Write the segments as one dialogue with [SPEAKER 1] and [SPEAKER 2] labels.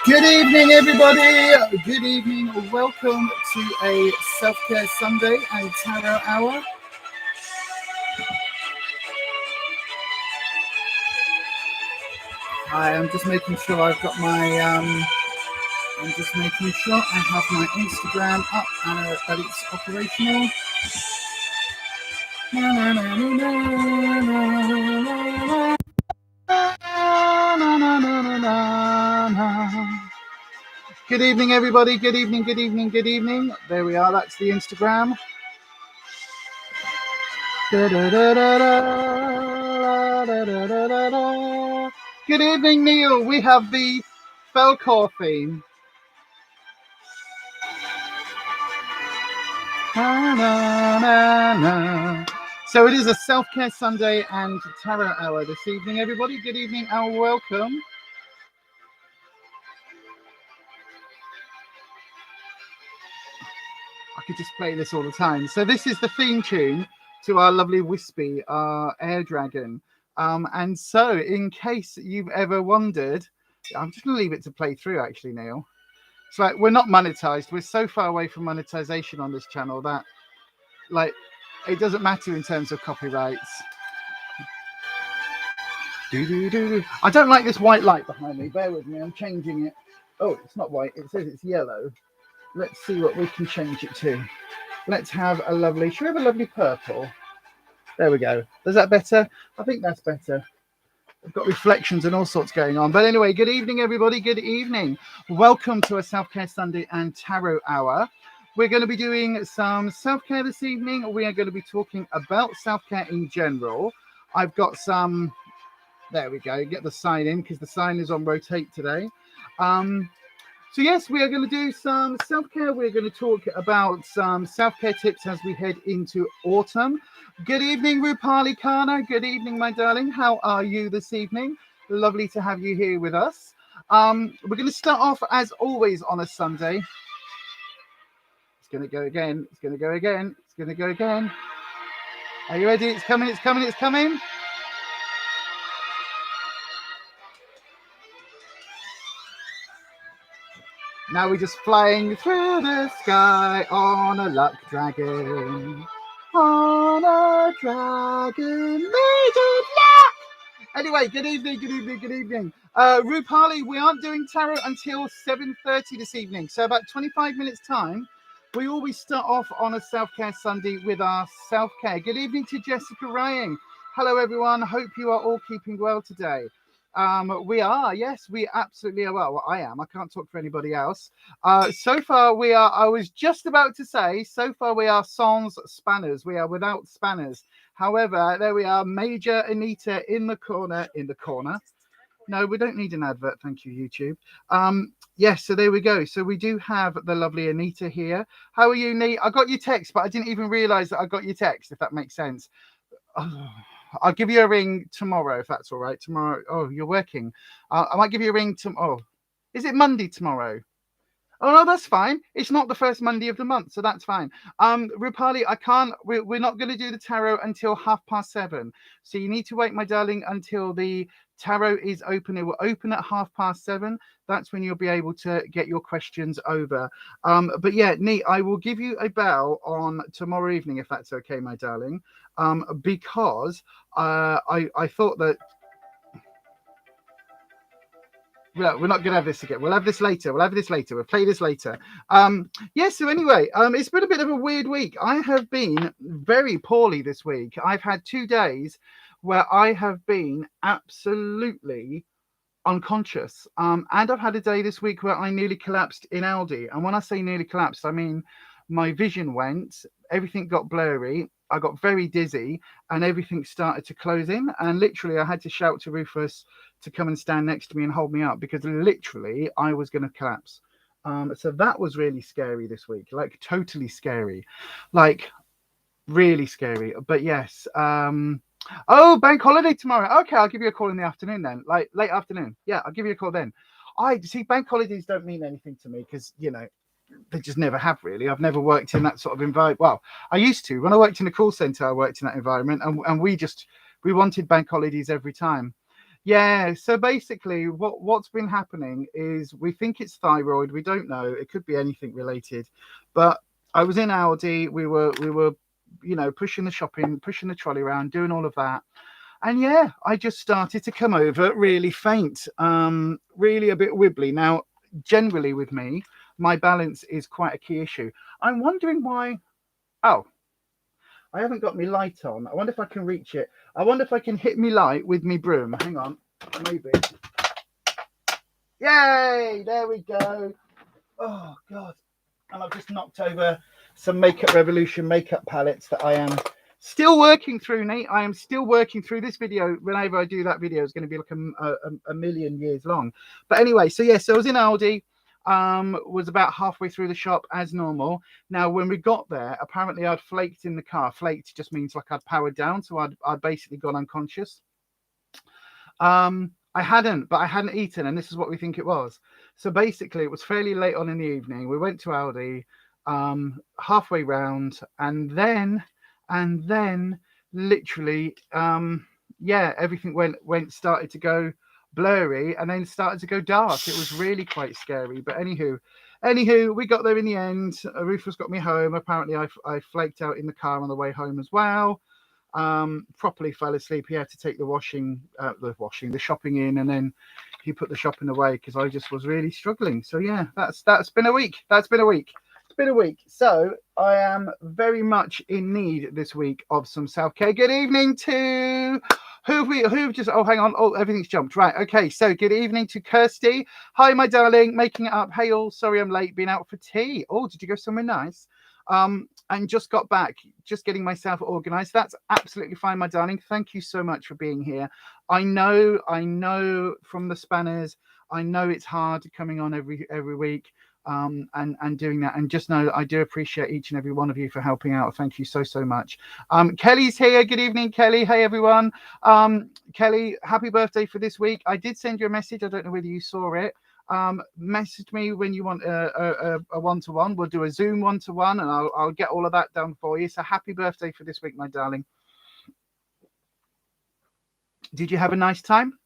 [SPEAKER 1] Good evening, everybody. Good evening. Welcome to a self-care Sunday and tarot hour. I'm just making sure I've got my. I'm just making sure I have my Instagram up and that it's operational. Good evening, everybody. Good evening, good evening, good evening. There we are. That's the Instagram. Good evening, Neil. We have the Felcor theme. So it is a self-care Sunday and tarot hour this evening, everybody. Good evening and welcome. I could just play this all the time. So this is the theme tune to our lovely Whispy, our air dragon. And so in case you've ever wondered, I'm just going to leave it to play through, actually, Neil. It's like we're not monetized. We're so far away from monetization on this channel that, like, it doesn't matter in terms of copyrights. I don't like this white light behind me. Bear with me. I'm changing it. Oh, it's not white. It says it's yellow. Let's see what we can change it to. Let's have a lovely, should we have a lovely purple? There we go. Is that better? I think that's better. We've got reflections and all sorts going on. But anyway, good evening, everybody. Good evening. Welcome to a Self-Care Sunday and Tarot Hour. We're going to be doing some self-care this evening. We are going to be talking about self-care in general. I've got some, there we go, get the sign in because the sign is on rotate today. So yes, we are going to do some self-care. We're going to talk about some self-care tips as we head into autumn. Good evening, Rupali Khanna. Good evening, my darling. How are you this evening? Lovely to have you here with us. We're going to start off, as always, on a Sunday. It's going to go again. It's going to go again. It's going to go again. Are you ready? It's coming. It's coming. It's coming. Now we're just flying through the sky on a luck dragon. On a dragon made of luck. Anyway, good evening, good evening, good evening. Rupali, we aren't doing tarot until 7:30 this evening. So about 25 minutes time, we always start off on a self-care Sunday with our self-care. Good evening to Jessica Ryan. Hello, everyone. Hope you are all keeping well today. We are, yes, we absolutely are. Well, I am. I can't talk for anybody else. So far, we are, I was just about to say, so far we are sans spanners. We are without spanners. However, there we are, Major Anita in the corner. No, we don't need an advert. Thank you, YouTube. Yes, so there we go. So we do have the lovely Anita here. How are you, Nate? I got your text, but I didn't even realize that I got your text, if that makes sense. Oh. I'll give you a ring tomorrow, if that's all right. Tomorrow. Oh, you're working. I might give you a ring tomorrow. Oh, is it Monday tomorrow? Oh, no, that's fine. It's not the first Monday of the month, so that's fine. Rupali, I can't. We're not going to do the tarot until 7:30. So you need to wait, my darling, until the tarot is open. It will open at 7:30. That's when you'll be able to get your questions over. But yeah, Neat, I will give you a bell on tomorrow evening, if that's okay, my darling. Because I thought that we're not going to have this again. We'll have this later. We'll play this later. Yeah, so anyway, it's been a bit of a weird week. I have been very poorly this week. I've had 2 days where I have been absolutely unconscious. And I've had a day this week where I nearly collapsed in Aldi. And when I say nearly collapsed, I mean my vision went, everything got blurry. I got very dizzy and everything started to close in. And literally, I had to shout to Rufus to come and stand next to me and hold me up because literally I was going to collapse. So that was really scary this week, like totally scary, like really scary. But yes. Oh, bank holiday tomorrow. Okay, I'll give you a call in the afternoon then, like late afternoon. Yeah, I'll give you a call then. I see bank holidays don't mean anything to me because, you know, they just never have really. I've never worked in that sort of environment. Well, I used to. When I worked in a call center, I worked in that environment and we wanted bank holidays every time. Yeah, so basically what's been happening is we think it's thyroid, we don't know, it could be anything related. But I was in Aldi, we were pushing the shopping, pushing the trolley around, doing all of that. And yeah, I just started to come over really faint, really a bit wibbly. Now, generally with me, my balance is quite a key issue. I'm wondering why. Oh, I haven't got my light on. I wonder if I can reach it. I wonder if I can hit me light with me broom. Hang on, maybe. Yay! There we go. Oh God! And I've just knocked over some Makeup Revolution makeup palettes that I am still working through, Nate. I am still working through this video. Whenever I do that video, it's going to be like a million years long. But anyway, so yes, so I was in Aldi. Was about halfway through the shop as normal. Now, when we got there, apparently I'd flaked in the car. Flaked just means like I'd powered down, so I'd basically gone unconscious. I hadn't, but I hadn't eaten, and this is what we think it was. So basically, it was fairly late on in the evening. We went to Aldi, halfway round, and then literally, yeah, everything started to go blurry, and then started to go dark. It was really quite scary. But anywho, we got there in the end. Rufus got me home. Apparently, I flaked out in the car on the way home as well. Properly fell asleep. He had to take the shopping in, and then he put the shopping away because I just was really struggling. So yeah, that's been a week. It's been a week. So I am very much in need this week of some self-care. Good evening to who've just hang on. Oh, everything's jumped. Right. Okay. So good evening to Kirsty. Hi, my darling. Making it up. Hey all, sorry I'm late. Been out for tea. Oh, did you go somewhere nice? And just got back, just getting myself organized. That's absolutely fine, my darling. Thank you so much for being here. I know from the spanners, I know it's hard coming on every week, and doing that. And just know that I do appreciate each and every one of you for helping out. Thank you so much. Kelly's here. Good evening, Kelly. Hey, everyone. Kelly, happy birthday for this week. I did send you a message. I don't know whether you saw it. Message me when you want a one-to-one. We'll do a Zoom one-to-one, and I'll get all of that done for you. So happy birthday for this week, my darling. Did you have a nice time?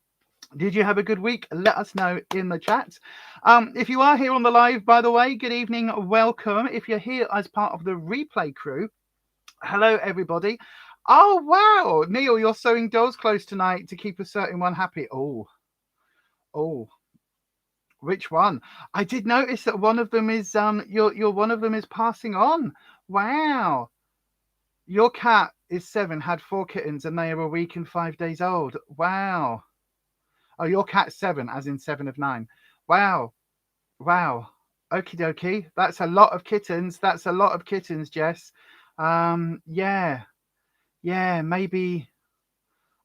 [SPEAKER 1] Did you have a good week? Let us know in the chat. If you are here on the live, by the way, good evening, welcome. If you're here as part of the replay crew, hello everybody. Oh wow, Neil, you're sewing dolls' clothes tonight to keep a certain one happy. Oh, which one? I did notice that one of them is your one of them is passing on. Wow. Your cat is 7, had 4 kittens, and they are a week and 5 days old. Wow. Oh, your cat's 7, as in 7 of 9. Wow. Okie dokie. That's a lot of kittens. Jess. Yeah. Maybe.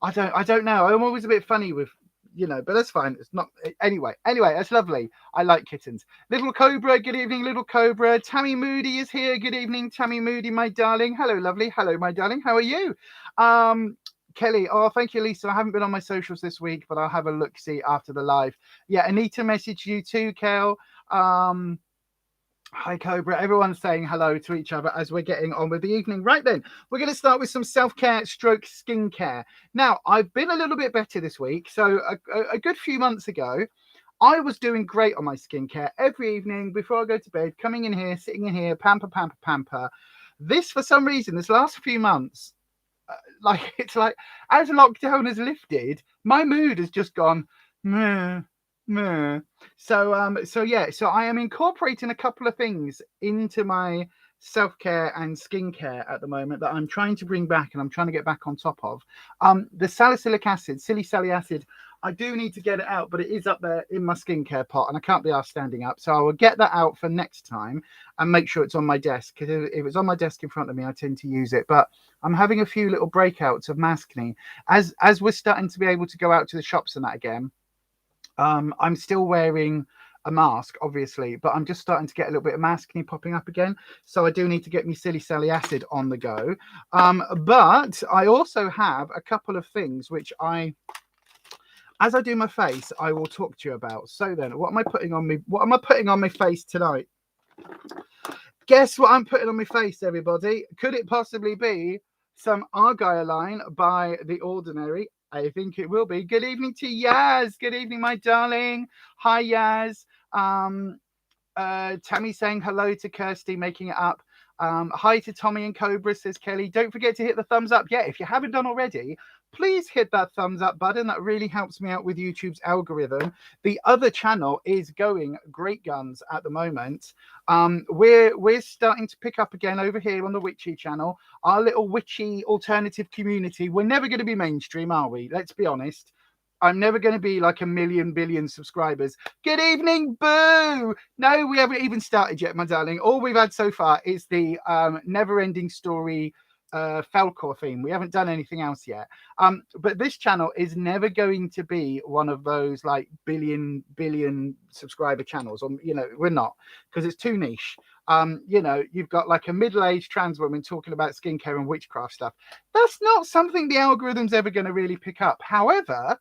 [SPEAKER 1] I don't know. I'm always a bit funny with, but that's fine. It's not anyway. That's lovely. I like kittens. Little Cobra, good evening, Little Cobra. Tammy Moodie is here. Good evening, Tammy Moodie, my darling. Hello, lovely. Hello, my darling. How are you? Kelly, oh, thank you, Lisa. I haven't been on my socials this week, but I'll have a look-see after the live. Yeah, Anita messaged you too, Kel. Hi, Cobra. Everyone's saying hello to each other as we're getting on with the evening. Right then, we're going to start with some self-care stroke skincare. Now, I've been a little bit better this week. So a good few months ago, I was doing great on my skincare every evening before I go to bed, coming in here, sitting in here, pamper. This, for some reason, this last few months, it's like as lockdown has lifted, my mood has just gone meh. So I am incorporating a couple of things into my self-care and skincare at the moment that I'm trying to bring back, and I'm trying to get back on top of. The salicylic acid, acid, I do need to get it out, but it is up there in my skincare pot, and I can't be asked standing up, so I will get that out for next time and make sure it's on my desk, because if it's on my desk in front of me, I tend to use it. But I'm having a few little breakouts of maskne as we're starting to be able to go out to the shops and that again. I'm still wearing a mask, obviously, but I'm just starting to get a little bit of maskne popping up again. So I do need to get me salicylic acid on the go. But I also have a couple of things which as I do my face, I will talk to you about. So then, what am I putting on me? What am I putting on my face tonight? Guess what I'm putting on my face, everybody? Could it possibly be some Argyle line by The Ordinary? I think it will be. Good evening to Yaz. Good evening, my darling. Hi, Yaz. Tammy saying hello to Kirsty, making it up. Hi to Tommy and Cobra, says Kelly. Don't forget to hit the thumbs up. Yeah, if you haven't done already, please hit that thumbs up button. That really helps me out with YouTube's algorithm. The other channel is going great guns at the moment. We're starting to pick up again over here on the Witchy channel. Our little witchy alternative community. We're never going to be mainstream, are we? Let's be honest. I'm never going to be like a million billion subscribers. Good evening, Boo. No, we haven't even started yet, my darling. All we've had so far is the never-ending story Falcor theme. We haven't done anything else yet. But this channel is never going to be one of those like billion subscriber channels. You know, we're not, because it's too niche. You know, you've got like a middle-aged trans woman talking about skincare and witchcraft stuff. That's not something the algorithm's ever going to really pick up. However,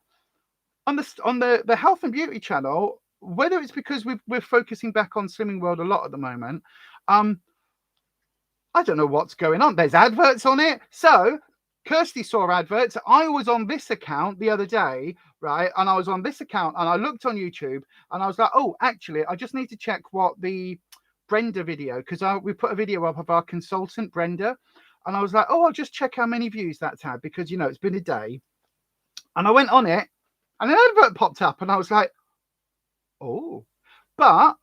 [SPEAKER 1] on the health and beauty channel, whether it's because we're focusing back on Slimming World a lot at the moment, I don't know what's going on. There's adverts on it. So Kirsty saw adverts. I was on this account the other day, right? And I was on this account and I looked on YouTube and I was like, oh, actually, I just need to check what the Brenda video, because we put a video up of our consultant, Brenda. And I was like, oh, I'll just check how many views that's had, because, you know, it's been a day. And I went on it. And an advert popped up and I was like, oh, but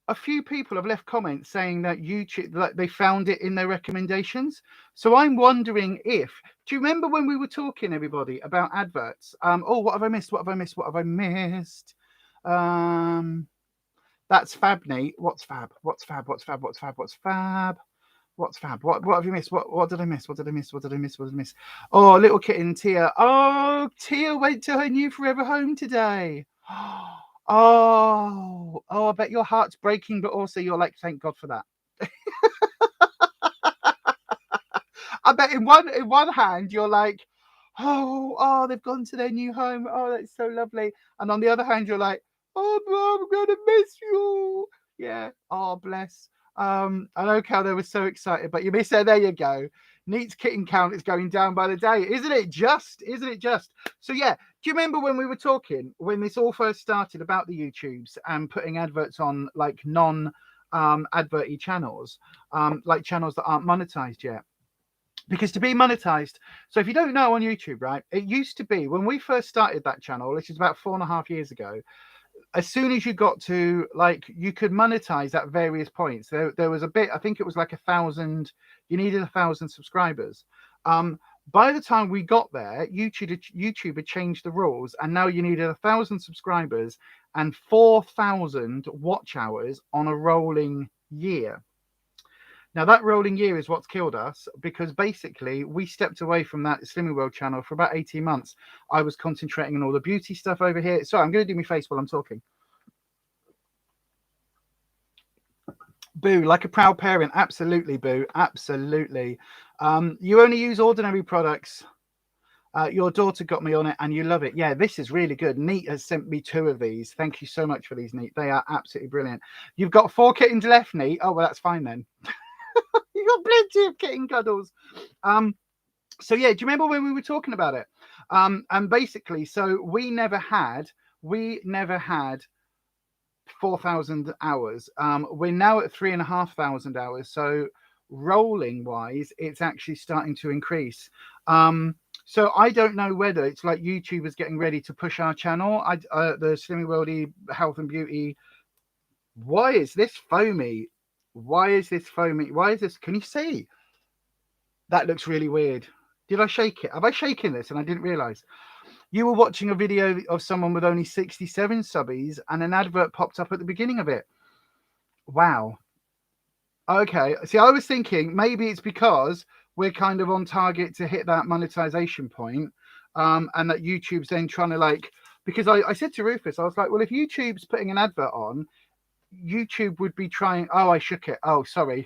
[SPEAKER 1] a few people have left comments saying that YouTube, like they found it in their recommendations. So I'm wondering do you remember when we were talking, everybody, about adverts? Oh, what have I missed? What have I missed? What have I missed? That's fab, Nate. What's fab? What's fab? What's fab? What's fab? What's fab? What's fab? What have you missed? What did I miss? What did I miss? What did I miss? What did I miss? Oh, little kitten Tia. Oh, Tia went to her new forever home today. Oh, I bet your heart's breaking, but also you're like, thank God for that. I bet in one hand you're like, oh, they've gone to their new home. Oh, that's so lovely. And on the other hand, you're like, oh, Mom, I'm gonna miss you. Yeah. Oh, bless. I know Cal, they were so excited, but you missed it. There you go. Neat's kitten count is going down by the day. Isn't it just? So yeah, do you remember when we were talking, when this all first started about the YouTubes and putting adverts on like non-adverty channels, like channels that aren't monetized yet? Because to be monetized, so if you don't know on YouTube, right, it used to be when we first started that channel, which is about 4.5 years ago, as soon as you got to like, you could monetize at various points. There was a bit, I think it was like 1,000, you needed 1,000 subscribers. By the time we got there, YouTube had changed the rules, and now you needed 1,000 subscribers and 4,000 watch hours on a rolling year. Now, that rolling year is what's killed us, because basically we stepped away from that Slimming World channel for about 18 months. I was concentrating on all the beauty stuff over here. Sorry, I'm going to do my face while I'm talking. Boo, like a proud parent. Absolutely, Boo. Absolutely. You only use ordinary products. Your daughter got me on it and you love it. Yeah, this is really good. Neat has sent me 2 of these. Thank you so much for these, Neat. They are absolutely brilliant. You've got 4 kittens left, Neat. Oh, well, that's fine then. You got plenty of kitten cuddles. So yeah, do you remember when we were talking about it? And basically, so we never had 4,000 hours. We're now at 3,500 hours. So rolling wise, it's actually starting to increase. So I don't know whether it's like YouTube is getting ready to push our channel. The Slimming Worldy Health and Beauty. Why is this foamy? Why is this foamy? Why is this? Can you see? That looks really weird. Did I shake it? Have I shaken this and I didn't realize? You were watching a video of someone with only 67 subbies and an advert popped up at the beginning of it. Wow. Okay. See, I was thinking maybe it's because we're kind of on target to hit that monetization point, and that YouTube's then trying to like, because I said to Rufus, I was like, well, if YouTube's putting an advert on, YouTube would be trying. Oh, I shook it. Oh, sorry.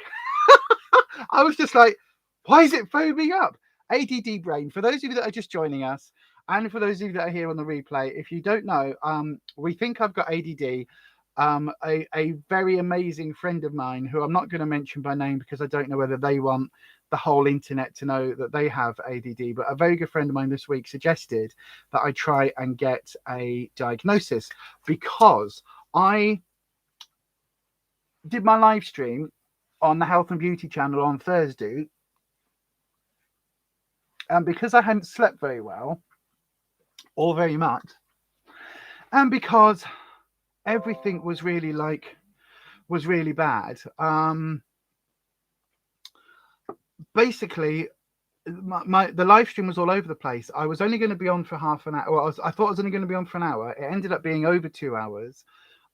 [SPEAKER 1] I was just like, why is it foaming up? ADD brain. For those of you that are just joining us, and for those of you that are here on the replay, if you don't know, we think I've got ADD. A very amazing friend of mine, who I'm not going to mention by name because I don't know whether they want the whole internet to know that they have ADD. But a very good friend of mine this week suggested that I try and get a diagnosis, because I did my live stream on the Health and Beauty channel on Thursday, and because I hadn't slept very well or very much, and because everything was really bad, basically the live stream was all over the place. I was only going to be on for half an hour. Well, I thought I was only going to be on for an hour. It ended up being over 2 hours.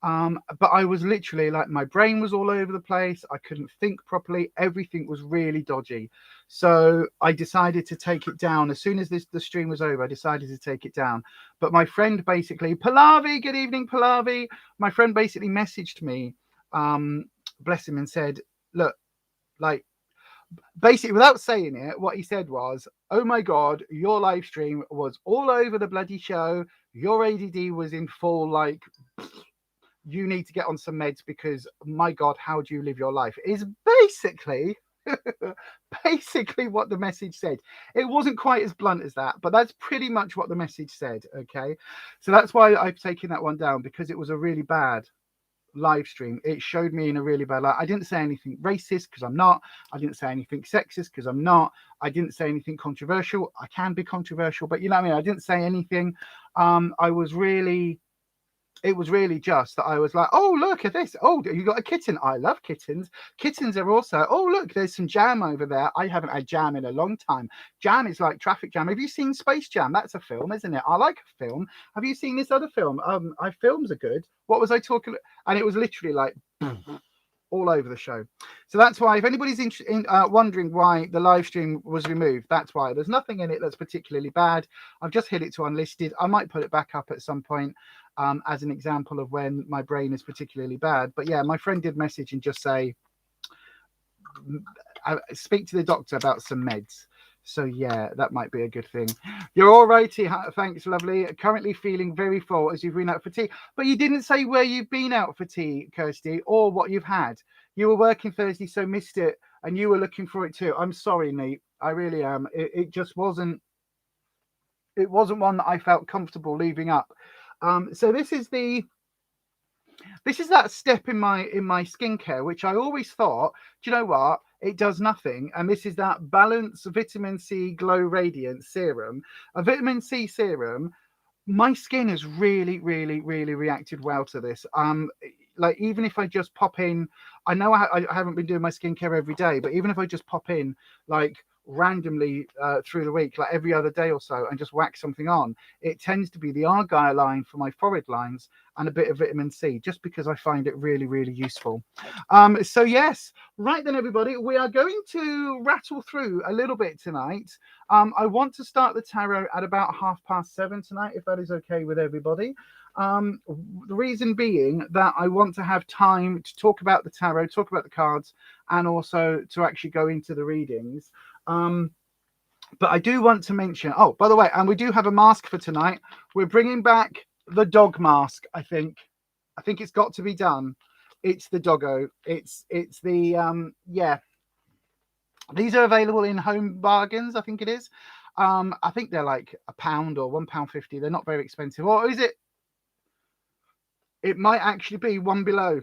[SPEAKER 1] But I was literally like, my brain was all over the place. I couldn't think properly. Everything was really dodgy. So I decided to take it down. As soon as the stream was over, I decided to take it down. But my friend basically, Pallavi, good evening, Pallavi. My friend basically messaged me, bless him, and said, look, like, basically, without saying it, what he said was, oh my God, your live stream was all over the bloody show. Your ADD was in full, like, you need to get on some meds because, my God, how do you live your life? Is basically what the message said. It wasn't quite as blunt as that, but that's pretty much what the message said. Okay. So that's why I've taken that one down, because it was a really bad live stream. It showed me in a really bad light. I didn't say anything racist because I'm not. I didn't say anything sexist because I'm not. I didn't say anything controversial. I can be controversial, but you know what I mean? I didn't say anything. It was really just that I was like, oh, look at this. Oh, you got a kitten. I love kittens. Kittens are also, oh, look, there's some jam over there. I haven't had jam in a long time. Jam is like traffic jam. Have you seen Space Jam? That's a film, isn't it? I like a film. Have you seen this other film? Films are good. What was I talking? And it was literally like all over the show. So that's why, if anybody's wondering why the live stream was removed, that's why. There's nothing in it that's particularly bad. I've just hit it to unlisted. I might put it back up at some point as an example of when my brain is particularly bad. But yeah, my friend did message and just say, speak to the doctor about some meds. So yeah, that might be a good thing. You're all righty. Thanks, lovely. Currently feeling very full as you've been out for tea. But you didn't say where you've been out for tea, Kirsty, or what you've had. You were working Thursday, so missed it, and you were looking for it too. I'm sorry, Nate. I really am. It just wasn't. It wasn't one that I felt comfortable leaving up. So this is that step in my skincare, which I always thought, do you know what? It does nothing. And this is that Balance Vitamin C Glow Radiant Serum. A vitamin C serum. My skin has really reacted well to this. Like, even if I just pop in, I know I haven't been doing my skincare every day, but even if I just pop in, like, randomly through the week, like every other day or so, and just whack something on, it tends to be the argyle line for my forehead lines and a bit of vitamin C, just because I find it really useful. So yes, right then, everybody, we are going to rattle through a little bit tonight. I want to start the tarot at about 7:30 tonight, if that is okay with everybody. The reason being that I want to have time to talk about the tarot, talk about the cards, and also to actually go into the readings. But I do want to mention, oh, by the way, and we do have a mask for tonight. We're bringing back the dog mask. I think it's got to be done. It's the doggo. It's the yeah. These are available in Home Bargains, I think it is. I think they're like £1 or £1.50. They're not very expensive. Or is it? It might actually be one below.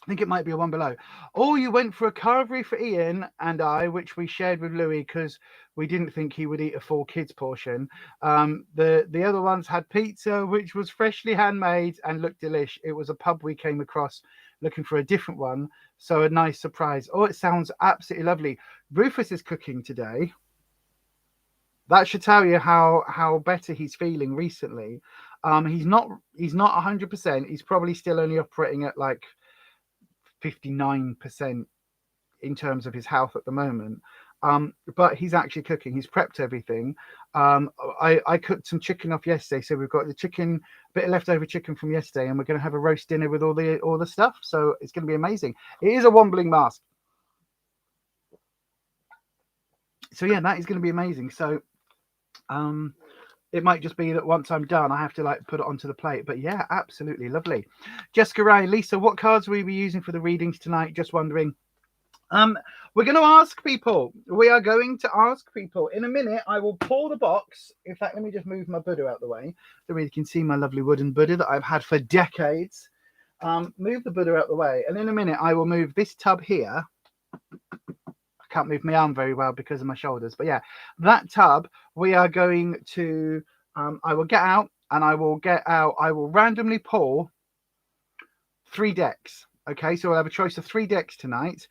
[SPEAKER 1] I think it might be a one below. Oh, you went for a carvery for Ian and I, which we shared with Louis because we didn't think he would eat a full kids portion. The other ones had pizza, which was freshly handmade and looked delish. It was a pub we came across looking for a different one. So a nice surprise. Oh, it sounds absolutely lovely. Rufus is cooking today. That should tell you how better he's feeling recently. He's not 100%. He's probably still only operating at like 59% in terms of his health at the moment. But he's actually cooking. He's prepped everything. I cooked some chicken off yesterday, so we've got the chicken, bit of leftover chicken from yesterday, and we're going to have a roast dinner with all the stuff. So it's going to be amazing. It is a wombling mask. So yeah, that is going to be amazing. So it might just be that once I'm done, I have to like put it onto the plate. But yeah, absolutely lovely. Jessica Ray, Lisa, what cards will we be using for the readings tonight? Just wondering. We're going to ask people. We are going to ask people. In a minute, I will pull the box. In fact, let me just move my Buddha out the way so you can see my lovely wooden Buddha that I've had for decades. Move the Buddha out the way. And in a minute, I will move this tub here. I can't move my arm very well because of my shoulders. But yeah, that tub, we are going to, I will get out and I will randomly pull 3 decks. Okay, so we'll have a choice of 3 decks tonight.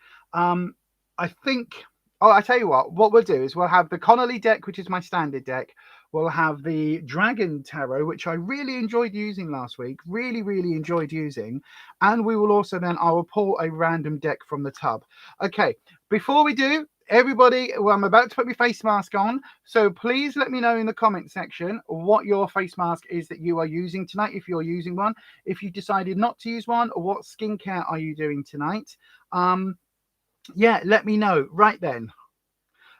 [SPEAKER 1] I think, I tell you what we'll do is we'll have the Connolly deck, which is my standard deck. We'll have the Dragon Tarot, which I really enjoyed using last week. Really, really enjoyed using. And we will also then, I will pull a random deck from the tub. Okay, before we do, everybody, well, I'm about to put my face mask on. So please let me know in the comment section what your face mask is that you are using tonight, if you're using one. If you decided not to use one, or what skincare are you doing tonight? Yeah, let me know right then.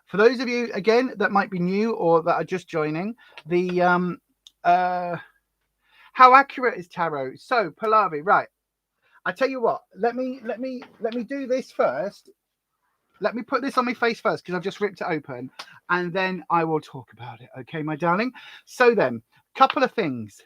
[SPEAKER 1] For those of you, again, that might be new or that are just joining, the how accurate is tarot? So, Pallavi, right. I tell you what, let me do this first. Let me put this on my face first because I've just ripped it open, and then I will talk about it. Okay, my darling. So then, couple of things.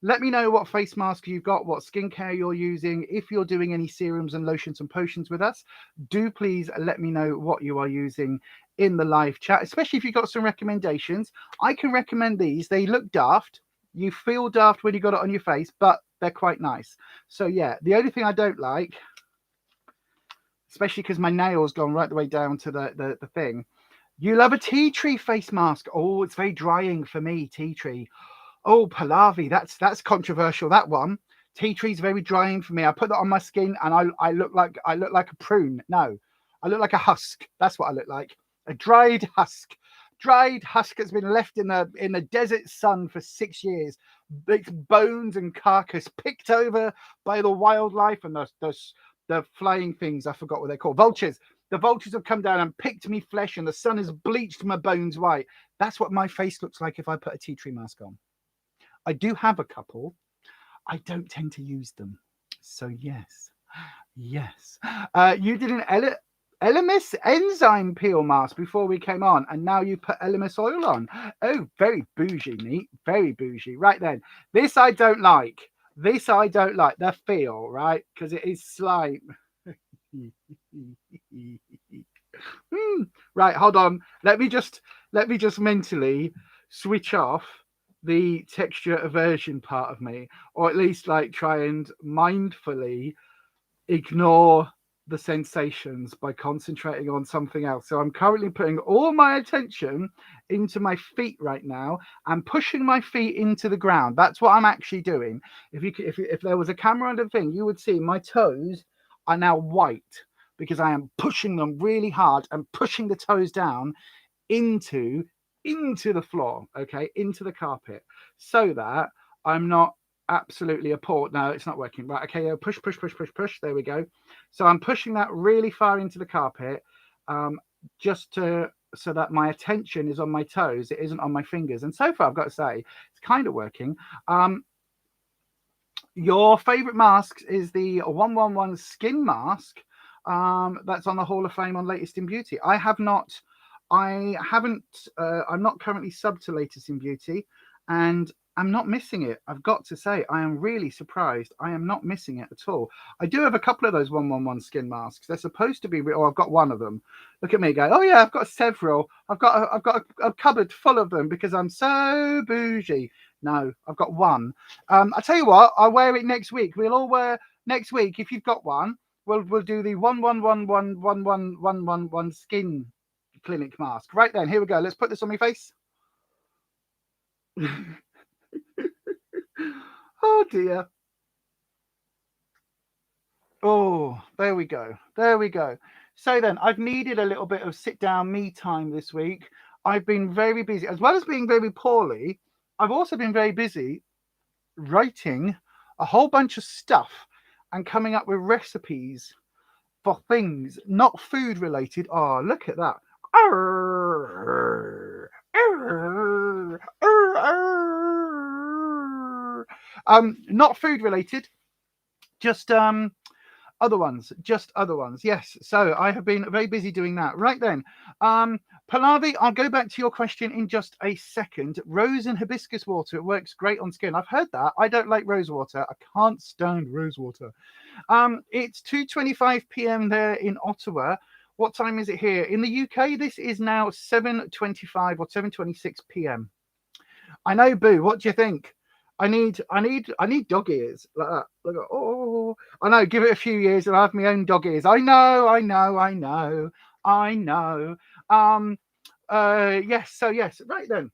[SPEAKER 1] Let me know what face mask you've got, what skincare you're using. If you're doing any serums and lotions and potions with us, do please let me know what you are using in the live chat, especially if you've got some recommendations. I can recommend these. They look daft. You feel daft when you got it on your face, but they're quite nice. So yeah, the only thing I don't like, especially because my nail's gone right the way down to the thing. You love a tea tree face mask. Oh, it's very drying for me, tea tree. Oh, Pallavi, that's controversial, that one. Tea tree's very drying for me. I put that on my skin and I look like a prune. No, I look like a husk. That's what I look like. A dried husk. Dried husk that's been left in the desert sun for 6 years. Its bones and carcass picked over by the wildlife and the flying things. I forgot what they're called. Vultures. The vultures have come down and picked me flesh, and the sun has bleached my bones white. That's what my face looks like if I put a tea tree mask on. I do have a couple. I don't tend to use them. So yes. You did an Elemis enzyme peel mask before we came on, and now you put Elemis oil on. Oh, very bougie, neat. Very bougie. Right then. This I don't like. The feel, right? Because it is slime. Right, hold on. Let me just mentally switch off the texture aversion part of me, or at least like try and mindfully ignore the sensations by concentrating on something else. So I'm currently putting all my attention into my feet right now and pushing my feet into the ground. That's what I'm actually doing. If there was a camera on the thing, you would see my toes are now white because I am pushing them really hard and pushing the toes down into the floor, okay, into the carpet, so that I'm not absolutely appalled. No, it's not working. Right, okay, push. There we go. So I'm pushing that really far into the carpet, just so that my attention is on my toes. It isn't on my fingers. And so far, I've got to say, it's kind of working. Your favorite mask is the 111 skin mask. That's on the Hall of Fame on Latest in Beauty. I'm not currently sub to Latest in Beauty, and I'm not missing it. I've got to say, I am really surprised. I am not missing it at all. I do have a couple of those 111 skin masks. They're supposed to be, I've got one of them. Look at me go, oh yeah, I've got several. I've got a cupboard full of them because I'm so bougie. No, I've got one. I tell you what, I'll wear it next week. We'll all wear next week. If you've got one, we'll do the 111 skin clinic mask. Right then, here we go. Let's put this on my face. Oh dear. Oh, there we go. So then, I've needed a little bit of sit down me time this week. I've been very busy, as well as being very poorly. I've also been very busy writing a whole bunch of stuff and coming up with recipes for things not food related. Oh, look at that. Not food related, just Other ones, just other ones. Yes. So I have been very busy doing that. Right then. Pallavi, I'll go back to your question in just a second. Rose and hibiscus water, it works great on skin. I've heard that. I don't like rose water. I can't stand rose water. It's 2:25 p.m. there in Ottawa. What time is it here? In the UK, this is now 7:25 or 7:26 p.m. I know, Boo. What do you think? I need dog ears like that. Look at, oh, I know. Give it a few years, and I have my own dog ears. I know, I know, I know, I know. Um, yes. So yes, right then.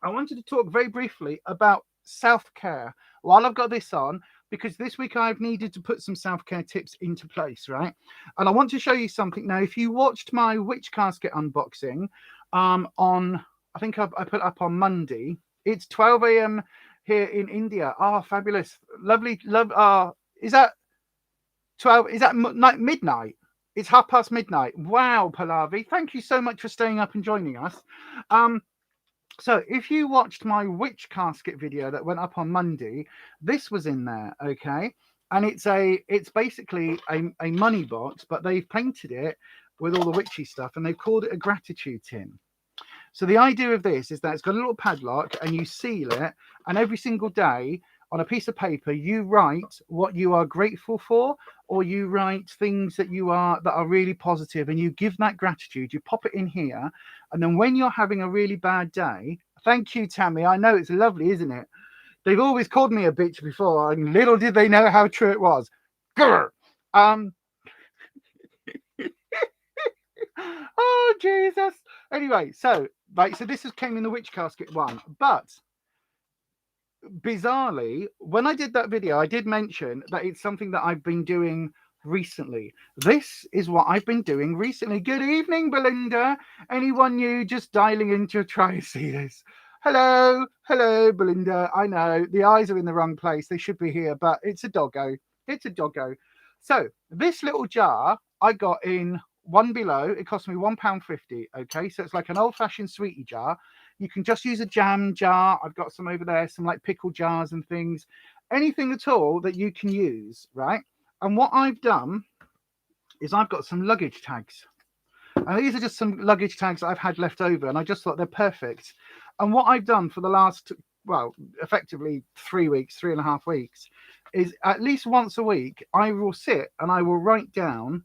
[SPEAKER 1] I wanted to talk very briefly about self care while I've got this on, because this week I've needed to put some self care tips into place, right? And I want to show you something now. If you watched my witch casket unboxing, on I think I put up on Monday. It's 12 a.m. here in India. Oh, fabulous, lovely, love. Is that 12? Is that midnight? It's midnight. Wow, Pallavi, thank you so much for staying up and joining us. So if you watched my witch casket video that went up on Monday, this was in there, okay? And it's basically a money box, but they've painted it with all the witchy stuff, and they've called it a Grattitude Tin. So the idea of this is that it's got a little padlock, and you seal it, and every single day on a piece of paper you write what you are grateful for, or you write things that are really positive, and you give that gratitude. You pop it in here, and then when you're having a really bad day, thank you, Tammy. I know it's lovely, isn't it? They've always called me a bitch before, and little did they know how true it was. Grr. Oh Jesus. Anyway, so this came in the witch casket one, but bizarrely, when I did that video, I did mention that it's something that I've been doing recently. This is what I've been doing recently. Good evening, Belinda. Anyone new just dialing in to try and see this? Hello, Belinda. I know the eyes are in the wrong place. They should be here, but it's a doggo. It's a doggo. So this little jar I got in One Below. It cost me £1.50. Okay, so it's like an old-fashioned sweetie jar. You can just use a jam jar. I've got some over there, some like pickle jars and things. Anything at all that you can use, right? And what I've done is I've got some luggage tags. And these are just some luggage tags that I've had left over, and I just thought they're perfect. And what I've done for the last, well, effectively 3 weeks, 3.5 weeks, is at least once a week, I will sit and I will write down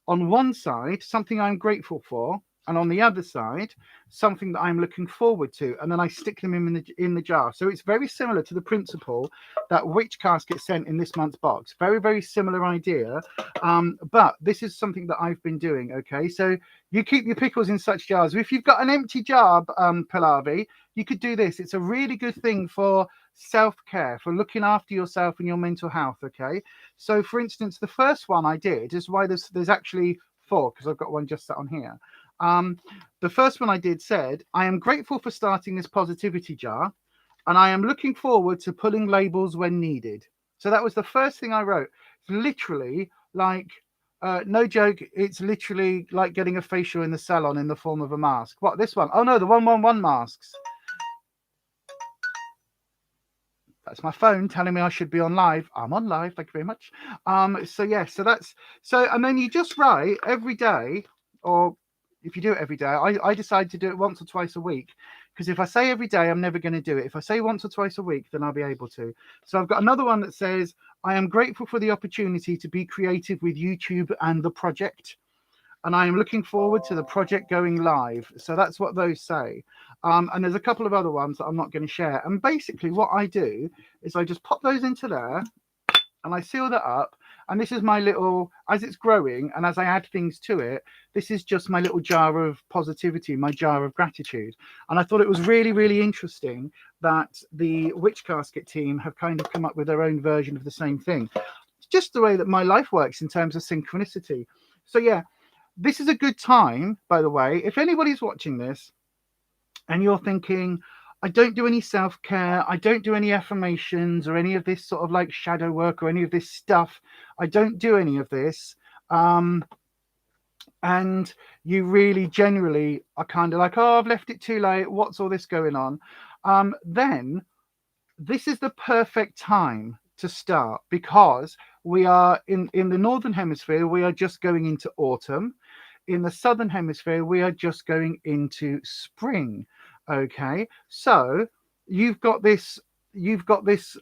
[SPEAKER 1] on one side something I'm grateful for, and on the other side something that I'm looking forward to, and then I stick them in the jar. So it's very similar to the principle that Witch Casket sent in this month's box. Very, very similar idea, but this is something that I've been doing. Okay, so you keep your pickles in such jars. If you've got an empty jar, Pallavi, you could do this. It's a really good thing for self-care, for looking after yourself and your mental health. Okay, so for instance, the first one I did is why there's actually 4, because I've got one just sat on here. The first one I did said, I am grateful for starting this positivity jar, and I am looking forward to pulling labels when needed. So that was the first thing I wrote. Literally, like, no joke, it's literally like getting a facial in the salon in the form of a mask. What, this one? Oh no, the 111 masks. That's my phone telling me I should be on live. I'm on live. Thank you very much. And then you just write every day, or if you do it every day, I decide to do it once or twice a week, because if I say every day, I'm never going to do it. If I say once or twice a week, then I'll be able to. So I've got another one that says, I am grateful for the opportunity to be creative with YouTube and the project, and I am looking forward to the project going live. So that's what those say. And there's a couple of other ones that I'm not going to share. And basically what I do is I just pop those into there, and I seal that up. And this is my little, as it's growing and as I add things to it, this is just my little jar of positivity, my jar of gratitude. And I thought it was really, really interesting that the Witch Casket team have kind of come up with their own version of the same thing. It's just the way that my life works in terms of synchronicity. So yeah, this is a good time, by the way, if anybody's watching this and you're thinking, I don't do any self-care, I don't do any affirmations or any of this sort of like shadow work or any of this stuff. I don't do any of this. And you really generally are kind of like, oh, I've left it too late. What's all this going on? Then this is the perfect time to start, because we are in the northern hemisphere, we are just going into autumn. In the southern hemisphere, we are just going into spring. Okay, so you've got this you've got this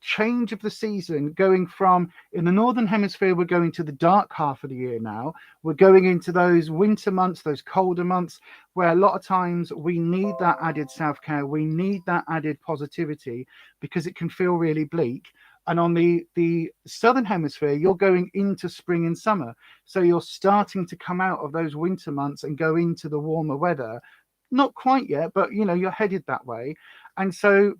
[SPEAKER 1] change of the season, going from, in the northern hemisphere, we're going to the dark half of the year now. We're going into those winter months, those colder months, where a lot of times we need that added self-care, we need that added positivity, because it can feel really bleak. And on the southern hemisphere, you're going into spring and summer, so you're starting to come out of those winter months and go into the warmer weather. Not quite yet, but you're headed that way. And so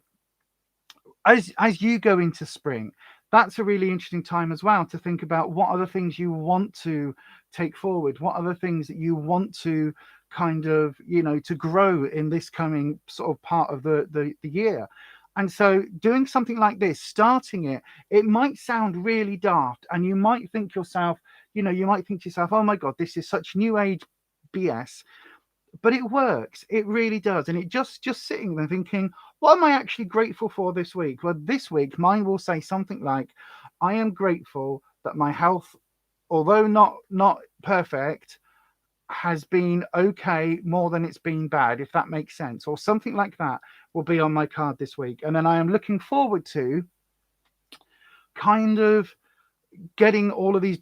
[SPEAKER 1] as you go into spring, that's a really interesting time as well, to think about what are the things you want to take forward, what are the things that you want to kind of to grow in this coming sort of part of the year. And so doing something like this, starting it might sound really daft, and you might think yourself, you might think to yourself, oh my god, this is such new age BS. But it works, it really does. And it just sitting there thinking, what am I actually grateful for this week? Well, this week mine will say something like, I am grateful that my health, although not perfect, has been okay more than it's been bad, if that makes sense, or something like that will be on my card this week. And then I am looking forward to kind of getting all of these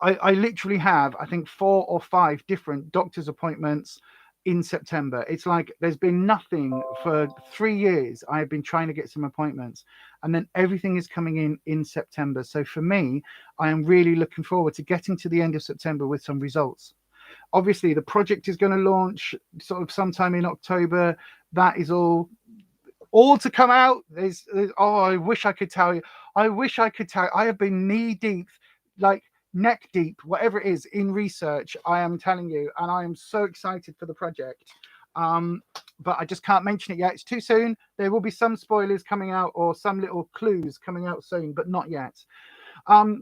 [SPEAKER 1] I literally have, I think, 4 or 5 different doctor's appointments in September. It's like there's been nothing for 3 years. I've been trying to get some appointments, and then everything is coming in September. So for me, I am really looking forward to getting to the end of September with some results. Obviously, the project is going to launch sort of sometime in October. That is all to come out. Oh, I wish I could tell you. I wish I could tell you. I have been knee deep, like neck deep, whatever it is, in research. I am telling you, and I am so excited for the project. But I just can't mention it yet. It's too soon. There will be some spoilers coming out, or some little clues coming out soon, but not yet.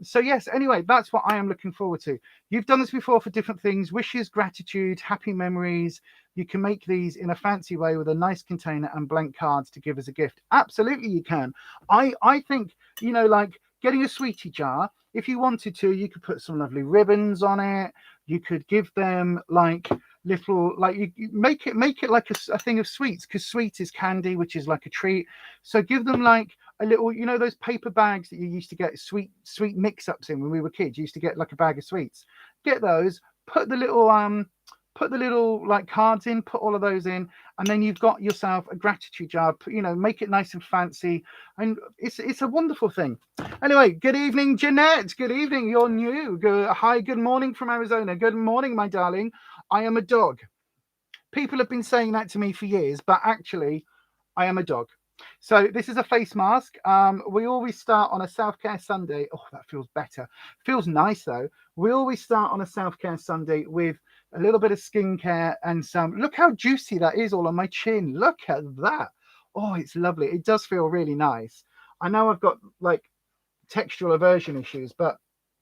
[SPEAKER 1] So yes, anyway, that's what I am looking forward to. You've done this before for different things: wishes, gratitude, happy memories. You can make these in a fancy way with a nice container and blank cards to give as a gift. Absolutely, you can. I think, like getting a sweetie jar, if you wanted to, you could put some lovely ribbons on it. You could give them like little, like you make it like a thing of sweets, because sweet is candy, which is like a treat. So give them like a little, those paper bags that you used to get sweet mix-ups in when we were kids. You used to get like a bag of sweets. Get those, put the little like cards in, put all of those in, and then you've got yourself a gratitude jar. Make it nice and fancy, and it's a wonderful thing. Anyway, good evening, Jeanette. Good evening. You're new. Hi, good morning from Arizona. Good morning, my darling. I am a dog. People have been saying that to me for years, but actually, I am a dog. So this is a face mask. We always start on a self-care Sunday. Oh, that feels better. Feels nice though. We always start on a self-care Sunday with a little bit of skincare and some. Look how juicy that is all on my chin. Look at that. Oh, it's lovely. It does feel really nice. I know I've got like textural aversion issues, but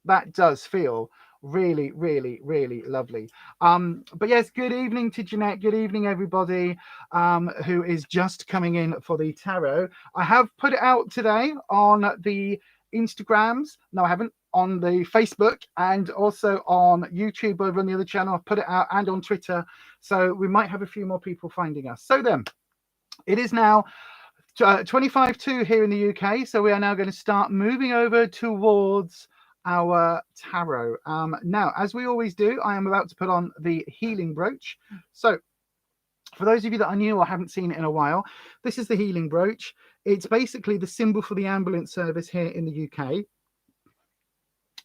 [SPEAKER 1] that does feel really, really, really lovely. But yes, good evening to Jeanette. Good evening, everybody who is just coming in for the tarot. I have put it out today on the Instagrams. No, I haven't. On the Facebook and also on YouTube over on the other channel. I've put it out, and on Twitter. So we might have a few more people finding us. So then, it is now 25 to here in the UK. So we are now going to start moving over towards our tarot. Now, as we always do, I am about to put on the healing brooch. So for those of you that are new or haven't seen it in a while, this is the healing brooch. It's basically the symbol for the ambulance service here in the UK.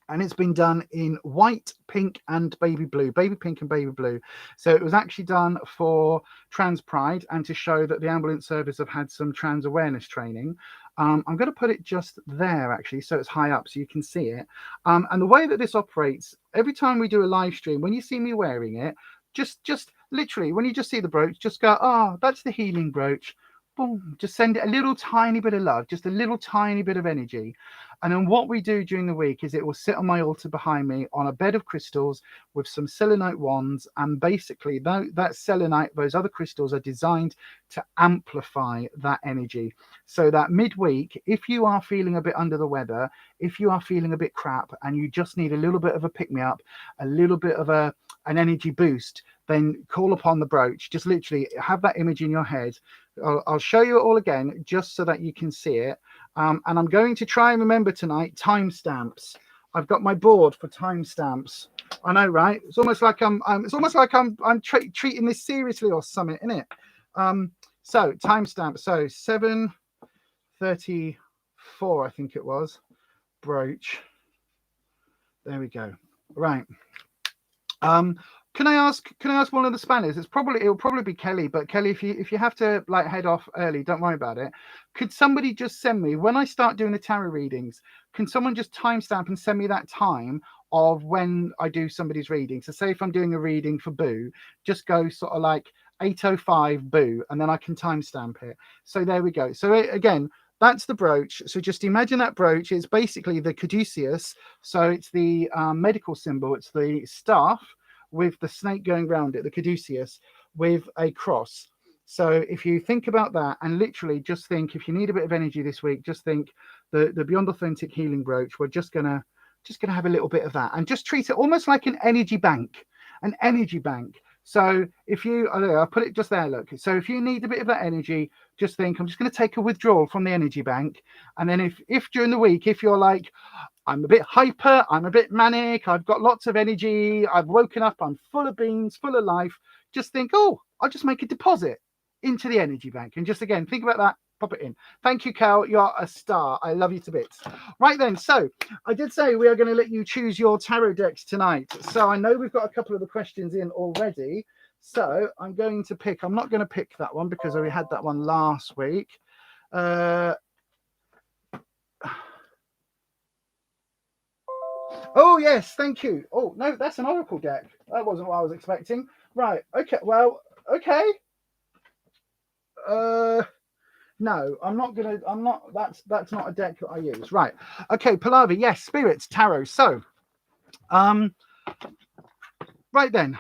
[SPEAKER 1] And it's been done in white, pink, and baby blue. Baby pink and baby blue. So it was actually done for Trans Pride and to show that the ambulance service have had some trans awareness training. I'm going to put it just there, actually, so it's high up so you can see it. And the way that this operates, every time we do a live stream, when you see me wearing it, just literally, when you just see the brooch, just go, oh, that's the healing brooch. boom, just send it a little tiny bit of love, just a little tiny bit of energy. And then what we do during the week is it will sit on my altar behind me on a bed of crystals with some selenite wands. And basically that selenite, those other crystals are designed to amplify that energy. So that midweek, if you are feeling a bit under the weather, if you are feeling a bit crap and you just need a little bit of a pick-me-up, a little bit of an energy boost, then call upon the brooch. Just literally have that image in your head. I'll show you it all again just so that you can see it. And I'm going to try and remember tonight timestamps. I've got my board for timestamps. I know, right? It's almost like I'm treating this seriously or something, isn't it? So timestamp. So 7:34, I think it was. Brooch. There we go. Right. Can I ask one of the spanners? It'll probably be Kelly, but Kelly, if you have to like head off early, don't worry about it. Could somebody just send me, when I start doing the tarot readings, can someone just timestamp and send me that time of when I do somebody's reading? So say if I'm doing a reading for Boo, just go sort of like 8:05 Boo, and then I can timestamp it. So there we go. So again, that's the brooch. So just imagine that brooch. It's basically the caduceus. So it's the medical symbol. It's the staff with the snake going around it, the caduceus, with a cross. So if you think about that and literally just think, if you need a bit of energy this week, just think the Beyond Authentic Healing Brooch. We're just gonna have a little bit of that and just treat it almost like an energy bank. So if you, I'll put it just there, look. So if you need a bit of that energy, just think, I'm just going to take a withdrawal from the energy bank. And then if during the week, if you're like, I'm a bit hyper, I'm a bit manic, I've got lots of energy, I've woken up, I'm full of beans, full of life, just think, oh, I'll just make a deposit into the energy bank. And just again, think about that, pop it in. Thank you, Cal. You're a star. I love you to bits. Right then, so I did say we are going to let you choose your tarot decks tonight. So I know we've got a couple of the questions in already. So I'm going to pick, I'm not going to pick that one because we had that one last week. Oh, yes, thank you. Oh, no, that's an oracle deck. That wasn't what I was expecting. Right, okay, well, okay. No, that's not a deck that I use. Right, okay, Pallavi, yes, spirits, tarot. So, right then,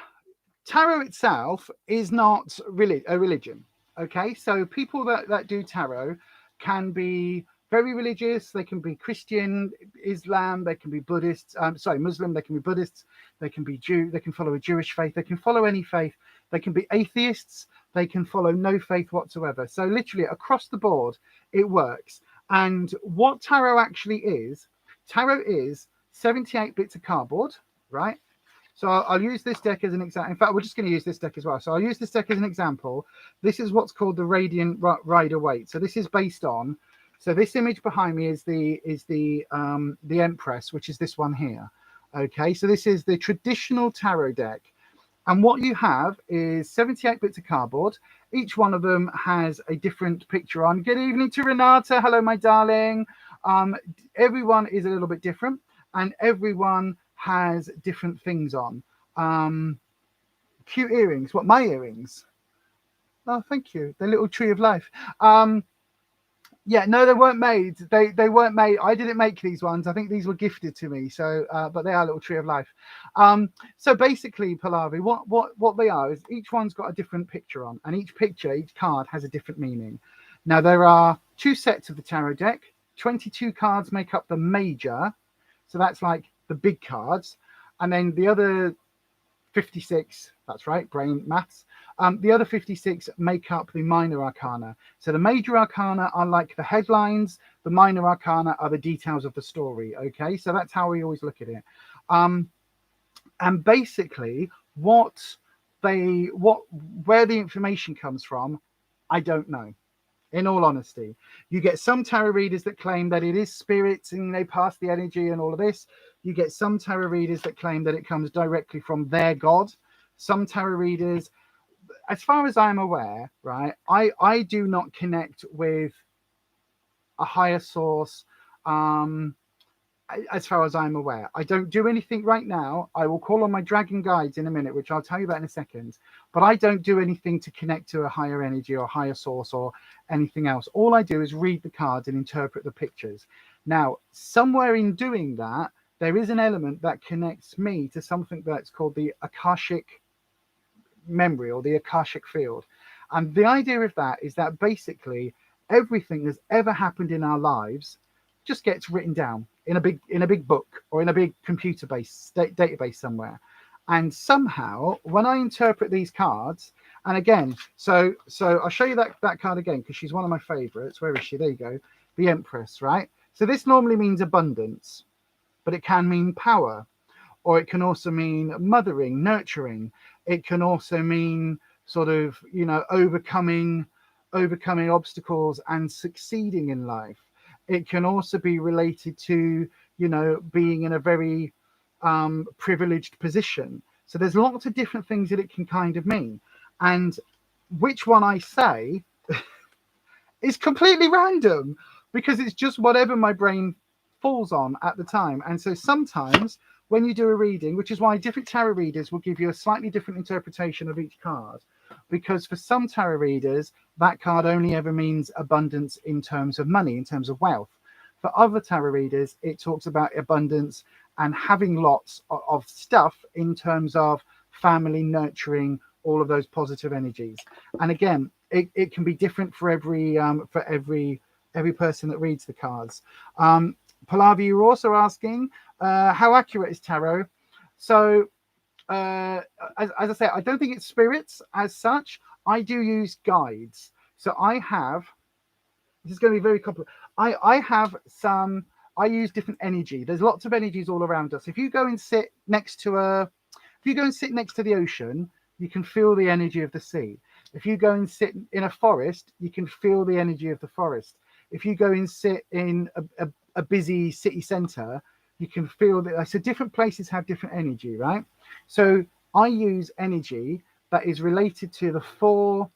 [SPEAKER 1] tarot itself is not really a religion, okay? So people that do tarot can be very religious, they can be Christian, Islam, they can be Buddhists, Muslim, they can be Buddhists, they can be Jew, they can follow a Jewish faith, they can follow any faith, they can be atheists, they can follow no faith whatsoever. So literally across the board, it works. And what tarot actually is 78 bits of cardboard, right? So I'll use this deck as an example. In fact, we're just going to use this deck as well. So I'll use this deck as an example. This is what's called the Radiant Rider Waite. So this is based on, so this image behind me is the Empress, which is this one here. Okay, so this is the traditional tarot deck. And what you have is 78 bits of cardboard. Each one of them has a different picture on. Good evening to Renata. Hello, my darling. Everyone is a little bit different, and everyone has different things on. Cute earrings. What, my earrings? Oh, thank you. The little tree of life. Yeah, no, they weren't made. They weren't made. I didn't make these ones. I think these were gifted to me. So, but they are a little tree of life. So basically, Pallavi, what they are is each one's got a different picture on, and each card has a different meaning. Now there are two sets of the tarot deck. 22 cards make up the major, so that's like the big cards, and then the other 56, that's right, brain maths, the other 56 make up the minor arcana. So the major arcana are like the headlines, the minor arcana are the details of the story. Okay, so that's how we always look at it. And basically where the information comes from, I don't know. In all honesty, you get some tarot readers that claim that it is spirits and they pass the energy and all of this. You get some tarot readers that claim that it comes directly from their God. Some tarot readers, as far as I'm aware, right, I do not connect with a higher source. as far as I'm aware. I don't do anything right now. I will call on my dragon guides in a minute, which I'll tell you about in a second. But I don't do anything to connect to a higher energy or higher source or anything else. All I do is read the cards and interpret the pictures. Now, somewhere in doing that, there is an element that connects me to something that's called the Akashic memory or the Akashic field. And the idea of that is that basically everything that's ever happened in our lives just gets written down in a big book or in a big computer based database somewhere. And somehow when I interpret these cards, and again, so I'll show you that card again because she's one of my favorites. Where is she? There you go. The Empress, right? So this normally means abundance, but it can mean power, or it can also mean mothering, nurturing. It can also mean sort of, overcoming obstacles and succeeding in life. It can also be related to, being in a very privileged position. So there's lots of different things that it can kind of mean. And which one I say is completely random because it's just whatever my brain falls on at the time. And so sometimes when you do a reading, which is why different tarot readers will give you a slightly different interpretation of each card, because for some tarot readers, that card only ever means abundance in terms of money, in terms of wealth. For other tarot readers, it talks about abundance and having lots of stuff in terms of family, nurturing, all of those positive energies. And again, it can be different for every person that reads the cards. Pallavi, you were also asking, how accurate is tarot? So, as I say, I don't think it's spirits as such. I do use guides. So this is going to be very complicated. I use different energy. There's lots of energies all around us. If you go and sit next to the ocean, you can feel the energy of the sea. If you go and sit in a forest, you can feel the energy of the forest. If you go and sit in a busy city center, you can feel that. So different places have different energy, right? So I use energy that is related to the 4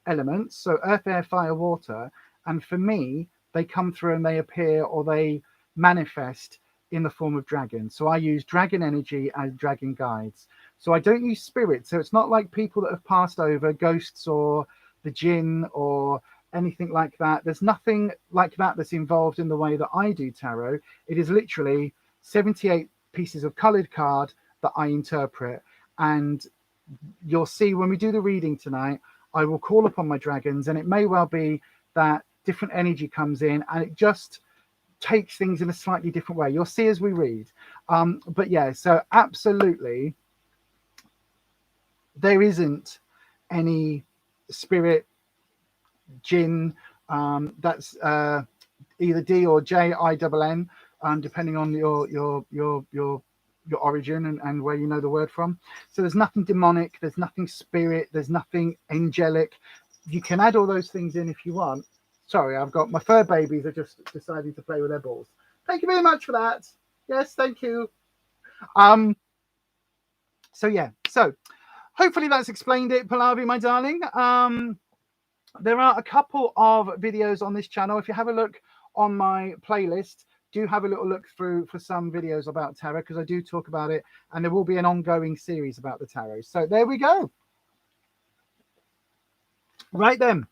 [SPEAKER 1] elements, so earth, air, fire, water. And for me, they come through and they appear or they manifest in the form of dragons. So I use dragon energy as dragon guides. So I don't use spirits. So it's not like people that have passed over, ghosts or the jinn or anything like that. There's nothing like that that's involved in the way that I do tarot. It is literally 78 pieces of colored card that I interpret. And you'll see when we do the reading tonight, I will call upon my dragons, and it may well be that different energy comes in and it just takes things in a slightly different way. You'll see as we read. But yeah, so absolutely, there isn't any spirit, jinn, that's either D or J-I-N-N, depending on your origin and where you know the word from. So there's nothing demonic, there's nothing spirit, there's nothing angelic. You can add all those things in if you want. Sorry, I've got my fur babies are just deciding to play with their balls. Thank you very much for that. Yes, thank you. So yeah, so hopefully that's explained it, Pallavi, my darling. There are a couple of videos on this channel. If you have a look on my playlist, do have a little look through for some videos about tarot, because I do talk about it, and there will be an ongoing series about the tarot. So there we go. Right then.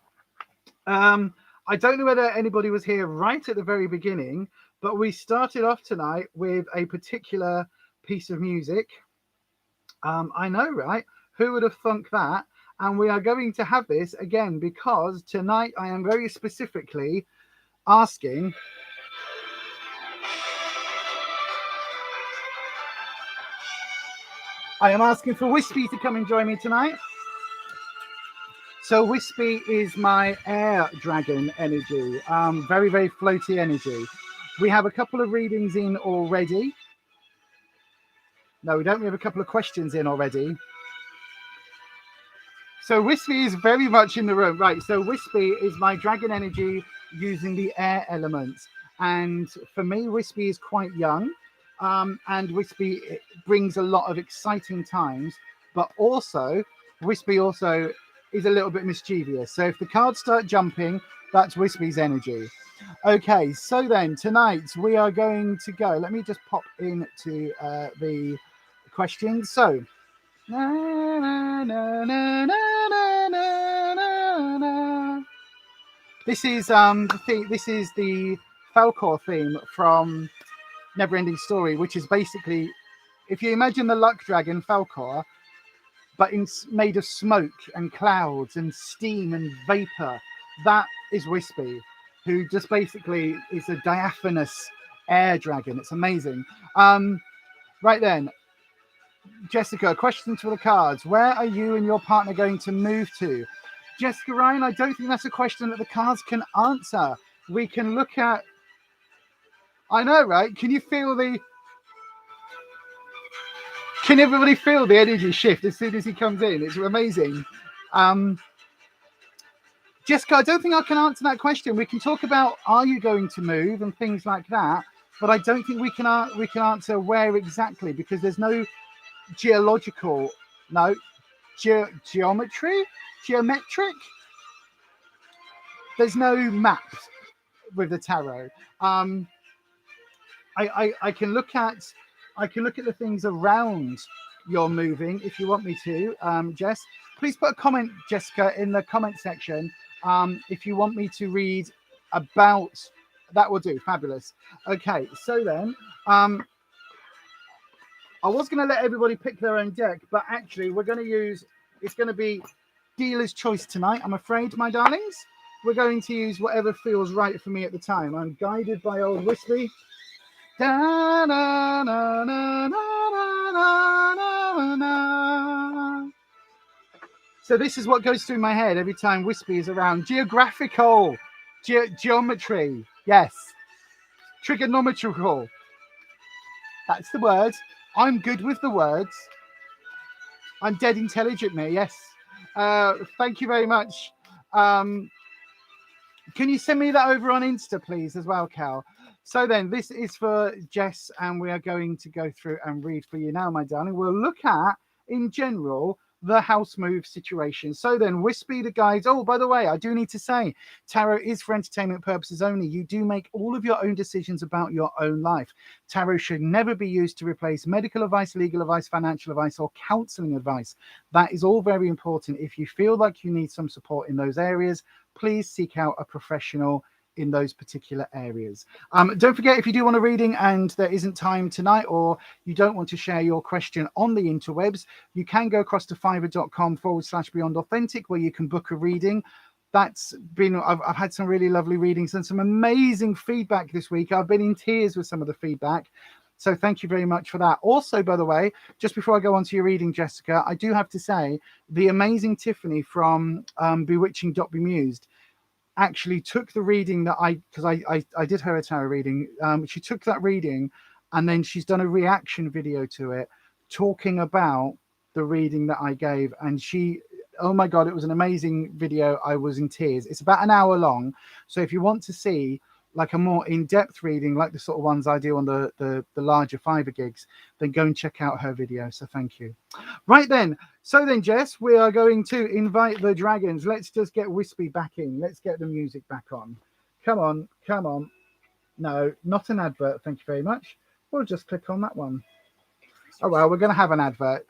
[SPEAKER 1] I don't know whether anybody was here right at the very beginning, but we started off tonight with a particular piece of music. I know, right? Who would have thunk that? And we are going to have this again because tonight I am very specifically asking for Whispy to come and join me tonight. So Whispy is my air dragon energy, very, very floaty energy. We have a couple of readings in already. No, we don't. We have a couple of questions in already. So Whispy is very much in the room. Right, so Whispy is my dragon energy using the air element. And for me, Whispy is quite young. And Whispy brings a lot of exciting times. But also, Whispy also is a little bit mischievous. So if the cards start jumping That's Whispy's energy. Okay, so then tonight we are going to go. Let me just pop into the questions. So, this is this is the Falcor theme from Neverending Story, which is basically, if you imagine the luck dragon Falcor, but made of smoke and clouds and steam and vapor, that is Whispy, who just basically is a diaphanous air dragon. It's amazing. Right then, Jessica, question to the cards. Where are you and your partner going to move to? Jessica Ryan, I don't think that's a question that the cards can answer. We can look at... I know, right? Can you feel the... Can everybody feel the energy shift as soon as he comes in? It's amazing. Jessica, I don't think I can answer that question. We can talk about, are you going to move and things like that, but I don't think we can answer where exactly, because there's no geometric. There's no maps with the tarot. I can look at the things around your moving if you want me to. Jess, please put a comment, Jessica, in the comment section if you want me to read about that. Will do. Fabulous. Okay, so then I was going to let everybody pick their own deck, but actually we're going to use, it's going to be dealer's choice tonight, I'm afraid, my darlings. We're going to use whatever feels right for me at the time. I'm guided by old Whispy. Da, na, na, na, na, na, na, na. So this is what goes through my head every time Whispy is around. Geographical. Geometry. Yes. Trigonometrical. That's the word. I'm good with the words. I'm dead intelligent, me. Yes. Thank you very much. Can you send me that over on Insta, please, as well, Cal? So then, this is for Jess, and we are going to go through and read for you now, my darling. We'll look at, in general, the house move situation. So then, Whispy the guides. Oh, by the way, I do need to say, tarot is for entertainment purposes only. You do make all of your own decisions about your own life. Tarot should never be used to replace medical advice, legal advice, financial advice, or counseling advice. That is all very important. If you feel like you need some support in those areas, please seek out a professional in those particular areas. Don't forget, if you do want a reading and there isn't time tonight, or you don't want to share your question on the interwebs, you can go across to fiverr.com/beyond authentic, where you can book a reading. That's been, I've had some really lovely readings and some amazing feedback this week. I've been in tears with some of the feedback. So thank you very much for that. Also, by the way, just before I go on to your reading, Jessica, I do have to say the amazing Tiffany from Bewitching.bemused actually took the reading that because I did her a tarot reading. She took that reading and then she's done a reaction video to it, talking about the reading that I gave. And oh my God, it was an amazing video. I was in tears. It's about an hour long. So if you want to see like a more in-depth reading, like the sort of ones I do on the larger Fiverr gigs, then go and check out her video. So thank you. Right then. So then, Jess, we are going to invite the dragons. Let's just get Whispy back in. Let's get the music back on. Come on, come on. No, not an advert. Thank you very much. We'll just click on that one. Oh, well, we're going to have an advert.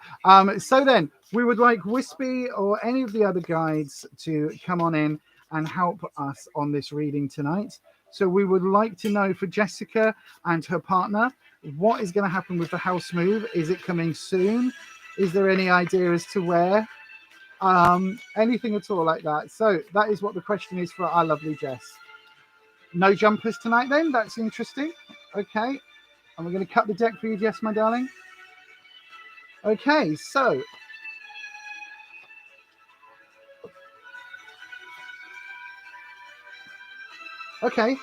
[SPEAKER 1] So then, we would like Whispy or any of the other guides to come on in and help us on this reading tonight. So we would like to know for Jessica and her partner, what is going to happen with the house move? Is it coming soon? Is there any idea as to where? Anything at all like that? So that is what the question is for our lovely Jess. No jumpers tonight then? That's interesting. Okay. And we're going to cut the deck for you, Jess, my darling. Okay, so... Okay.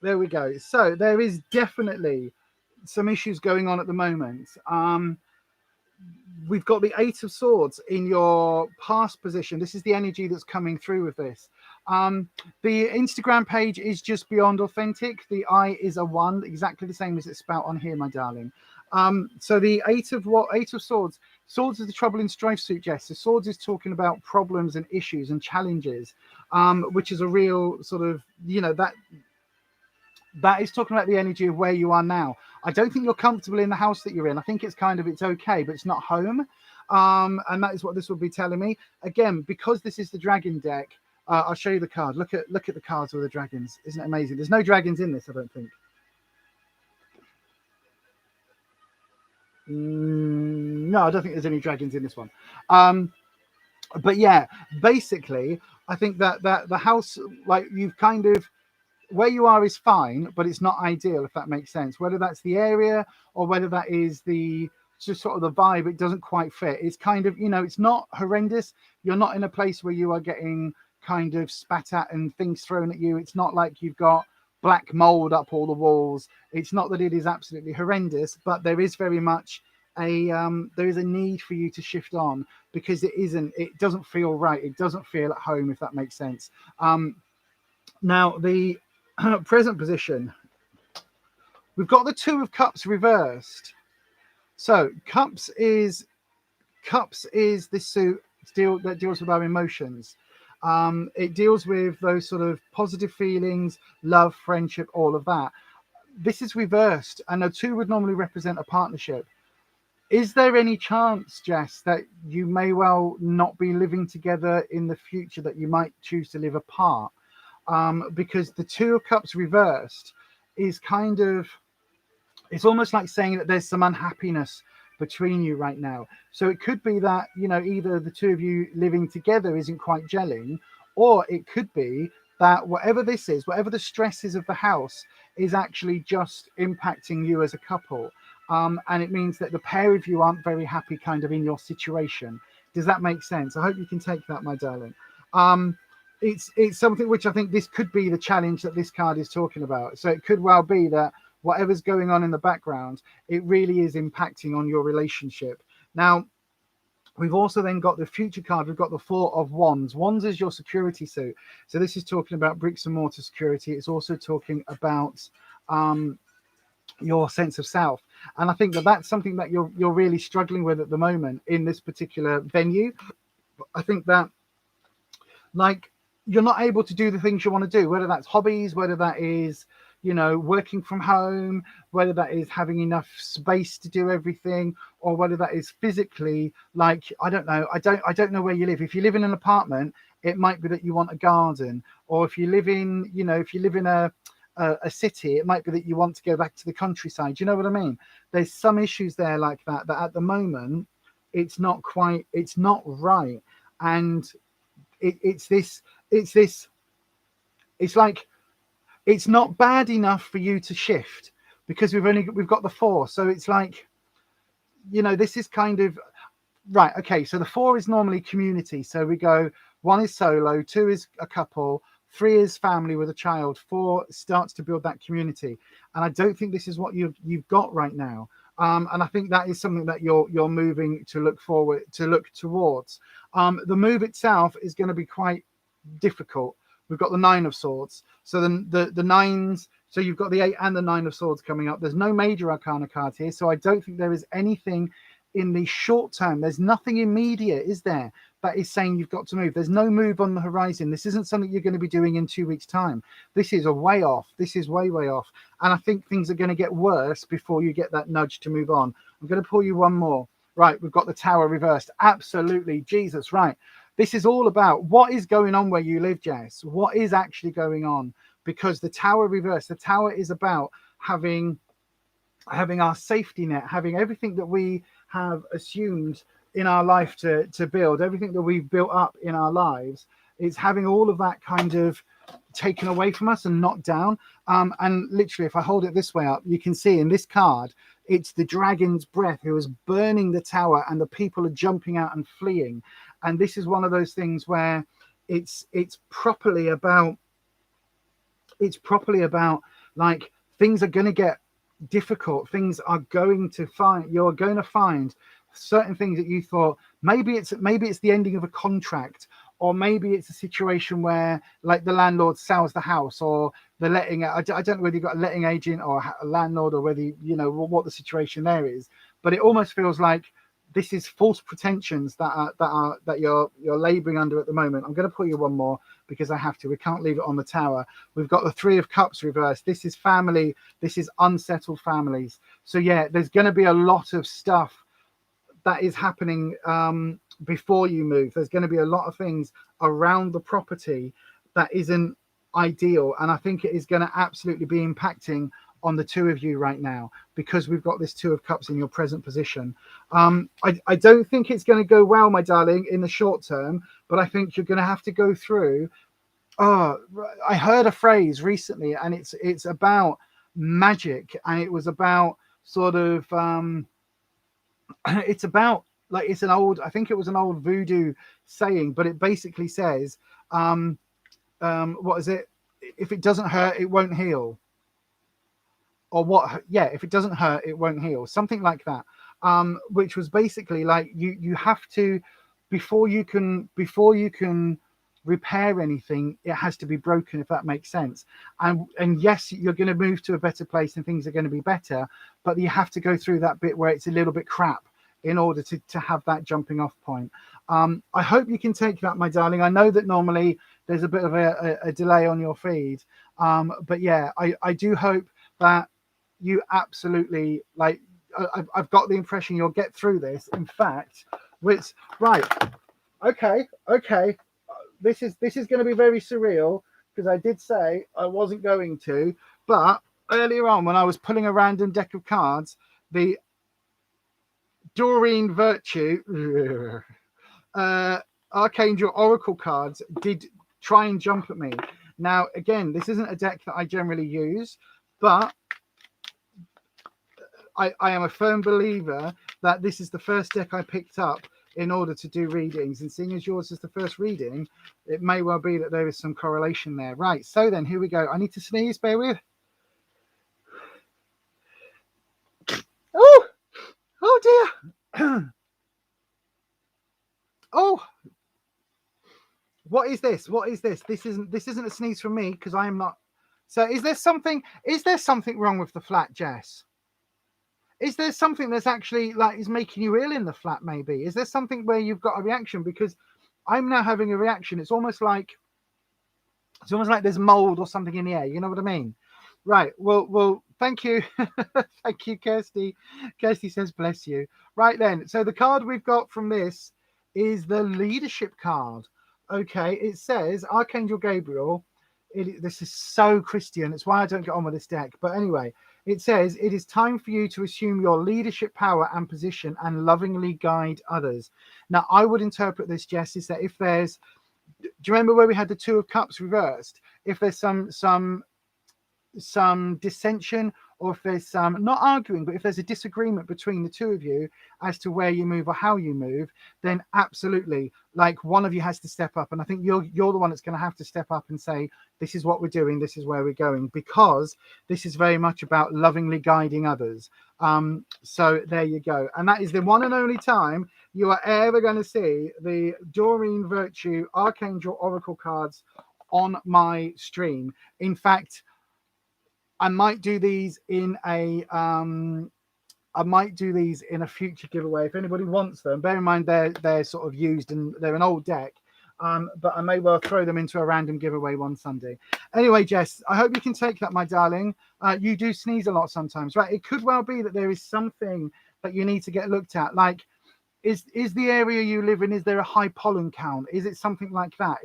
[SPEAKER 1] There we go. So there is definitely some issues going on at the moment. We've got the Eight of Swords in your past position. This is the energy that's coming through with this. The Instagram page is just Beyond Authentic. The I is a 1, exactly the same as it's spelled on here, my darling. So the Eight of Swords. Swords is the trouble in strife suit, Jess. So swords is talking about problems and issues and challenges, which is a real sort of, you know, that is talking about the energy of where you are now. I don't think you're comfortable in the house that you're in. I think it's kind of, it's okay, but it's not home. And that is what this would be telling me. Again, because this is the dragon deck, I'll show you the card. Look at the cards with the dragons. Isn't it amazing? There's no dragons in this, I don't think. No, I don't think there's any dragons in this one. But yeah, basically, I think that the house, like, you've kind of, where you are is fine, but it's not ideal, if that makes sense. Whether that's the area or whether that is the just sort of the vibe, it doesn't quite fit. It's kind of, you know, it's not horrendous. You're not in a place where you are getting kind of spat at and things thrown at you. It's not like you've got black mold up all the walls. It's not that it is absolutely horrendous, but there is very much there is a need for you to shift on, because it doesn't feel right. It doesn't feel at home, if that makes sense. Now the present position, we've got the Two of Cups reversed. So cups is the suit that deals with our emotions. It deals with those sort of positive feelings, love, friendship, all of that. This is reversed, and a two would normally represent a partnership. Is there any chance, Jess, that you may well not be living together in the future, that you might choose to live apart? Because the Two of Cups reversed is kind of, it's almost like saying that there's some unhappiness between you right now. So it could be that, you know, either the two of you living together isn't quite gelling, or it could be that whatever this is, whatever the stress is of the house, is actually just impacting you as a couple. And it means that the pair of you aren't very happy kind of in your situation. Does that make sense? I hope you can take that, my darling. It's something which I think this could be the challenge that this card is talking about. So it could well be that whatever's going on in the background, it really is impacting on your relationship. Now, we've also then got the future card. We've got the Four of Wands. Wands is your security suit. So this is talking about bricks and mortar security. It's also talking about your sense of self. And I think that that's something that you're really struggling with at the moment in this particular venue. I think that, like, you're not able to do the things you want to do, whether that's hobbies, whether that is, you know, working from home, whether that is having enough space to do everything, or whether that is physically, like, I don't know. I don't know where you live. If you live in an apartment, it might be that you want a garden, or if you live in, you know, if you live in a city, it might be that you want to go back to the countryside. You know what I mean? There's some issues there like that at the moment, it's not right. And it's like, it's not bad enough for you to shift, because we've got the Four. So it's like, you know, this is kind of right. Okay. So the Four is normally community. So we go, 1 is solo, 2 is a couple, 3 is family with a child, 4 starts to build that community. And I don't think this is what you've got right now. And I think that is something that you're moving to look towards. The move itself is going to be quite difficult. We've got the 9 of Swords. So the nines, so you've got the 8 and the 9 of Swords coming up. There's no major arcana card here. So I don't think there is anything in the short term. There's nothing immediate, is there, that is saying you've got to move. There's no move on the horizon. This isn't something you're going to be doing in 2 weeks' time. This is a way off. This is way off. And I think things are going to get worse before you get that nudge to move on. I'm going to pull you one more. Right, we've got the Tower reversed. Absolutely, Jesus, right. This is all about what is going on where you live, Jess. What is actually going on? Because the Tower reversed, the Tower is about having our safety net, having everything that we have assumed in our life to build, everything that we've built up in our lives. It's having all of that kind of taken away from us and knocked down. And literally, if I hold it this way up, you can see in this card, it's the dragon's breath who is burning the tower, and the people are jumping out and fleeing. And this is one of those things where it's properly about like, things are going to get difficult. Things are going to you're going to find certain things that you thought maybe it's the ending of a contract, or maybe it's a situation where, like, the landlord sells the house, or the letting. I don't know whether you've got a letting agent or a landlord, or whether you know what the situation there is, but it almost feels like this is false pretensions that you're laboring under at the moment. I'm going to put you one more because I have to. We can't leave it on the tower. We've got the Three of Cups reversed. This is family. This is unsettled families. So yeah, there's going to be a lot of stuff that is happening before you move. There's going to be a lot of things around the property that isn't ideal, and I think it is going to absolutely be impacting on the two of you right now, because we've got this Two of Cups in your present position. I don't think it's going to go well, my darling, in the short term, but I think you're going to have to go through. Oh, I heard a phrase recently, and it's about magic, and it was about sort of it's about, like, it's an old, I think it was an old voodoo saying, but it basically says what is it, if it doesn't hurt, it won't heal, or what, yeah, if it doesn't hurt, it won't heal, something like that, which was basically like you have to, before you can repair anything, it has to be broken, if that makes sense. And yes, you're going to move to a better place and things are going to be better, but you have to go through that bit where it's a little bit crap in order to have that jumping off point. I hope you can take that, my darling. I know that normally there's a bit of a delay on your feed, but yeah, I do hope that you absolutely, like, I've got the impression you'll get through this. In fact, which, right, okay, this is going to be very surreal, because I did say I wasn't going to, but earlier on when I was pulling a random deck of cards, the Doreen Virtue Archangel Oracle cards did try and jump at me. Now, again, this isn't a deck that I generally use, but I am a firm believer that this is the first deck I picked up in order to do readings, and seeing as yours is the first reading, it may well be that there is some correlation there. Right, so then here we go. I need to sneeze, bear with. Oh dear. Oh, what is this? This isn't a sneeze from me, because I am not. So is there something wrong with the flat, Jess? Is there something that's actually, like, is making you ill in the flat, maybe? Is there something where you've got a reaction? Because I'm now having a reaction. It's almost like there's mold or something in the air. You know what I mean? Right. Well, thank you. Thank you, Kirsty. Kirsty says, bless you. Right then. So the card we've got from this is the leadership card. Okay. It says Archangel Gabriel. This is so Christian. It's why I don't get on with this deck. But anyway, it says, it is time for you to assume your leadership power and position and lovingly guide others. Now, I would interpret this, Jess, is that if there's, do you remember where we had the Two of Cups reversed? If there's some dissension, or if there's some, not arguing, but if there's a disagreement between the two of you as to where you move or how you move, then absolutely, like, one of you has to step up. And I think you're the one that's going to have to step up and say, this is what we're doing, this is where we're going, because this is very much about lovingly guiding others. So there you go. And that is the one and only time you are ever going to see the Doreen Virtue Archangel Oracle cards on my stream. In fact, I might do these in a future giveaway if anybody wants them. Bear in mind they're sort of used and they're an old deck, but I may well throw them into a random giveaway one Sunday. Anyway, Jess, I hope you can take that, my darling. You do sneeze a lot sometimes, right? It could well be that there is something that you need to get looked at, like, is the area you live in, is there a high pollen count? Is it something like that?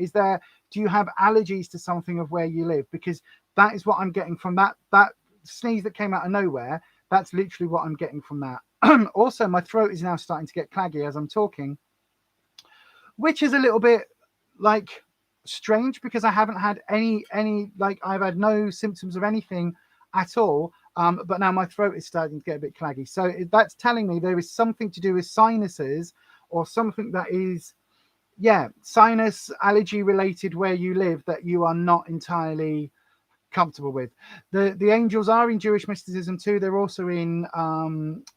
[SPEAKER 1] Do you have allergies to something of where you live? Because that is what I'm getting from that sneeze that came out of nowhere. That's literally what I'm getting from that. Also, my throat is now starting to get claggy as I'm talking, which is a little bit, like, strange, because I haven't had any like, I've had no symptoms of anything at all. But now my throat is starting to get a bit claggy. So that's telling me there is something to do with sinuses, or something that is, yeah, sinus allergy related where you live, that you are not entirely comfortable with. The angels are in Jewish mysticism too. They're also in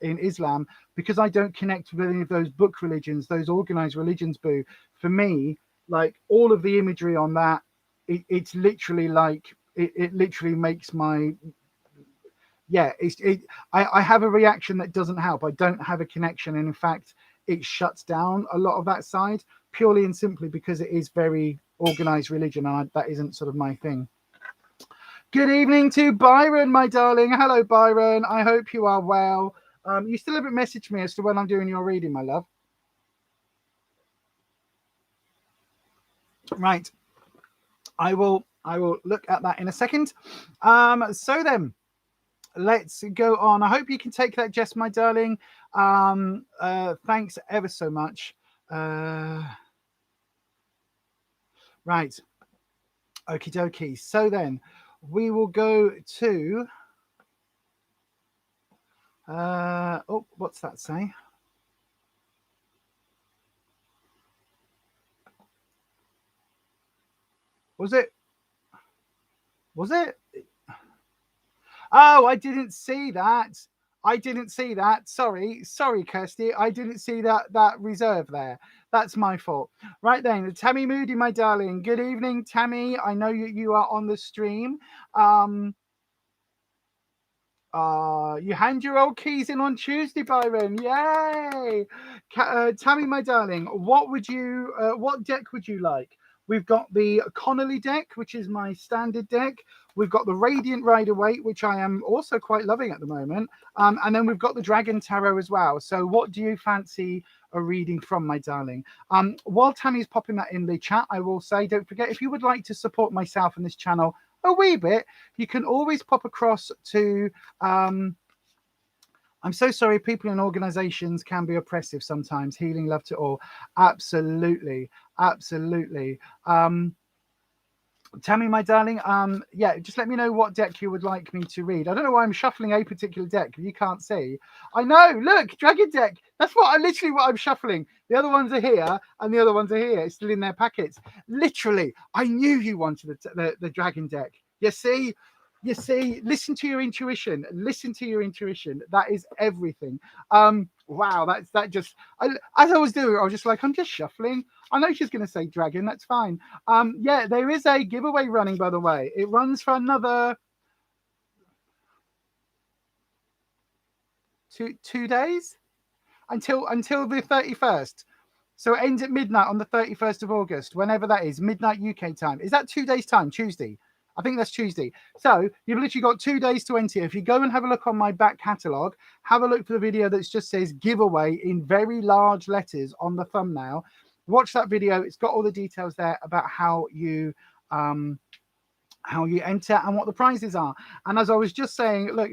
[SPEAKER 1] Islam, because I don't connect with any of those book religions, those organized religions, boo. For me, like, all of the imagery on that, it's literally like, it literally makes my, yeah, I have a reaction that doesn't help. I don't have a connection, and in fact, it shuts down a lot of that side, purely and simply because it is very organized religion, and that isn't sort of my thing. Good evening to Byron, my darling. Hello, Byron. I hope you are well. You still haven't messaged me as to when I'm doing your reading, my love. Right. I will look at that in a second. So then, let's go on. I hope you can take that, Jess, my darling. Thanks ever so much. Right. Okie dokie. So then, we will go to... oh, what's that say? Was it? Oh, I didn't see that. Sorry, Kirsty. I didn't see that reserve there. That's my fault. Right then, Tammy Moodie, my darling. Good evening, Tammy. I know you are on the stream. You hand your old keys in on Tuesday, Byron. Yay! Tammy, my darling, what deck would you like? We've got the Connolly deck, which is my standard deck. We've got the Radiant Rider-Waite, which I am also quite loving at the moment. And then we've got the Dragon Tarot as well. So what do you fancy a reading from, my darling? While Tammy's popping that in the chat, I will say, don't forget, if you would like to support myself and this channel a wee bit, you can always pop across to... I'm so sorry, people in organizations can be oppressive sometimes. Healing love to all. Absolutely. Tammy, my darling, yeah, just let me know what deck you would like me to read. I don't know why I'm shuffling a particular deck. You can't see. I know. Look, Dragon deck. That's literally what I'm shuffling. The other ones are here, and the other ones are here. It's still in their packets. Literally, I knew you wanted the Dragon deck. You see, listen to your intuition. That is everything. Wow, that just... as I was doing it, I was just like, I'm just shuffling. I know she's going to say dragon. That's fine. Yeah, there is a giveaway running, by the way. It runs for another 2 days until the 31st. So it ends at midnight on the 31st of August, whenever that is, midnight UK time. Is that 2 days' time? Tuesday? I think that's Tuesday. So you've literally got 2 days to enter. If you go and have a look on my back catalogue, have a look for the video that just says giveaway in very large letters on the thumbnail. Watch that video. It's got all the details there about how you enter and what the prizes are. And as I was just saying, look,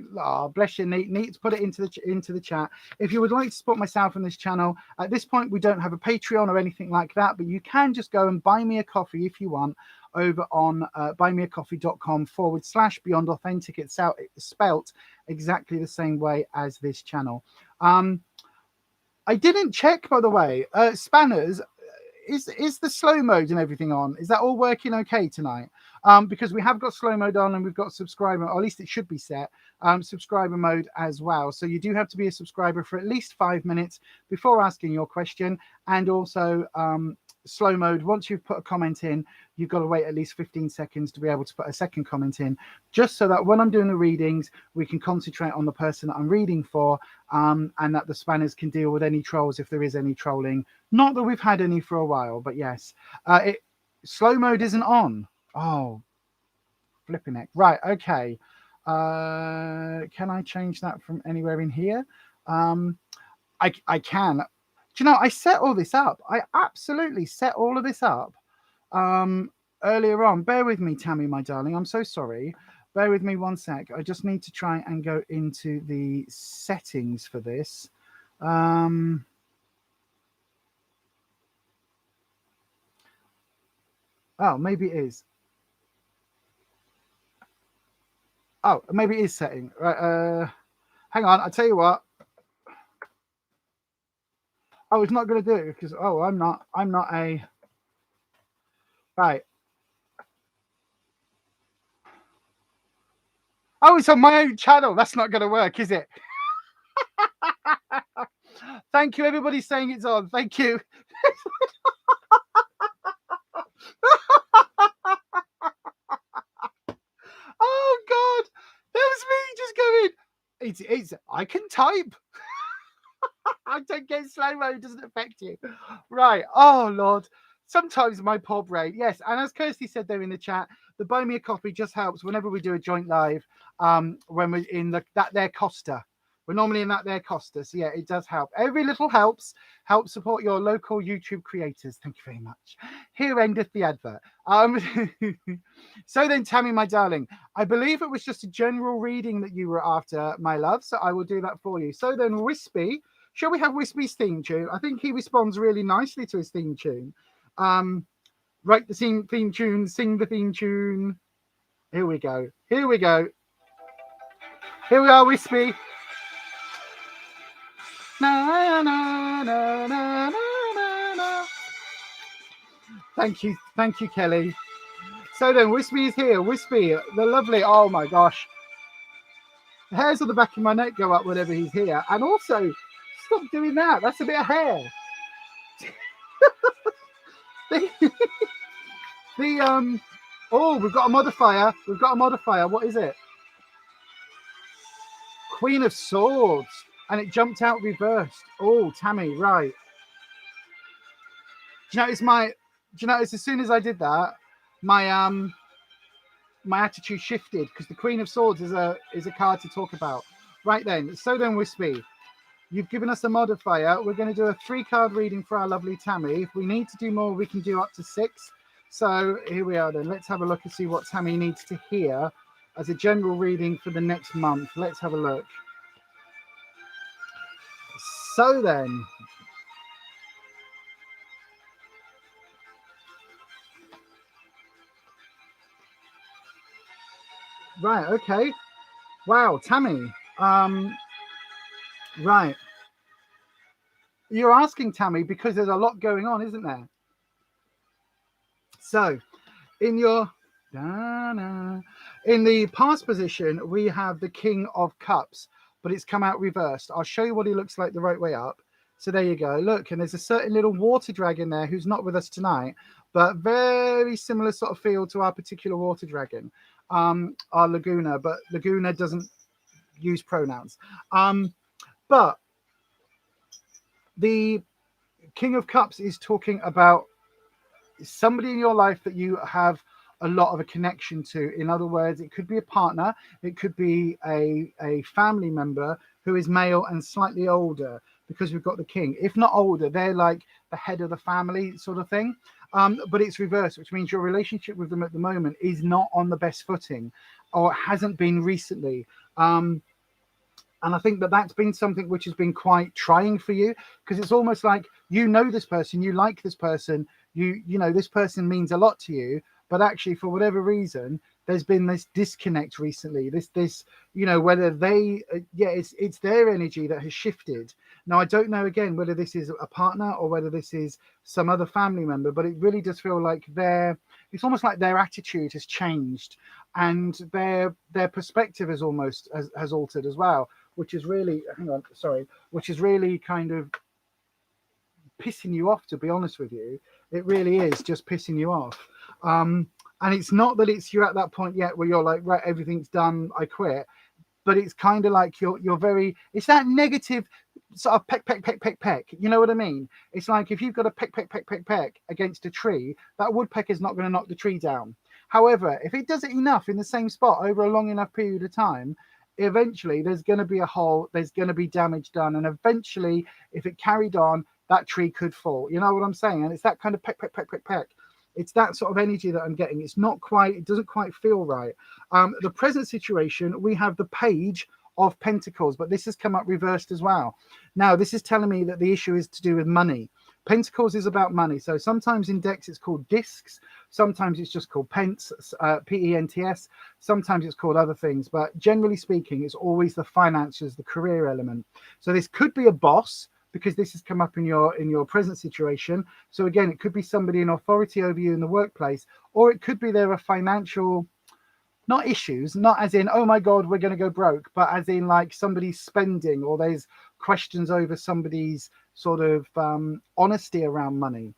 [SPEAKER 1] bless you, Neat, put it into the chat. If you would like to support myself on this channel, at this point we don't have a Patreon or anything like that, but you can just go and buy me a coffee if you want over on buymeacoffee.com/Beyond Authentic. It's spelt exactly the same way as this channel. I didn't check, by the way, Spanners. Is the slow mode and everything on? Is that all working okay tonight? Because we have got slow mode on and we've got subscriber, or at least it should be set, subscriber mode as well. So you do have to be a subscriber for at least 5 minutes before asking your question. And also slow mode, once you've put a comment in, you've got to wait at least 15 seconds to be able to put a second comment in, just so that when I'm doing the readings, we can concentrate on the person that I'm reading for, and that the Spanners can deal with any trolls if there is any trolling. Not that we've had any for a while, but yes. Slow mode isn't on. Oh, flipping it. Right, okay. Can I change that from anywhere in here? I can. Do you know, I set all this up. I absolutely set all of this up earlier on. Bear with me, Tammy, my darling. I'm so sorry. Bear with me 1 sec. I just need to try and go into the settings for this. Oh, maybe it is. Oh, maybe it is setting. Right, hang on. I'll tell you what. Oh, it's not going to do it because, I'm not a... Right. Oh, it's on my own channel. That's not going to work, is it? Thank you, everybody saying it's on. Thank you. Oh, God. That was me just going, I can type. I don't get slow-mo, it doesn't affect you. Right. Oh, Lord. Sometimes my poor brain. Yes, and as Kirsty said there in the chat, the buy me a coffee just helps whenever we do a joint live. When we're in that there Costa. We're normally in that there Costa. So yeah, it does help. Every little helps. Help support your local YouTube creators. Thank you very much. Here endeth the advert. So then, Tammy, my darling, I believe it was just a general reading that you were after, my love. So I will do that for you. So then, Whispy, shall we have Whispy's theme tune? I think he responds really nicely to his theme tune. Write the theme tune, sing the theme tune. Here we go. Here we go. Here we are, Whispy. Na, na, na, na, na, na. Thank you, Kelly. So then, Whispy is here. Whispy, the lovely. Oh my gosh, the hairs on the back of my neck go up whenever he's here. And also, stop doing that. That's a bit of hair. Oh, we've got a modifier. We've got a modifier. What is it? Queen of Swords, and it jumped out reversed. Oh, Tammy, right. Do you notice as soon as I did that, my attitude shifted because the Queen of Swords is a card to talk about. Right then, so then, Whispy, you've given us a modifier. We're going to do a 3-card reading for our lovely Tammy. If we need to do more, we can do up to 6. So here we are then. Let's have a look and see what Tammy needs to hear as a general reading for the next month. Let's have a look. So then, right, okay. Wow, Tammy. Right. You're asking, Tammy, because there's a lot going on, isn't there? So, in the past position, we have the King of Cups, but it's come out reversed. I'll show you what he looks like the right way up. So there you go. Look, and there's a certain little water dragon there who's not with us tonight, but very similar sort of feel to our particular water dragon, our Laguna, but Laguna doesn't use pronouns. But the King of Cups is talking about somebody in your life that you have a lot of a connection to. In other words, it could be a partner, it could be a family member who is male and slightly older, because we've got the king. If not older, they're like the head of the family sort of thing. But it's reversed, which means your relationship with them at the moment is not on the best footing, or hasn't been recently. And I think that that's been something which has been quite trying for you, because it's almost like you know this person, you like this person, you know this person means a lot to you, but actually for whatever reason there's been this disconnect recently. This you know, whether they it's their energy that has shifted. Now I don't know again whether this is a partner or whether this is some other family member, but it really does feel like it's almost like their attitude has changed, and their perspective has almost has altered as well, which is really which is really kind of pissing you off, to be honest with you. It really is just pissing you off. And it's not that you're at that point yet where you're like, right, everything's done, I quit. But it's kind of like you're very, it's that negative sort of peck. You know what I mean? It's like if you've got a peck against a tree, that woodpecker is not going to knock the tree down. However, if it does it enough in the same spot over a long enough period of time, eventually there's going to be a hole, there's going to be damage done. And eventually, if it carried on, that tree could fall. You know what I'm saying? And it's that kind of peck. It's that sort of energy that I'm getting. It's not quite, it doesn't quite feel right. The present situation, we have the Page of Pentacles, but this has come up reversed as well. Now, this is telling me that the issue is to do with money. Pentacles is about money. So sometimes in decks it's called discs. Sometimes it's just called pence, P-E-N-T-S. Sometimes it's called other things. But generally speaking, it's always the finances, the career element. So this could be a boss, because this has come up in your present situation. So again, it could be somebody in authority over you in the workplace, or it could be there are financial, not issues, not as in, oh my God, we're going to go broke, but as in like somebody's spending, or there's questions over somebody's sort of honesty around money.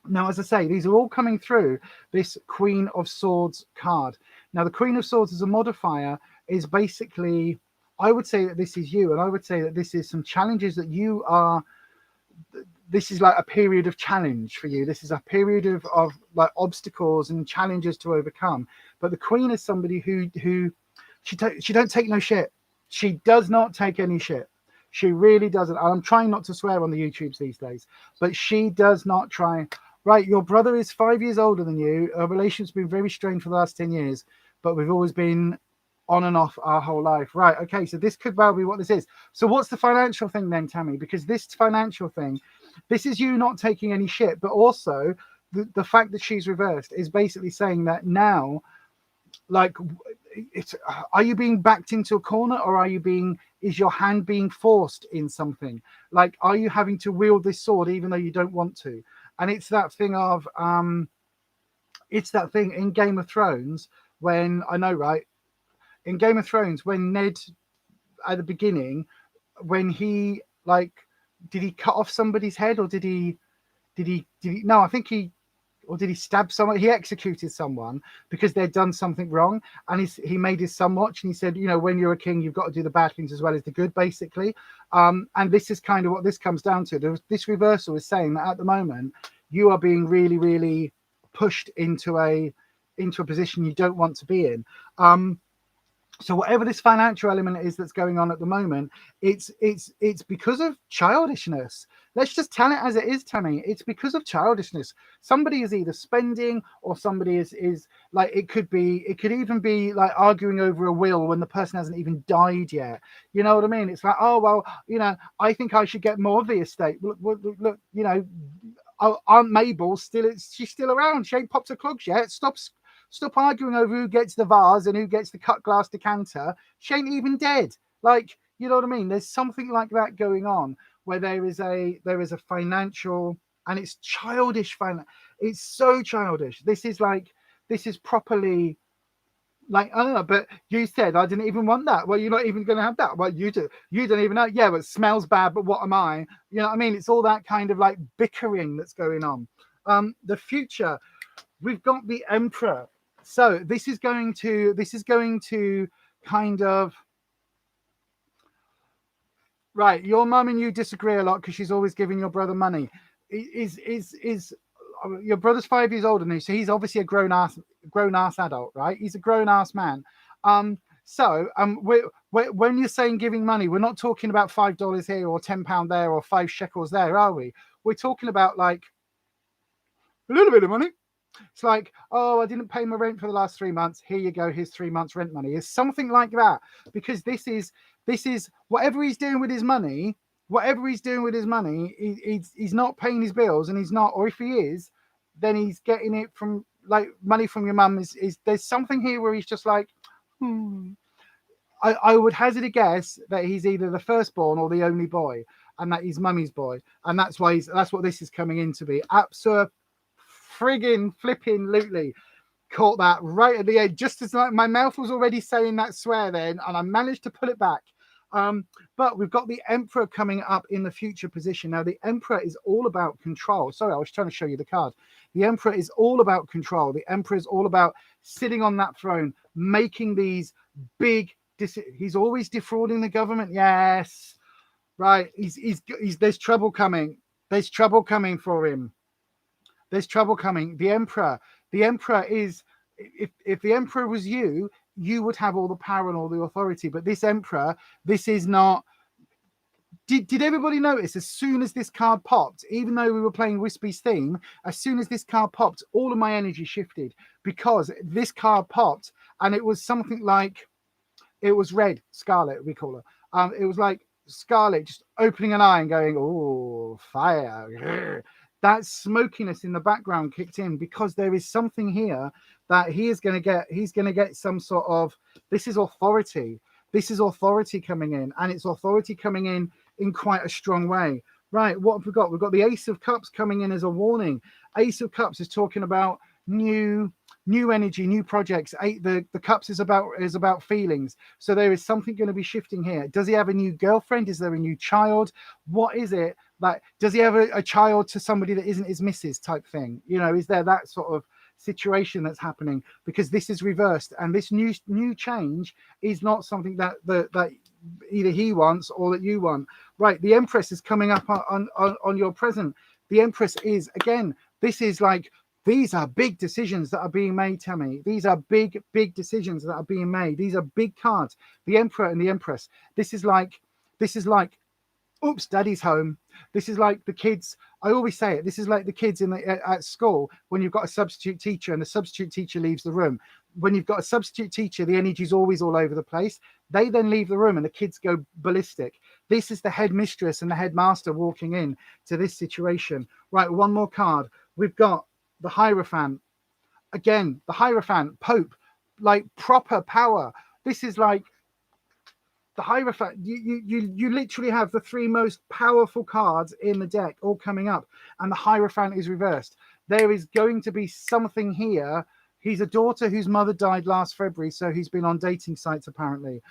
[SPEAKER 1] Now, as I say, these are all coming through this Queen of Swords card. Now, the Queen of Swords as a modifier is basically I would say that this is you, and I would say that this is some challenges that you are. This is like a period of challenge for you. This is a period of like obstacles and challenges to overcome. But the Queen is somebody who she don't take no shit. She does not take any shit. She really doesn't. I'm trying not to swear on the YouTubes these days, but she does not try. Right, your brother is 5 years older than you. Our relationship's been very strained for the last 10 years, but we've always been on and off our whole life. Right, okay, so this could well be what this is. So what's the financial thing then, Tammy? Because this financial thing, this is you not taking any shit, but also the fact that she's reversed is basically saying that now, like, are you being backed into a corner, or is your hand being forced in something? Like, are you having to wield this sword even though you don't want to? And it's that thing of it's that thing in Game of Thrones when, I know, right, in Game of Thrones when Ned at the beginning, when he, like, did he cut off somebody's head, or did he no, I think he, or did he stab someone? He executed someone because they'd done something wrong, and he made his son watch, and he said, you know, when you're a king, you've got to do the bad things as well as the good, basically. And this is kind of what this comes down to. This reversal is saying that at the moment you are being really, really pushed into a position you don't want to be in. So whatever this financial element is that's going on at the moment, it's because of childishness. Let's just tell it as it is, Tammy. It's because of childishness. Somebody is either spending, or somebody is like, it could even be like arguing over a will when the person hasn't even died yet. You know what I mean? It's like, oh, well, you know, I think I should get more of the estate. Look, you know, Aunt Mabel's she's still around. She ain't popped her clogs yet. Stop arguing over who gets the vase and who gets the cut glass decanter. She ain't even dead. Like, you know what I mean? There's something like that going on where there is a financial, and it's childish. It's so childish. This is properly, like, I don't know, but you said I didn't even want that. Well, you're not even going to have that. Well, you do. You don't even know. Yeah, but it smells bad, but what am I? You know what I mean? It's all that kind of like bickering that's going on. The future, we've got the Emperor. So this is going to kind of, right, your mum and you disagree a lot because she's always giving your brother money. Is your brother's 5 years older than you, so he's obviously a grown ass adult, right? He's a grown ass man. So when you're saying giving money, we're not talking about $5 here or £10 there or 5 shekels there, are we? We're talking about like a little bit of money. It's like, oh, I didn't pay my rent for the last 3 months. Here you go. Here's 3 months rent money. It's something like that, because this is whatever he's doing with his money. He's not paying his bills, and he's not, or if he is, then he's getting it from, like, money from your mum. Is there's something here where he's just like, I would hazard a guess that he's either the firstborn or the only boy, and that he's mummy's boy, and that's why that's what this is coming in to be. Absurd. Friggin' flipping lootly caught that right at the end, just as like my mouth was already saying that swear then, and I managed to pull it back. But we've got the Emperor coming up in the future position. Now, the Emperor is all about control. Sorry, I was trying to show you the card. The Emperor is all about control. The Emperor is all about sitting on that throne, making these big he's always defrauding the government. Yes, right. He's there's trouble coming. There's trouble coming for him. There's trouble coming. The Emperor is, if the Emperor was you would have all the power and all the authority. But this Emperor, this is not. Did everybody notice, as soon as this card popped, even though we were playing Whispy's theme, as soon as this card popped, all of my energy shifted, because this card popped and it was something like, it was red, Scarlet, we call her. It was like Scarlet just opening an eye and going, oh, fire. That smokiness in the background kicked in, because there is something here that he's going to get some sort of, this is authority. This is authority coming in, and it's authority coming in quite a strong way. Right, what have we got? We've got the Ace of Cups coming in as a warning. Ace of Cups is talking about new energy, new projects. The Cups is about feelings. So there is something going to be shifting here. Does he have a new girlfriend? Is there a new child? What is it? Like, does he have a child to somebody that isn't his missus type thing? You know, is there that sort of situation that's happening? Because this is reversed, and this new change is not something that either he wants or that you want. Right, the Empress is coming up on your present. The Empress is, again, this is like, these are big decisions that are being made, Tammy. These are big decisions that are being made. These are big cards. The Emperor and the Empress. This is like, oops, daddy's home. This is like the kids. I always say it. This is like the kids at school when you've got a substitute teacher and the substitute teacher leaves the room. When you've got a substitute teacher, the energy is always all over the place. They then leave the room and the kids go ballistic. This is the headmistress and the headmaster walking in to this situation. Right, one more card. We've got the Hierophant. Again, the Hierophant, Pope, like proper power. This is like the Hierophant. You literally have the three most powerful cards in the deck all coming up, and the Hierophant is reversed. There is going to be something here. He's a daughter whose mother died last February, so he's been on dating sites apparently.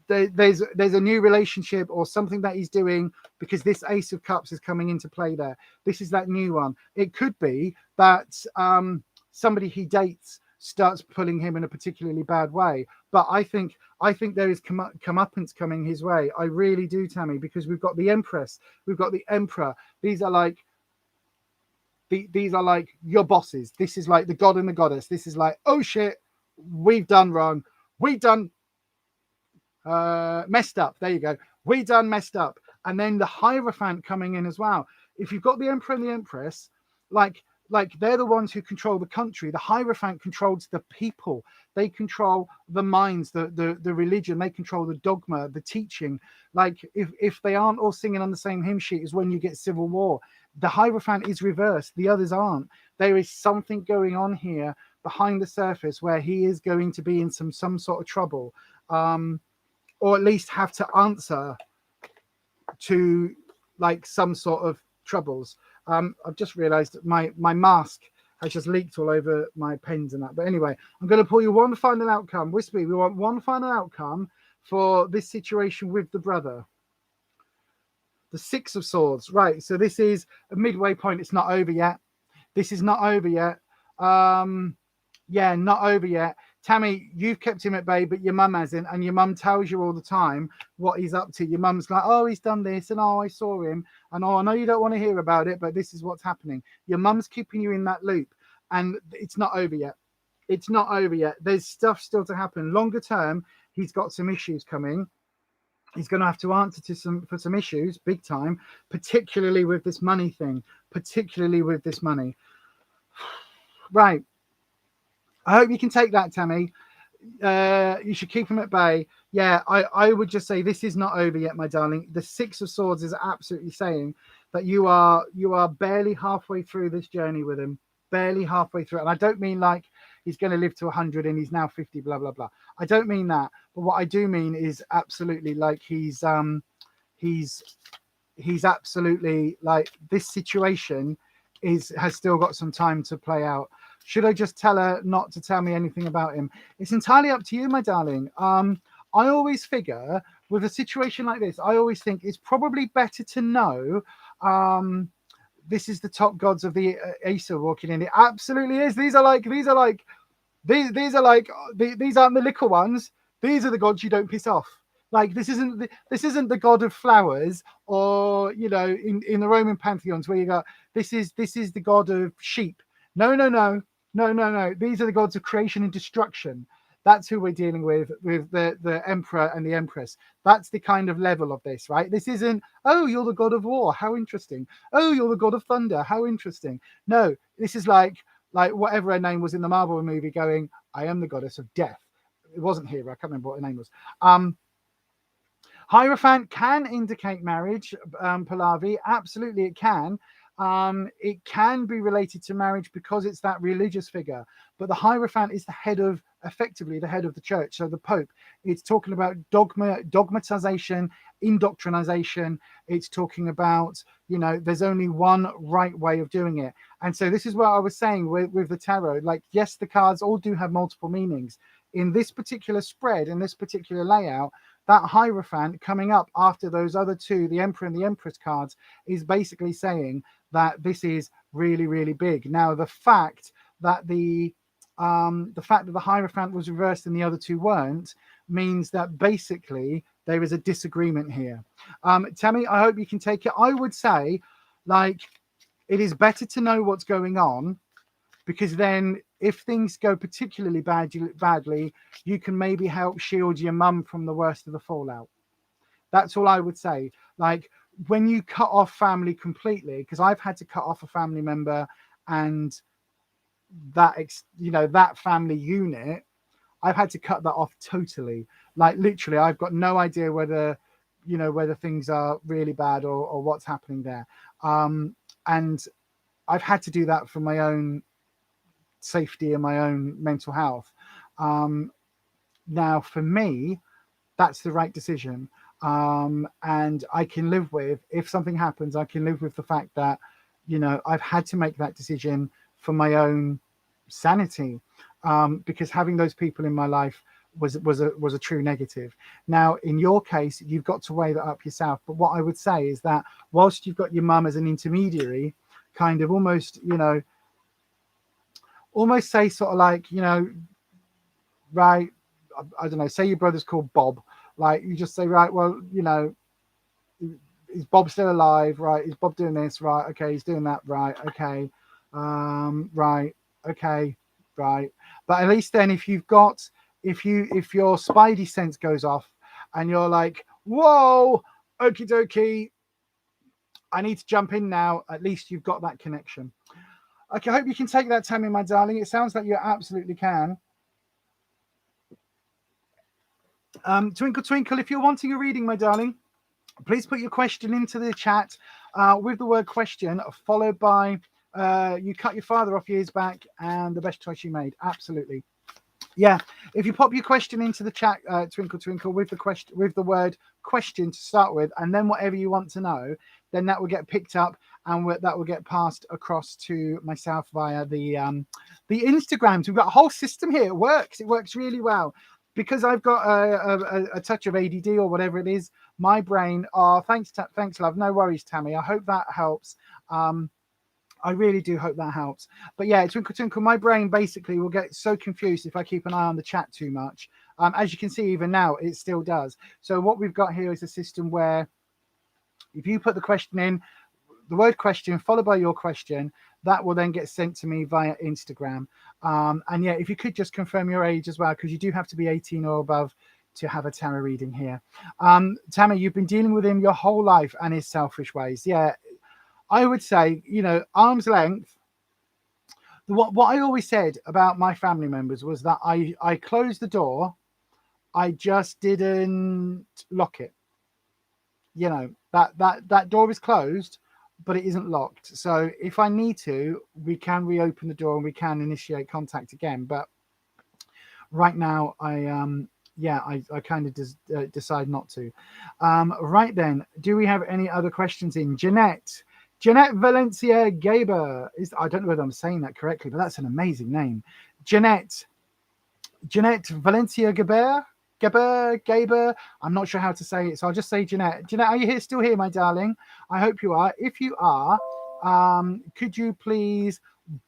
[SPEAKER 1] There's a new relationship or something that he's doing, because this Ace of Cups is coming into play there. This is that new one. It could be that somebody he dates starts pulling him in a particularly bad way. But I think there is comeuppance coming his way. I really do, Tammy, because we've got the Empress, we've got the Emperor. These are like your bosses. This is like the god and the goddess. This is like, oh shit, we've done wrong. We've done messed up. There you go. We done messed up. And then the Hierophant coming in as well. If you've got the Emperor and the Empress, like they're the ones who control the country. The Hierophant controls the people. They control the minds, the religion. They control the dogma, the teaching. Like if they aren't all singing on the same hymn sheet is when you get civil war. The Hierophant is reversed. The others aren't. There is something going on here behind the surface where he is going to be in some sort of trouble, or at least have to answer to like some sort of troubles. I've just realized my mask has just leaked all over my pens and that. But anyway, I'm going to pull you one final outcome. Whispy, we want one final outcome for this situation with the brother. The Six of Swords. Right, so this is a midway point. It's not over yet. This is not over yet. Yeah, not over yet. Tammy, you've kept him at bay, but your mum hasn't, and your mum tells you all the time what he's up to. Your mum's like, oh, he's done this, and oh, I saw him, and oh, I know you don't want to hear about it, but this is what's happening. Your mum's keeping you in that loop, and it's not over yet. It's not over yet. There's stuff still to happen. Longer term, he's got some issues coming. He's going to have to answer for some issues, big time, particularly with this money thing, Right. I hope you can take that, Tammy. You should keep him at bay. Yeah, I would just say this is not over yet, my darling. The Six of Swords is absolutely saying that you are barely halfway through this journey with him. Barely halfway through. And I don't mean like he's going to live to 100 and he's now 50, blah, blah, blah. I don't mean that. But what I do mean is absolutely like he's absolutely like this situation has still got some time to play out. Should I just tell her not to tell me anything about him? It's entirely up to you, my darling. I always figure with a situation like this, I always think it's probably better to know this is the top gods of the Acer walking in. It absolutely is. These aren't the little ones. These are the gods you don't piss off. Like this isn't the god of flowers, or in the Roman pantheons where you got this is the god of sheep. No. These are the gods of creation and destruction. That's who we're dealing with the Emperor and the Empress. That's the kind of level of this, right? This isn't, oh, you're the god of war. How interesting. Oh, you're the god of thunder. How interesting. No, this is like whatever her name was in the Marvel movie going, I am the goddess of death. It wasn't here. I can't remember what her name was. Hierophant can indicate marriage, Pallavi. Absolutely, it can. It can be related to marriage because it's that religious figure, but the Hierophant is effectively the head of the church. So the Pope, it's talking about dogmatization, indoctrination. It's talking about, there's only one right way of doing it. And so this is what I was saying with the tarot. Like, yes, the cards all do have multiple meanings. In this particular spread, in this particular layout, that Hierophant coming up after those other two, the Emperor and the Empress cards, is basically saying that this is really, really big. Now, the fact that the Hierophant was reversed and the other two weren't means that basically there is a disagreement here. Tammy, I hope you can take it. I would say, like, it is better to know what's going on, because then if things go particularly badly, you can maybe help shield your mum from the worst of the fallout. That's all I would say. Like, when you cut off family completely, because I've had to cut off a family member, and that that family unit, I've had to cut that off totally. Like, literally, I've got no idea whether whether things are really bad, or what's happening there. And I've had to do that for my own safety and my own mental health. Now, for me, that's the right decision. And I can live with, if something happens, I can live with the fact that, I've had to make that decision for my own sanity, because having those people in my life was a true negative. Now, in your case, you've got to weigh that up yourself. But what I would say is that whilst you've got your mum as an intermediary, kind of almost say sort of like, right, I don't know, say your brother's called Bob, like, you just say, right, well, is Bob still alive? Right, is Bob doing this? Right, okay, he's doing that. Right, okay, right, okay, right. But at least then, if your spidey sense goes off and you're like, whoa, okie dokie, I need to jump in now, at least you've got that connection. Okay, I hope you can take that, Tammy, my darling. It sounds like you absolutely can. Twinkle Twinkle, if you're wanting a reading, my darling, please put your question into the chat with the word question, followed by you cut your father off years back and the best choice you made. Absolutely. Yeah, if you pop your question into the chat, Twinkle Twinkle, with the word question to start with, and then whatever you want to know, then that will get picked up, and that will get passed across to myself via the Instagrams. We've got a whole system here. It works really well, because I've got a touch of ADD or whatever it is. My brain. Oh, thanks, love. No worries, Tammy. I hope that helps. I really do hope that helps. But yeah, Twinkle Twinkle, my brain basically will get so confused if I keep an eye on the chat too much. As you can see, even now, it still does. So what we've got here is a system where if you put the question in, the word question followed by your question, that will then get sent to me via Instagram. And yeah, if you could just confirm your age as well, because you do have to be 18 or above to have a tarot reading here. Tammy, you've been dealing with him your whole life and his selfish ways. Yeah, I would say, arm's length. What I always said about my family members was that I closed the door. I just didn't lock it. That door is closed, but it isn't locked. So if I need to, we can reopen the door and we can initiate contact again. But right now, I kind of decide not to. Right then, do we have any other questions in? Jeanette Valencia Gaber I don't know whether I'm saying that correctly, but that's an amazing name. Jeanette Valencia Gaber. I'm not sure how to say it, so I'll just say Jeanette. Jeanette, are you still here, my darling? I hope you are. If you are, could you please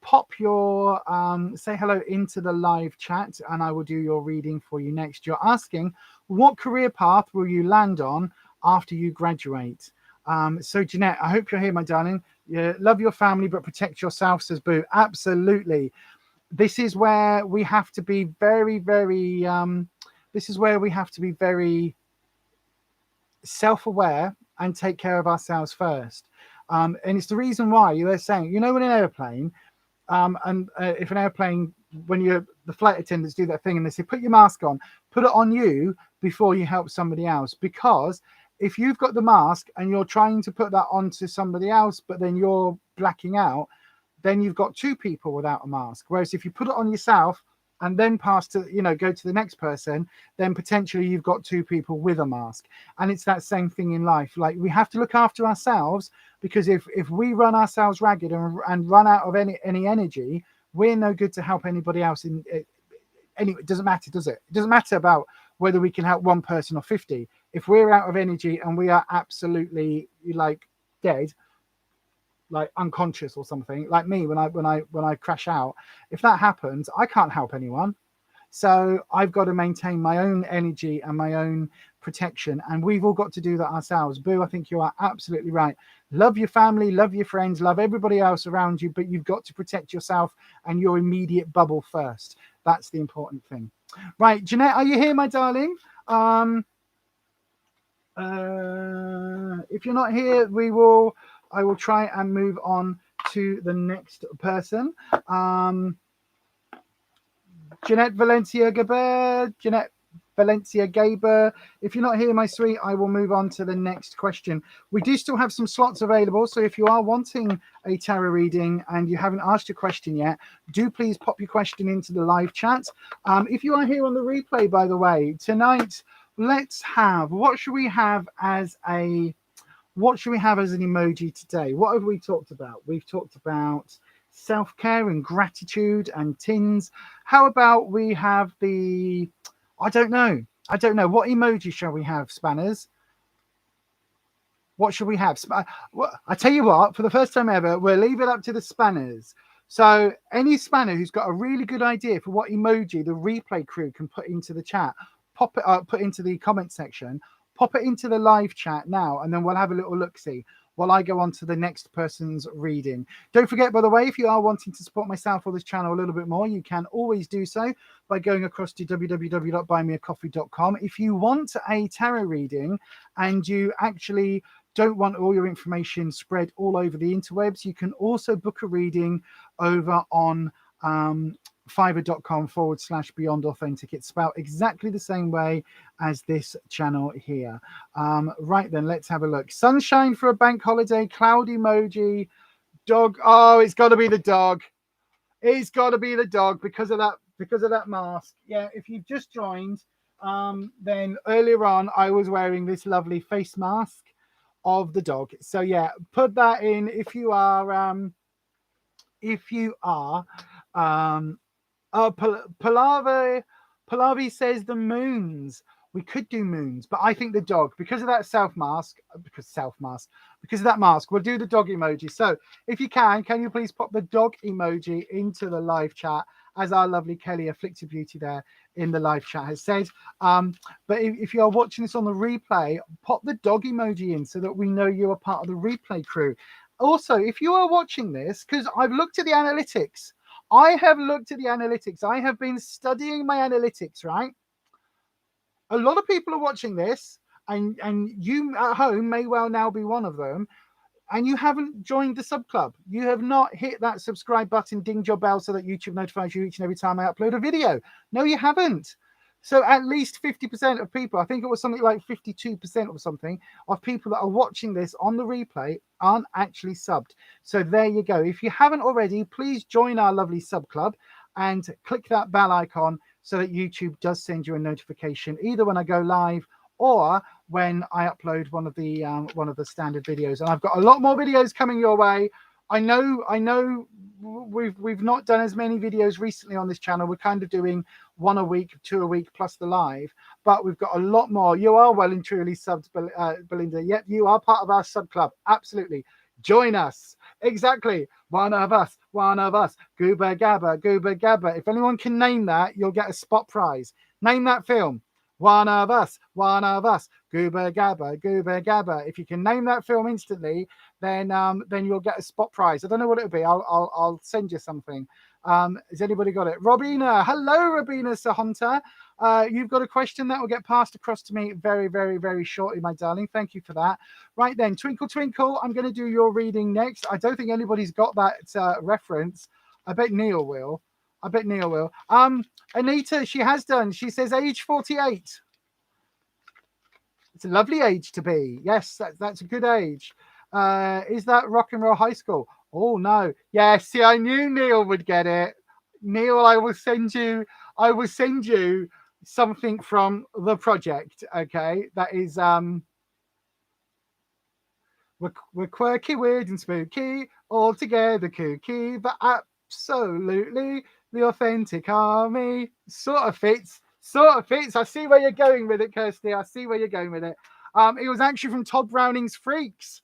[SPEAKER 1] pop your say hello into the live chat, and I will do your reading for you next. You're asking, what career path will you land on after you graduate? So Jeanette, I hope you're here, my darling. Love your family, but protect yourself, says Boo. Absolutely. This is where we have to be very, very self-aware and take care of ourselves first. And it's the reason why they're saying, in an airplane, if an airplane, when the flight attendants do that thing and they say, put your mask on, put it on you before you help somebody else. Because if you've got the mask and you're trying to put that onto somebody else, but then you're blacking out, then you've got two people without a mask. Whereas if you put it on yourself and then pass to, go to the next person, then potentially you've got two people with a mask. And it's that same thing in life. Like, we have to look after ourselves, because if we run ourselves ragged and run out of any energy, we're no good to help anybody else. Anyway, it doesn't matter, does it? It doesn't matter about whether we can help one person or 50. If we're out of energy and we are absolutely dead, like unconscious or something, like me when I crash out, if that happens, I can't help anyone. So I've got to maintain my own energy and my own protection. And we've all got to do that ourselves. Boo, I think you are absolutely right. Love your family, love your friends, love everybody else around you, but you've got to protect yourself and your immediate bubble first. That's the important thing. Right, Jeanette, are you here, my darling? If you're not here, I will try and move on to the next person. Jeanette Valencia Gaber. If you're not here, my sweet, I will move on to the next question. We do still have some slots available, so if you are wanting a tarot reading and you haven't asked your question yet, do please pop your question into the live chat. If you are here on the replay, by the way, tonight, let's have, what should we have as an emoji today? What have we talked about? We've talked about self-care and gratitude and tins. How about we have I don't know. What emoji shall we have, Spanners? What should we have? I tell you what, for the first time ever, we'll leave it up to the Spanners. So any Spanner who's got a really good idea for what emoji the replay crew can put into the chat, pop it up, put into the comment section, pop it into the live chat now, and then we'll have a little look-see while I go on to the next person's reading. Don't forget, by the way, if you are wanting to support myself or this channel a little bit more, you can always do so by going across to www.buymeacoffee.com. If you want a tarot reading and you actually don't want all your information spread all over the interwebs, you can also book a reading over on Fiverr.com/Beyond Authentic. It's spelled exactly the same way as this channel here. Right then, let's have a look. Sunshine for a bank holiday, cloud emoji, dog. Oh, it's got to be the dog. It's got to be the dog because of that mask. Yeah, if you've just joined, then earlier on I was wearing this lovely face mask of the dog. So yeah, put that in if you are Pallavi says the moons. We could do moons, but I think the dog, because of that mask, we'll do the dog emoji. So if you can you please pop the dog emoji into the live chat, as our lovely Kelly Afflicted Beauty there in the live chat has said. But if you are watching this on the replay, pop the dog emoji in so that we know you are part of the replay crew. Also, if you are watching this, because I've looked at the analytics, I have been studying my analytics, right? A lot of people are watching this, and you at home may well now be one of them, and you haven't joined the sub club. You have not hit that subscribe button, dinged your bell so that YouTube notifies you each and every time I upload a video. No, you haven't. So at least 50% of people, I think it was something like 52% or something, of people that are watching this on the replay aren't actually subbed. So there you go. If you haven't already, please join our lovely sub club and click that bell icon so that YouTube does send you a notification either when I go live or when I upload one of the standard videos. And I've got a lot more videos coming your way. I know we've not done as many videos recently on this channel. We're kind of doing 1 a week, 2 a week, plus the live. But we've got a lot more. You are well and truly subbed, Belinda. Yep, you are part of our sub club. Absolutely. Join us. Exactly. One of us. Gooba Gabba. If anyone can name that, you'll get a spot prize. Name that film. One of us, Gooba Gabba. If you can name that film instantly, then you'll get a spot prize. I don't know what it'll be. I'll send you something. Has anybody got it? Robina, hello, Robina Sahonta. You've got a question that will get passed across to me very, very, very shortly, my darling. Thank you for that. Right then, Twinkle Twinkle, I'm going to do your reading next. I don't think anybody's got that reference. I bet Neil will. Anita, she has done. She says age 48. It's a lovely age to be. Yes, that's a good age. Is that rock and roll high school? Oh no. Yes, see, I knew Neil would get it. Neil, I will send you something from the project. Okay. That is we're quirky, weird, and spooky, all together kooky, but absolutely the authentic army. Sort of fits. I see where you're going with it, Kirsty. I see where you're going with it. It was actually from Todd Browning's Freaks.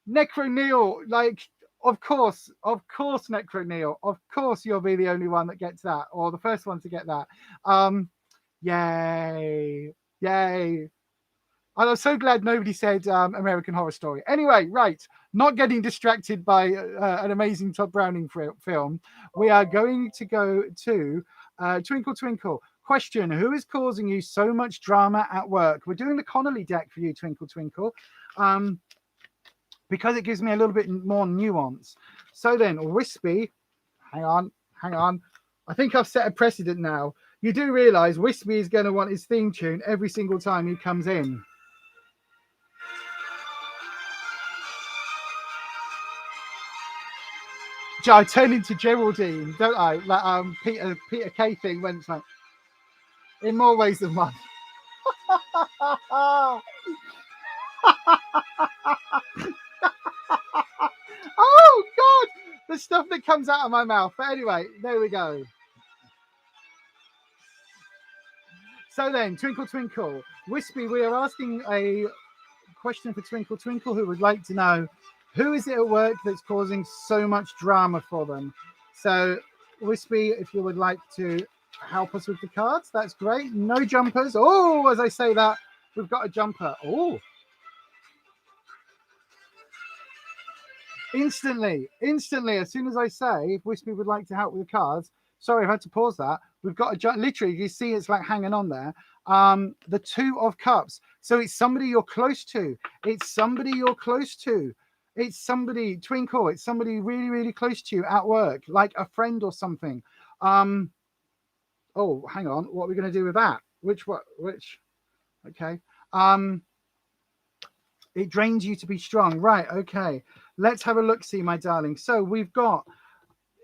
[SPEAKER 1] Necro Neil, like Of course, Necro Neil. Of course, you'll be the only one that gets that, or the first one to get that. Yay! Yay! I'm so glad nobody said American Horror Story. Anyway, right, not getting distracted by an amazing Todd Browning film. We are going to go to Twinkle Twinkle. Question: who is causing you so much drama at work? We're doing the Connolly deck for you, Twinkle Twinkle, because it gives me a little bit more nuance. So then, Whispy, hang on. I think I've set a precedent now. You do realise Whispy is going to want his theme tune every single time he comes in. I turn into Geraldine, don't I? Like Peter Kay thing when it's like, in more ways than one. Oh God, the stuff that comes out of my mouth. But anyway, there we go. So then, Twinkle Twinkle, Whispy, we are asking a question for Twinkle Twinkle, who would like to know who is it at work that's causing so much drama for them. So, Whispy, if you would like to help us with the cards, that's great. No jumpers. Oh, as I say that, we've got a jumper. Oh, instantly, as soon as I say, if Whispy would like to help with the cards, sorry, I've had to pause that. We've got a jump. Literally, you see it's like hanging on there. The Two of Cups. So it's somebody you're close to. It's somebody, Twinkle, it's somebody really, really close to you at work, like a friend or something. Oh, hang on. What are we going to do with that? Which? Okay. It drains you to be strong. Right. Okay. Let's have a look, see, my darling. So we've got,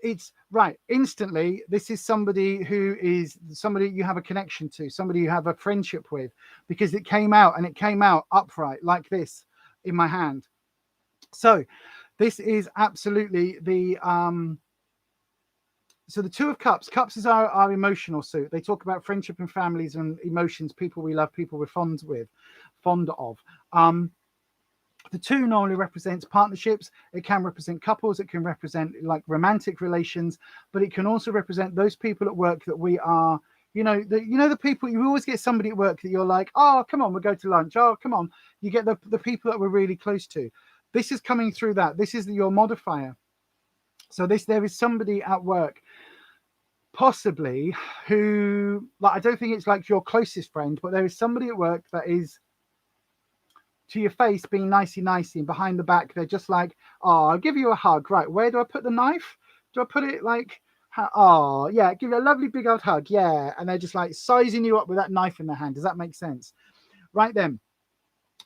[SPEAKER 1] it's right. Instantly, this is somebody who is somebody you have a connection to, somebody you have a friendship with, because it came out upright like this in my hand. So this is absolutely the so the Two of Cups. Cups is our emotional suit. They talk about friendship and families and emotions, people we love, people we're fond of. The two normally represents partnerships. It can represent couples. It can represent like romantic relations, but it can also represent those people at work that we are, the people, you always get somebody at work that you're like, oh, come on, we'll go to lunch. Oh, come on. You get the people that we're really close to. This is coming through that. This is your modifier. So there is somebody at work, possibly, who, like, I don't think it's like your closest friend, but there is somebody at work that is, to your face, being nicey, and behind the back, they're just like, oh, I'll give you a hug. Right, where do I put the knife? Do I put it like, oh, yeah, give you a lovely big old hug. Yeah. And they're just like sizing you up with that knife in their hand. Does that make sense? Right then.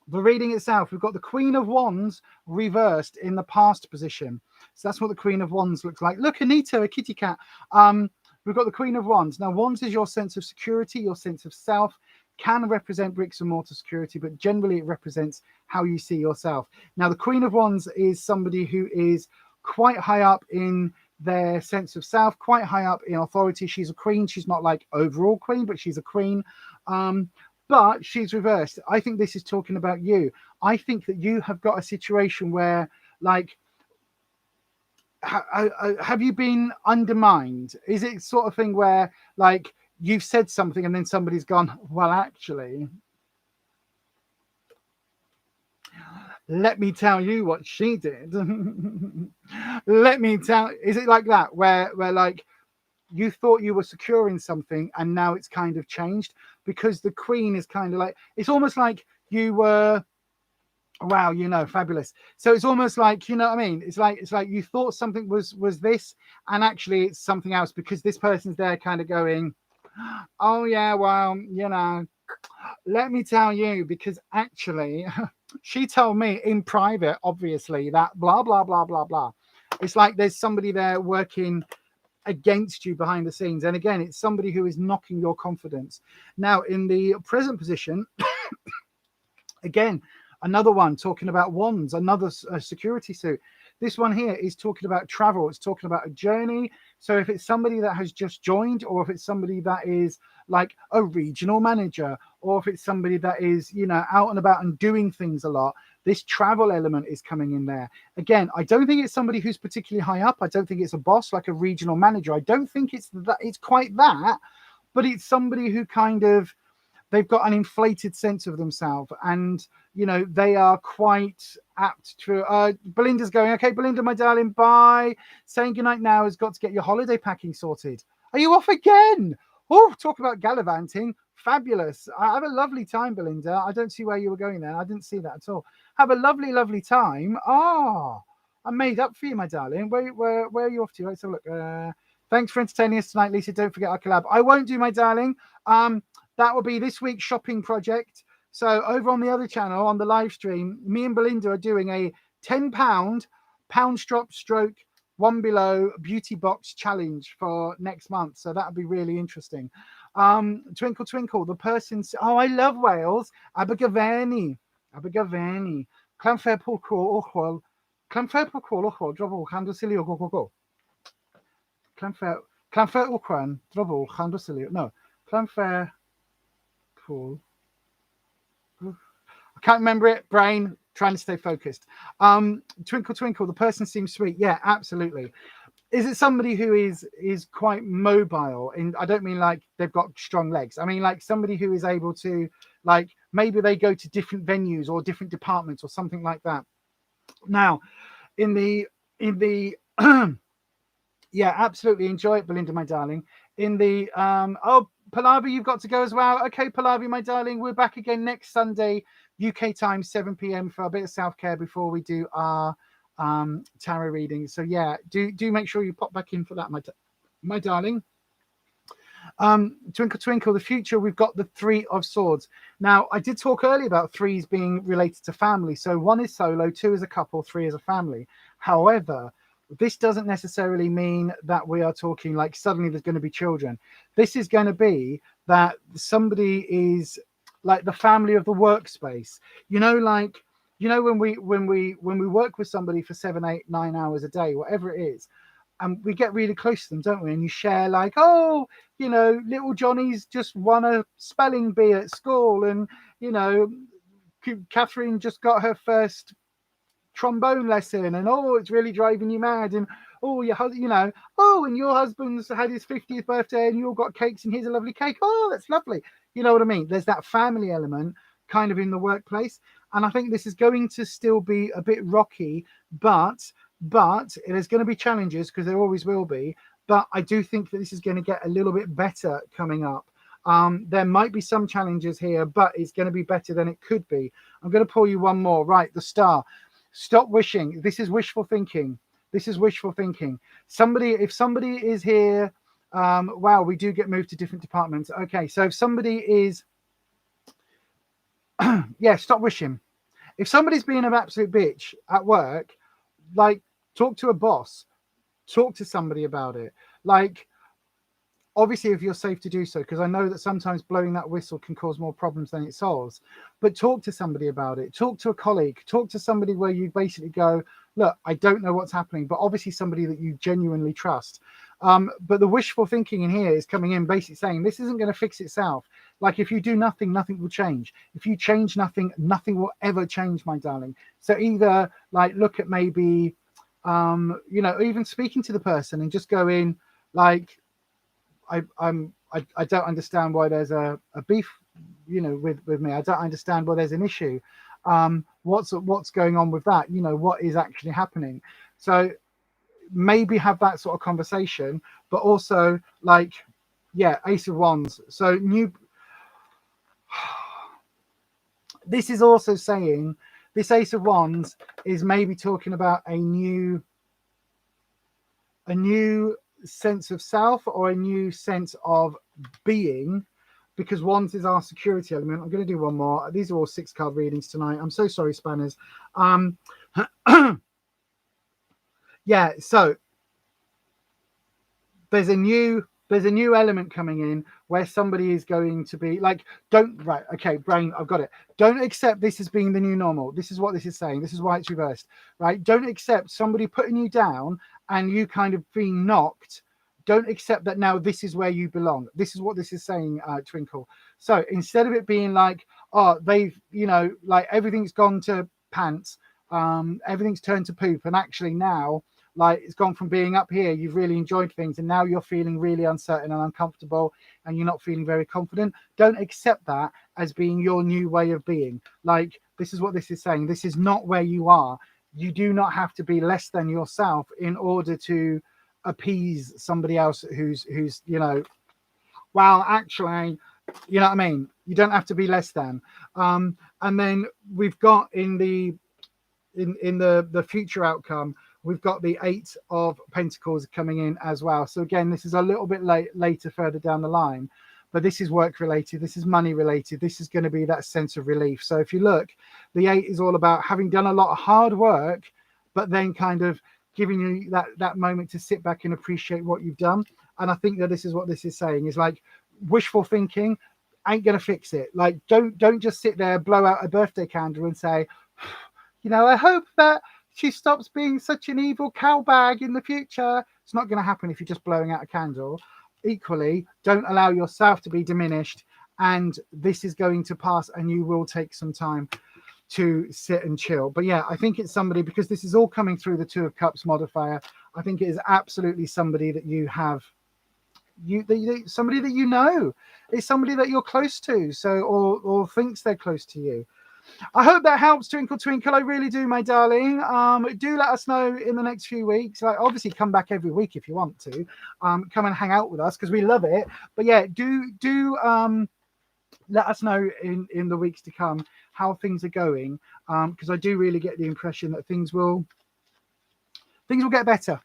[SPEAKER 1] The reading itself, we've got the Queen of Wands reversed in the past position. So that's what the Queen of Wands looks like. Look, Anita, a kitty cat. We've got the Queen of Wands. Now, Wands is your sense of security, your sense of self. Can represent bricks and mortar security, but generally it represents how you see yourself. Now, the Queen of Wands is somebody who is quite high up in their sense of self, quite high up in authority. She's a queen. She's not like overall queen, but she's a queen. But she's reversed. I think this is talking about you. I think that you have got a situation where, like, have you been undermined? Is it sort of thing where, like, you've said something and then somebody's gone, well, actually, let me tell you what she did. Let me tell. Is it like that where like you thought you were securing something and now it's kind of changed? Because the Queen is kind of like, it's almost like you were, wow, fabulous. So it's almost like, you know what I mean? It's like you thought something was this, and actually it's something else, because this person's there kind of going, oh yeah, well, let me tell you, because actually she told me in private, obviously, that blah, blah, blah, blah, blah. It's like there's somebody there working against you behind the scenes. And again, it's somebody who is knocking your confidence. Now, in the present position, again, another one talking about wands, another security suit. This one here is talking about travel. It's talking about a journey. So if it's somebody that has just joined, or if it's somebody that is like a regional manager, or if it's somebody that is, you know, out and about and doing things a lot, this travel element is coming in there. Again, I don't think it's somebody who's particularly high up. I don't think it's a boss like a regional manager. I don't think it's that, it's quite that, but it's somebody who kind of, they've got an inflated sense of themselves, and you know, they are quite apt to Belinda's going, okay, Belinda, my darling, bye. Saying goodnight now has got to get your holiday packing sorted. Are you off again? Oh, talk about gallivanting. Fabulous. I have a lovely time, Belinda. I don't see where you were going there. I didn't see that at all. Have a lovely, lovely time. I made up for you, my darling. Where are you off to? Let's have a look. Thanks for entertaining us tonight, Lisa. Don't forget our collab. I won't do, my darling. That will be this week's shopping project. So over on the other channel, on the live stream, me and Belinda are doing a £10 pound strop stroke one below beauty box challenge for next month. So that'll be really interesting. Twinkle Twinkle, the person, oh, I love Wales. Abergavenny. Clanfair Paul Crawl, Drobble, Handle Silly, go. Clanfair Ukran, Drobble, Handle Silly, no, Clanfair Paul. I can't remember it. Brain, trying to stay focused. Twinkle Twinkle, the person seems sweet. Yeah, absolutely. Is it somebody who is quite mobile? And I don't mean like they've got strong legs. I mean like somebody who is able to, like, maybe they go to different venues or different departments or something like that. Now, in the yeah, absolutely enjoy it, Belinda, my darling. In the oh, Pallavi, you've got to go as well. Okay, Pallavi, my darling, we're back again next Sunday, UK time, 7 p.m. for a bit of self-care before we do our tarot reading. So yeah, do make sure you pop back in for that, my darling. Twinkle Twinkle, the future, we've got the Three of Swords. Now, I did talk earlier about threes being related to family. So 1 is solo, 2 is a couple, 3 is a family. However, this doesn't necessarily mean that we are talking like suddenly there's going to be children. This is going to be that somebody is like the family of the workspace. You know, like, you know, when we work with somebody for 7, 8, 9 hours a day, whatever it is, and we get really close to them, don't we? And you share like, oh, you know, little Johnny's just won a spelling bee at school, and you know, Catherine just got her first trombone lesson, and oh, it's really driving you mad, and oh, your husband, you know, oh, and your husband's had his 50th birthday, and you all got cakes, and here's a lovely cake. Oh, that's lovely. You know what I mean? There's that family element kind of in the workplace, and I think this is going to still be a bit rocky, but there's going to be challenges because there always will be. But I do think that this is going to get a little bit better coming up. There might be some challenges here, but it's going to be better than it could be. I'm going to pull you one more. Right, the star. Stop wishing. This is wishful thinking. This is wishful thinking. If somebody is here, wow, we do get moved to different departments. Okay, so if somebody is, yeah, stop wishing. If somebody's being an absolute bitch at work, like, talk to a boss, talk to somebody about it. Like, obviously, if you're safe to do so, because I know that sometimes blowing that whistle can cause more problems than it solves. But talk to somebody about it. Talk to a colleague. Talk to somebody where you basically go, look, I don't know what's happening, but obviously somebody that you genuinely trust. But the wishful thinking in here is coming in basically saying this isn't going to fix itself. Like, if you do nothing, nothing will change. If you change nothing, nothing will ever change, my darling. So either like look at maybe, you know, even speaking to the person and just going like, I don't understand why there's a beef, you know, with me. I don't understand why there's an issue. What's going on with that? You know, what is actually happening? So maybe have that sort of conversation, but also like, yeah, Ace of Wands. So new. This is also saying this Ace of Wands is maybe talking about a new sense of self or a new sense of being, because Wands is our security element. I'm going to do one more. These are all 6-card readings tonight. I'm so sorry, Spanners. Yeah, so there's a new element coming in where somebody is going to be like, brain, I've got it. Don't accept this as being the new normal. This is what this is saying. This is why it's reversed, right? Don't accept somebody putting you down and you kind of being knocked don't accept that now this is where you belong. This is what this is saying, Twinkle. So instead of it being like, oh, they've, like everything's gone to pants, everything's turned to poop, and actually now, like, it's gone from being up here, you've really enjoyed things, and now you're feeling really uncertain and uncomfortable, and you're not feeling very confident. Don't accept that as being your new way of being. Like, this is what this is saying. This is not where you are. You do not have to be less than yourself in order to appease somebody else who's well, actually, you know what I mean? You don't have to be less than. And then we've got in the future outcome, we've got the 8 of Pentacles coming in as well. So again, this is a little bit later, further down the line, but this is work related. This is money related. This is going to be that sense of relief. So if you look, the 8 is all about having done a lot of hard work, but then kind of giving you that moment to sit back and appreciate what you've done. And I think that this is what this is saying, is like, wishful thinking ain't going to fix it. Like, don't just sit there, blow out a birthday candle and say, I hope that she stops being such an evil cowbag in the future. It's not going to happen if you're just blowing out a candle. Equally, don't allow yourself to be diminished, and this is going to pass, and you will take some time to sit and chill. But yeah, I think it's somebody, because this is all coming through the 2 of Cups modifier. I think it is absolutely somebody that you have, somebody that you know. It's somebody that you're close to, so or thinks they're close to you. I hope that helps, Twinkle Twinkle. I really do, my darling. Do let us know in the next few weeks. Like, obviously, come back every week if you want to. Come and hang out with us, because we love it. But yeah, do let us know in the weeks to come how things are going, because I do really get the impression that things will get better.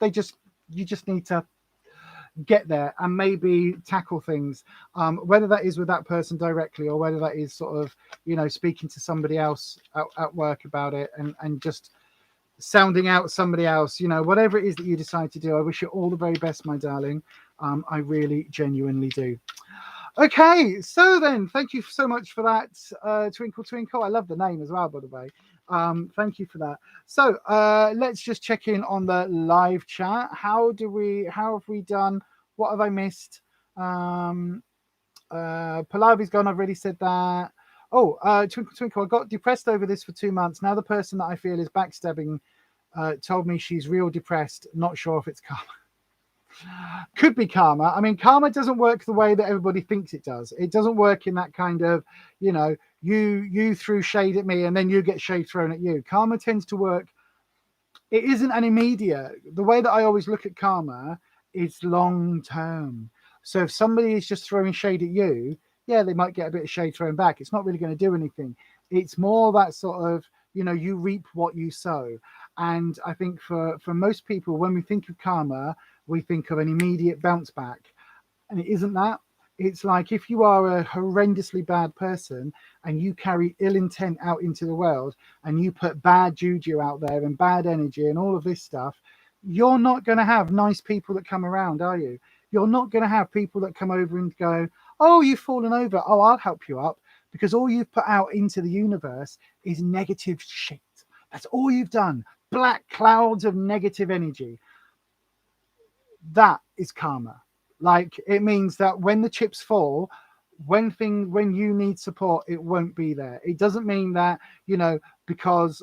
[SPEAKER 1] You just need to get there and maybe tackle things, whether that is with that person directly, or whether that is sort of speaking to somebody else at work about it, and just sounding out somebody else, whatever it is that you decide to do. I wish you all the very best, my darling. I really genuinely do. Okay, so then, thank you so much for that, Twinkle Twinkle. I love the name as well, by the way. Thank you for that. So let's just check in on the live chat. How have we done? What have I missed? Pallavi's gone. I've already said that. Oh, Twinkle Twinkle, I got depressed over this for 2 months. Now the person that I feel is backstabbing told me she's real depressed. Not sure if it's karma. Could be karma. I mean, karma doesn't work the way that everybody thinks it does. It doesn't work in that kind of, you threw shade at me and then you get shade thrown at you. Karma tends to work. It isn't an immediate. The way that I always look at karma is long term. So if somebody is just throwing shade at you, yeah, they might get a bit of shade thrown back. It's not really going to do anything. It's more that sort of, you reap what you sow. And I think for most people, when we think of karma, we think of an immediate bounce back, and it isn't that. It's like, if you are a horrendously bad person and you carry ill intent out into the world, and you put bad juju out there and bad energy and all of this stuff, you're not going to have nice people that come around, are you? You're not going to have people that come over and go, oh, you've fallen over, oh, I'll help you up, because all you've put out into the universe is negative shit. That's all you've done. Black clouds of negative energy. That is karma. Like, it means that when the chips fall, when you need support, it won't be there. It doesn't mean that, because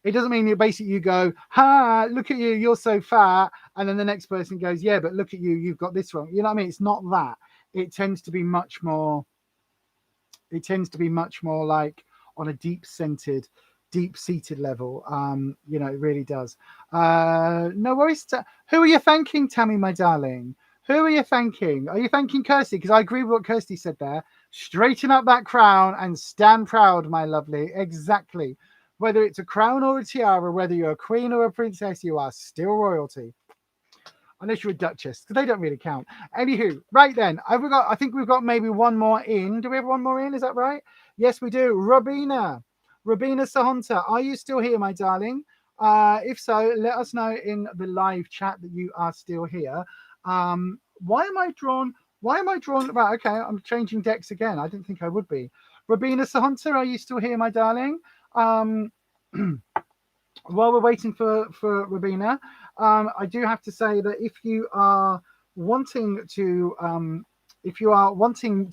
[SPEAKER 1] it doesn't mean you go, ha, look at you, you're so fat, and then the next person goes, yeah, but look at you, you've got this wrong. You know what I mean? It's not that. It tends to be much more like on a deep-seated level. It really does. No worries. Who are you thanking, Tammy, my darling? Who are you thanking? Are you thanking Kirsty? Because I agree with what Kirsty said there. Straighten up that crown and stand proud, my lovely. Exactly. Whether it's a crown or a tiara, whether you're a queen or a princess, you are still royalty. Unless you're a duchess, because they don't really count. Anywho, right then, I think we've got maybe one more in. Do we have one more in? Is that right? Yes, we do. Robina Sahonta, are you still here, my darling? If so, let us know in the live chat that you are still here. Why am I drawn? Right, okay, I'm changing decks again. I didn't think I would be. Robina Sahonta, are you still here, my darling? while we're waiting for Robina, I do have to say that if you are wanting to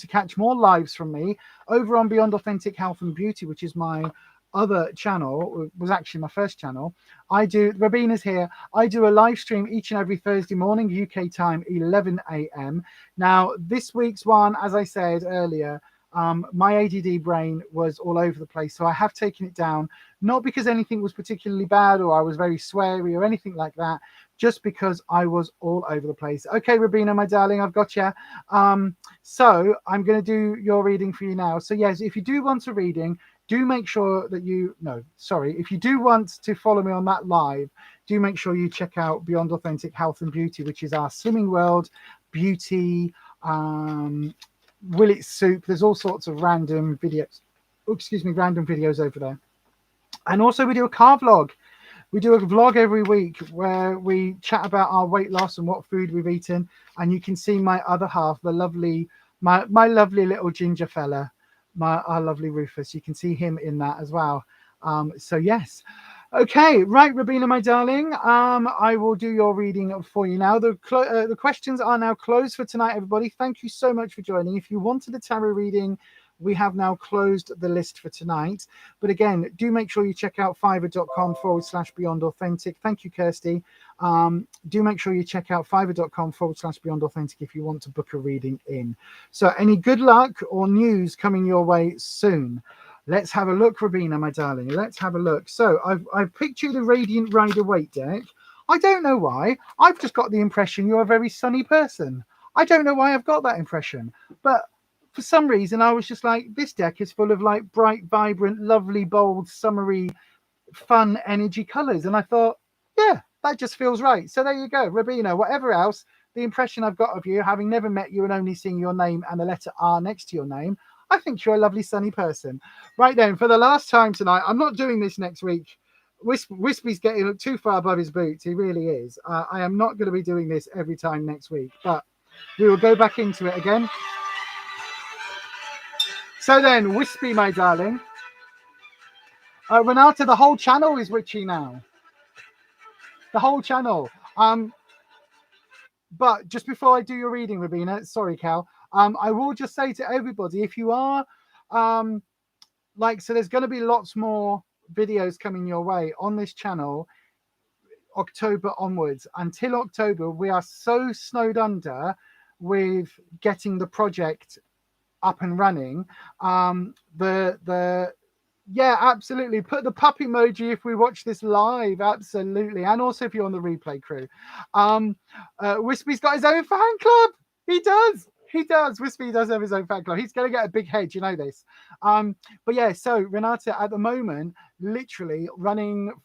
[SPEAKER 1] catch more lives from me over on Beyond Authentic Health and Beauty, which is my other channel, was actually my first channel. Robina's here. I do a live stream each and every Thursday morning, UK time, 11 a.m. Now, this week's one, as I said earlier, my ADD brain was all over the place, so I have taken it down, not because anything was particularly bad or I was very sweary or anything like that, just because I was all over the place. Okay, Robina, my darling, I've got you. So I'm going to do your reading for you now. So yes, if you do want a reading, do make sure that if you do want to follow me on that live, do make sure you check out Beyond Authentic Health and Beauty, which is our slimming world, beauty, Willet's soup. There's all sorts of random videos. Random videos over there. And also we do a car vlog. We do a vlog every week where we chat about our weight loss and what food we've eaten. And you can see my other half, my lovely little ginger fella, our lovely Rufus. You can see him in that as well. So yes. Okay, right, Robina, my darling. I will do your reading for you now. The questions are now closed for tonight, everybody. Thank you so much for joining. If you wanted a tarot reading, we have now closed the list for tonight. But again, do make sure you check out fiverr.com/Beyond Authentic. Thank you, Kirsty. Do make sure you check out fiverr.com/Beyond Authentic if you want to book a reading in. So any good luck or news coming your way soon. Let's have a look, Robina, my darling. Let's have a look. So I've picked you the Radiant Rider Waite deck. I don't know why. I've just got the impression you're a very sunny person. I don't know why I've got that impression. But for some reason, I was just like, this deck is full of like bright, vibrant, lovely, bold, summery, fun energy colours. And I thought, yeah, that just feels right. So there you go, Robina. Whatever else, the impression I've got of you, having never met you and only seeing your name and the letter R next to your name, I think you're a lovely, sunny person. Right then, for the last time tonight, I'm not doing this next week. Whispy's getting too far above his boots. He really is. I am not going to be doing this every time next week, but we will go back into it again. So then, Whispy, my darling. Renata, the whole channel is witchy now. The whole channel. But just before I do your reading, Robina, sorry, Cal, I will just say to everybody, if you are, so there's going to be lots more videos coming your way on this channel, October onwards. Until October, we are so snowed under with getting the project up and running. Yeah, absolutely. Put the pup emoji if we watch this live. Absolutely. And also if you're on the replay crew. Whispy's got his own fan club. He does. Whispy does have his own fan club. He's going to get a big head. You know this. But yeah, so Renata at the moment, literally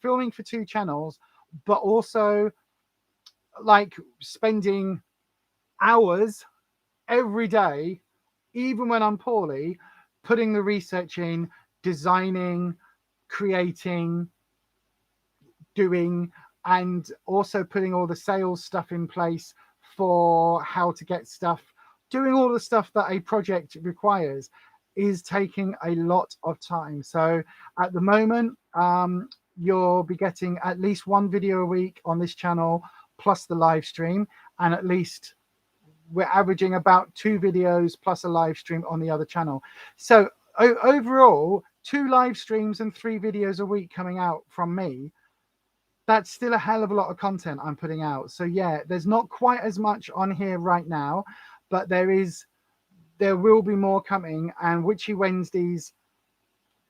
[SPEAKER 1] filming for 2 channels, but also like spending hours every day, even when I'm poorly, putting the research in, designing, creating, doing, and also putting all the sales stuff in place for how to get stuff, doing all the stuff that a project requires is taking a lot of time. So at the moment, you'll be getting at least 1 video a week on this channel, plus the live stream, and at least we're averaging about 2 videos plus a live stream on the other channel. So overall, 2 live streams and 3 videos a week coming out from me. That's still a hell of a lot of content I'm putting out. So yeah, there's not quite as much on here right now, but there will be more coming, and Witchy Wednesdays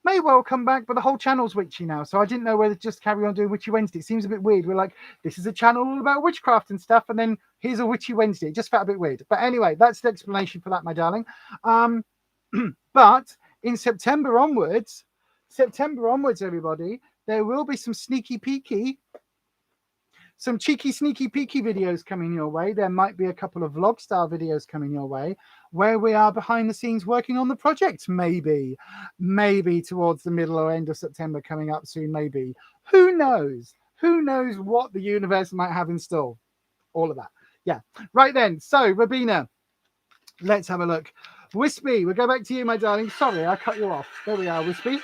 [SPEAKER 1] may well come back, but the whole channel's witchy now. So I didn't know whether to just carry on doing Witchy Wednesday. It seems a bit weird. We're like, this is a channel all about witchcraft and stuff, and then here's a Witchy Wednesday. It just felt a bit weird. But anyway, that's the explanation for that, my darling. But in September onwards, everybody, there will be some cheeky, sneaky, peeky videos coming your way. There might be a couple of vlog style videos coming your way where we are behind the scenes working on the project. Maybe towards the middle or end of September, coming up soon. Maybe. Who knows? Who knows what the universe might have in store? All of that. Yeah. Right then. So, Robina, let's have a look. Whispy, we'll go back to you, my darling. Sorry, I cut you off. There we are, Whispy.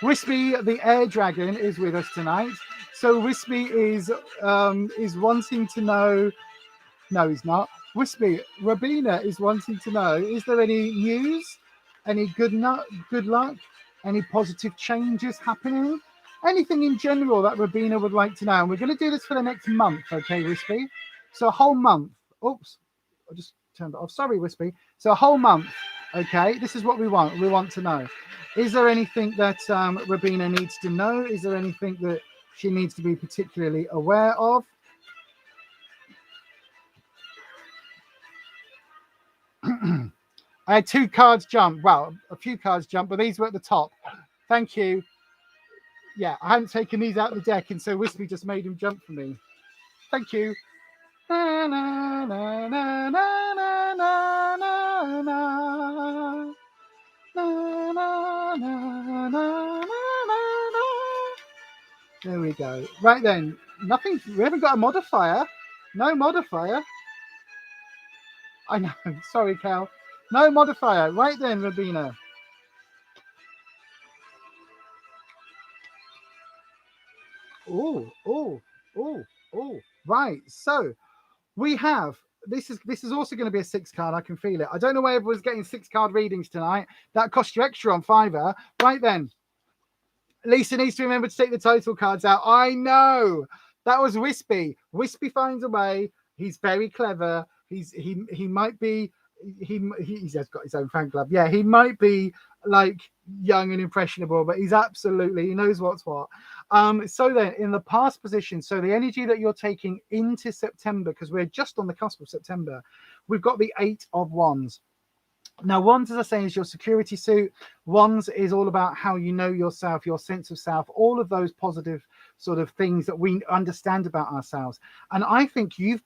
[SPEAKER 1] Whispy, the air dragon, is with us tonight. So Whispy is wanting to know. No, he's not. Whispy, Robina is wanting to know: is there any news, any good luck, any positive changes happening, anything in general that Robina would like to know? And we're going to do this for the next month, okay, Whispy? So a whole month. Oops, I just turned it off. Sorry, Whispy. So a whole month. Okay, this is what we want. We want to know: is there anything that Robina needs to know? Is there anything that she needs to be particularly aware of? I had 2 cards jump. Well, a few cards jump, but these were at the top. Thank you. Yeah, I hadn't taken these out of the deck, and so Whispy just made him jump for me. Thank you. Na, na, na, na, na, na, na, na, na. Na, na, na, na, na, na. There we go. Right then, nothing. We haven't got a modifier. No modifier. I know. Sorry, Cal. No modifier. Right then, Robina. Oh, oh, oh, oh. Right. So we have this is also going to be a 6 card. I can feel it. I don't know why everyone's getting 6 card readings tonight. That cost you extra on Fiverr. Right then. Lisa needs to remember to take the title cards out. I know. That was Whispy. Whispy finds a way. He's very clever. He might be he's got his own fan club. Yeah, he might be like young and impressionable, but he's absolutely, he knows what's what. So then in the past position, so the energy that you're taking into September, because we're just on the cusp of September, we've got the 8 of Wands. Now, Wands, as I say, is your security suit. Wands is all about how you know yourself, your sense of self, all of those positive sort of things that we understand about ourselves. And I think you've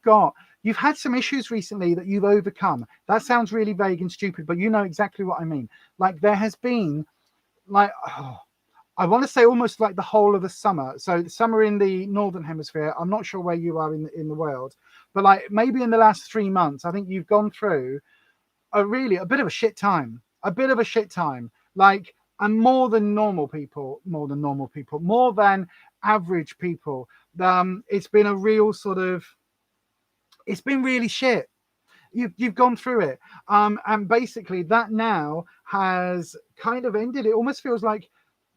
[SPEAKER 1] had some issues recently that you've overcome. That sounds really vague and stupid, but you know exactly what I mean. Like there has been like, I want to say almost like the whole of the summer. So the summer in the Northern Hemisphere, I'm not sure where you are in the world, but like maybe in the last 3 months, I think you've gone through a bit of a shit time, like, and more than average people. It's been a real sort of, it's been really shit. You've gone through it, and basically that now has kind of ended. It almost feels like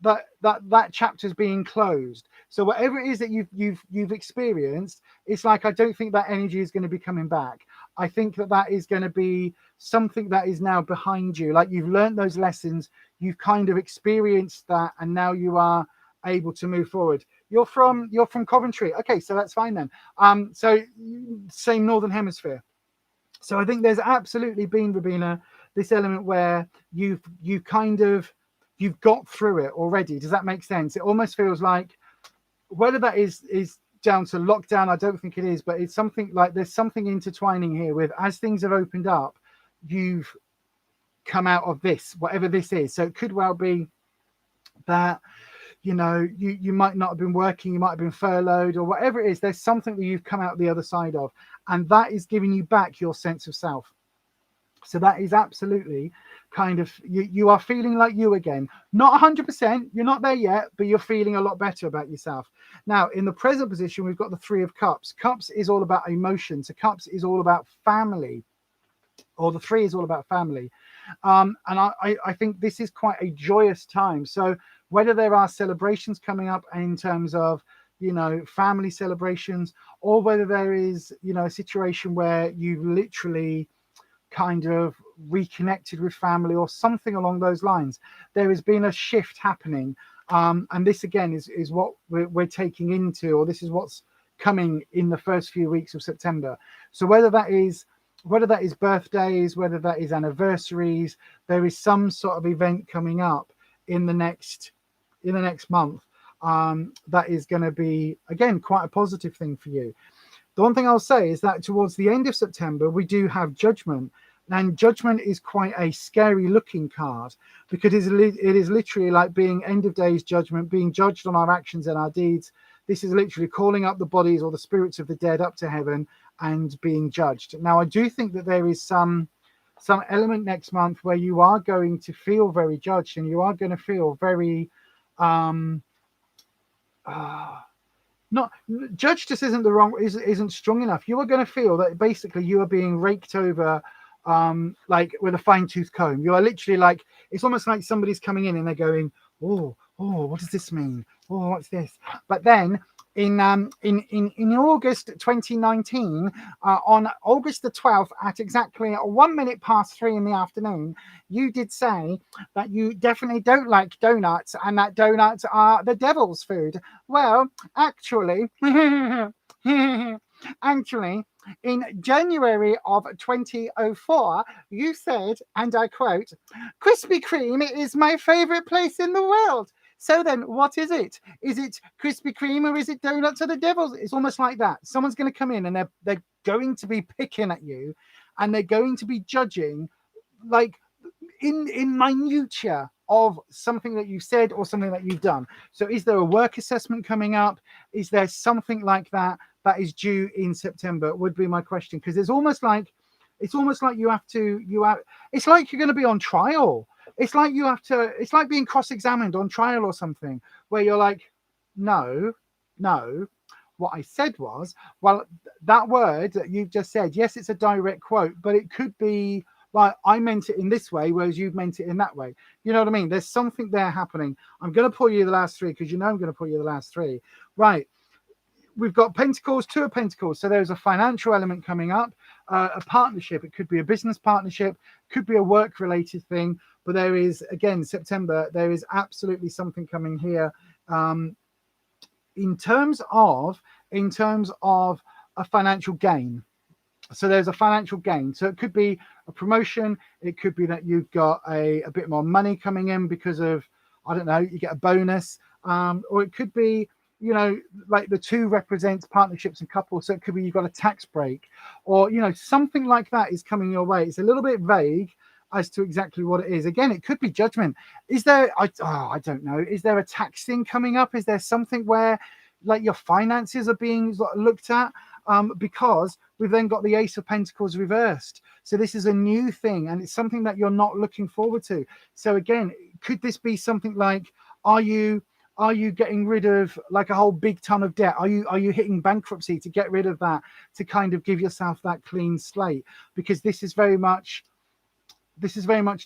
[SPEAKER 1] that chapter's being closed. So whatever it is that you've experienced, it's like I don't think that energy is going to be coming back. I think that is going to be something that is now behind you. Like you've learned those lessons, you've kind of experienced that, and now you are able to move forward. You're from Coventry, okay, so that's fine then. So same Northern Hemisphere. So I think there's absolutely been, Robina, this element where you've got through it already. Does that make sense? It almost feels like, whether that is down to lockdown, I don't think it is, but it's something like there's something intertwining here with, as things have opened up, you've come out of this, whatever this is. So it could well be that, you know, you might not have been working, you might have been furloughed or whatever it is. There's something that you've come out the other side of, and that is giving you back your sense of self. So that is absolutely kind of, you are feeling like you again. Not 100%, you're not there yet, but you're feeling a lot better about yourself. Now, in the present position, we've got the 3 of Cups. Cups is all about emotion. So Cups is all about family, or the 3 is all about family. And I think this is quite a joyous time. So whether there are celebrations coming up in terms of, you know, family celebrations, or whether there is, you know, a situation where you've literally kind of reconnected with family or something along those lines, there has been a shift happening, and this again is what we're taking into, or this is what's coming in the first few weeks of September. So whether that is birthdays, whether that is anniversaries, there is some sort of event coming up in the next month, that is going to be, again, quite a positive thing for you. The one thing I'll say is that towards the end of September, we do have Judgment. And Judgment is quite a scary looking card, because it is literally like being end of days judgment, being judged on our actions and our deeds. This is literally calling up the bodies or the spirits of the dead up to heaven and being judged. Now, I do think that there is some element next month where you are going to feel very judged, and you are going to feel very, not judge just isn't the wrong isn't strong enough. You are going to feel that basically you are being raked over like with a fine-tooth comb. You are literally like, it's almost like somebody's coming in and they're going, oh, what does this mean? Oh, what's this? But then in August 2019, on August the 12th at exactly 1 minute past 3 in the afternoon, you did say that you definitely don't like donuts and that donuts are the devil's food. Well, actually, actually, in January of 2004, you said, and I quote, Krispy Kreme is my favorite place in the world. So then, what is it? Is it Krispy Kreme or is it donuts or the devil's? It's almost like that. Someone's going to come in and they're going to be picking at you, and they're going to be judging, like in minutia of something that you've said or something that you've done. So, is there a work assessment coming up? Is there something like that that is due in September? Would be my question, because it's almost like it's like you're going to be on trial. It's like it's like being cross-examined on trial or something, where you're like, no, what I said was, well, that word that you've just said, yes, it's a direct quote, but it could be like, I meant it in this way, whereas you've meant it in that way. You know what I mean? There's something there happening. I'm going to pull you the last three, because I'm going to pull you the last three. Right. We've got Pentacles, Two of Pentacles. So there's a financial element coming up, a partnership. It could be a business partnership, could be a work-related thing. But there is, again, September, there is absolutely something coming here in terms of a financial gain. So there's a financial gain. So it could be a promotion. It could be that you've got a bit more money coming in because of, I don't know, you get a bonus. Or it could be, you know, like the two represents partnerships and couples. So it could be you've got a tax break, or, you know, something like that is coming your way. It's a little bit vague as to exactly what it is. Again, it could be judgment. Is there, I don't know, is there a tax thing coming up? Is there something where like your finances are being looked at? Because we've then got the Ace of Pentacles reversed. So this is a new thing, and it's something that you're not looking forward to. So again, could this be something like, are you getting rid of like a whole big ton of debt? Are you hitting bankruptcy to get rid of that, to kind of give yourself that clean slate? Because this is very much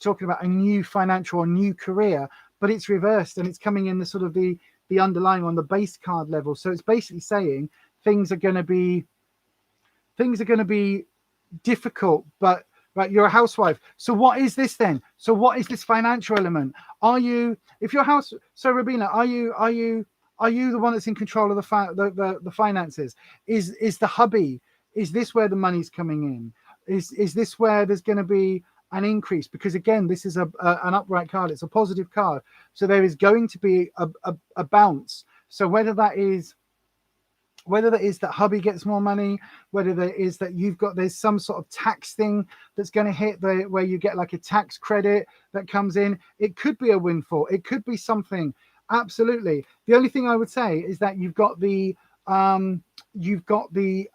[SPEAKER 1] talking about a new financial or new career, but it's reversed, and it's coming in the sort of the underlying on the base card level. So it's basically saying things are going to be difficult, but right, you're a housewife. So what is this then? So what is this financial element? Are you, if your house, so Robina, are you the one that's in control of the finances? Is the hubby, is this where the money's coming in? Is this where there's going to be an increase? Because again, this is an upright card. It's a positive card. So there is going to be a bounce. So whether that is that hubby gets more money, whether there is that there's some sort of tax thing that's going to hit where you get like a tax credit that comes in. It could be a windfall. It could be something. Absolutely. The only thing I would say is that you've got the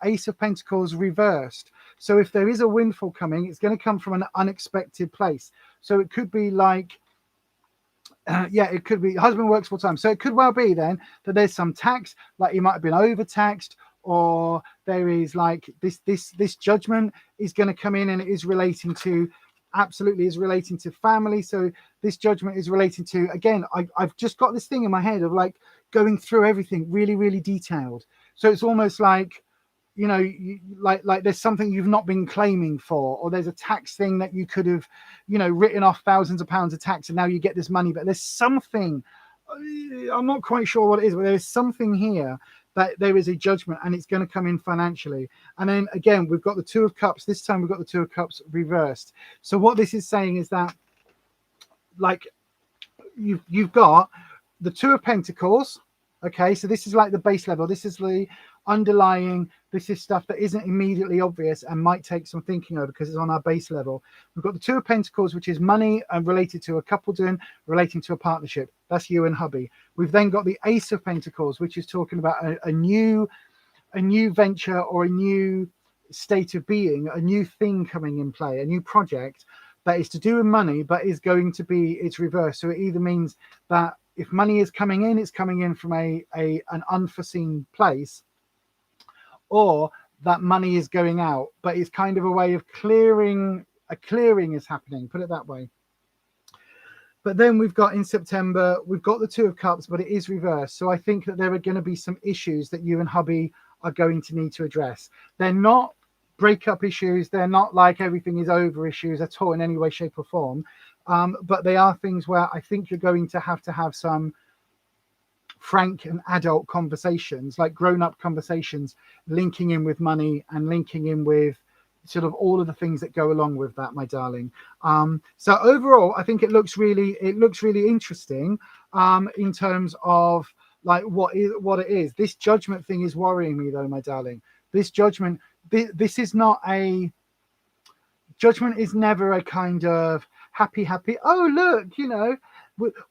[SPEAKER 1] Ace of Pentacles reversed. So if there is a windfall coming, it's going to come from an unexpected place. So it could be like, it could be husband works full time. So it could well be then that there's some tax, like he might have been overtaxed, or there is like this judgment is going to come in, and it is relating to family. So this judgment is relating to, again, I've just got this thing in my head of like going through everything really, really detailed. So it's almost like, you know, like there's something you've not been claiming for, or there's a tax thing that you could have, you know, written off thousands of pounds of tax, and now you get this money. But there's something, I'm not quite sure what it is, but there is something here that there is a judgment, and it's going to come in financially. And then again, we've got the Two of Cups. This time we've got the Two of Cups reversed. So what this is saying is that, like, you've got the Two of Pentacles. Okay, so this is like the base level. This is the underlying, this is stuff that isn't immediately obvious and might take some thinking over because it's on our base level. We've got the Two of Pentacles, which is money and related to a coupledom, relating to a partnership. That's you and hubby. We've then got the Ace of Pentacles, which is talking about a new venture or a new state of being, a new thing coming in play, a new project that is to do with money, but is going to be, it's reversed. So it either means that if money is coming in, it's coming in from an unforeseen place, or that money is going out, but it's kind of a way of clearing. A clearing is happening, put it that way. But then we've got in September, we've got the Two of Cups, but it is reversed. So I think that there are going to be some issues that you and hubby are going to need to address. They're not breakup issues. They're not like everything is over issues at all in any way, shape or form. But they are things where I think you're going to have some frank and adult conversations, like grown-up conversations, linking in with money and linking in with sort of all of the things that go along with that, my darling. So overall, I think it looks really interesting in terms of like what it is. This judgment thing is worrying me though, my darling. This judgment, this is not a judgment, is never a kind of happy. Oh, look, you know,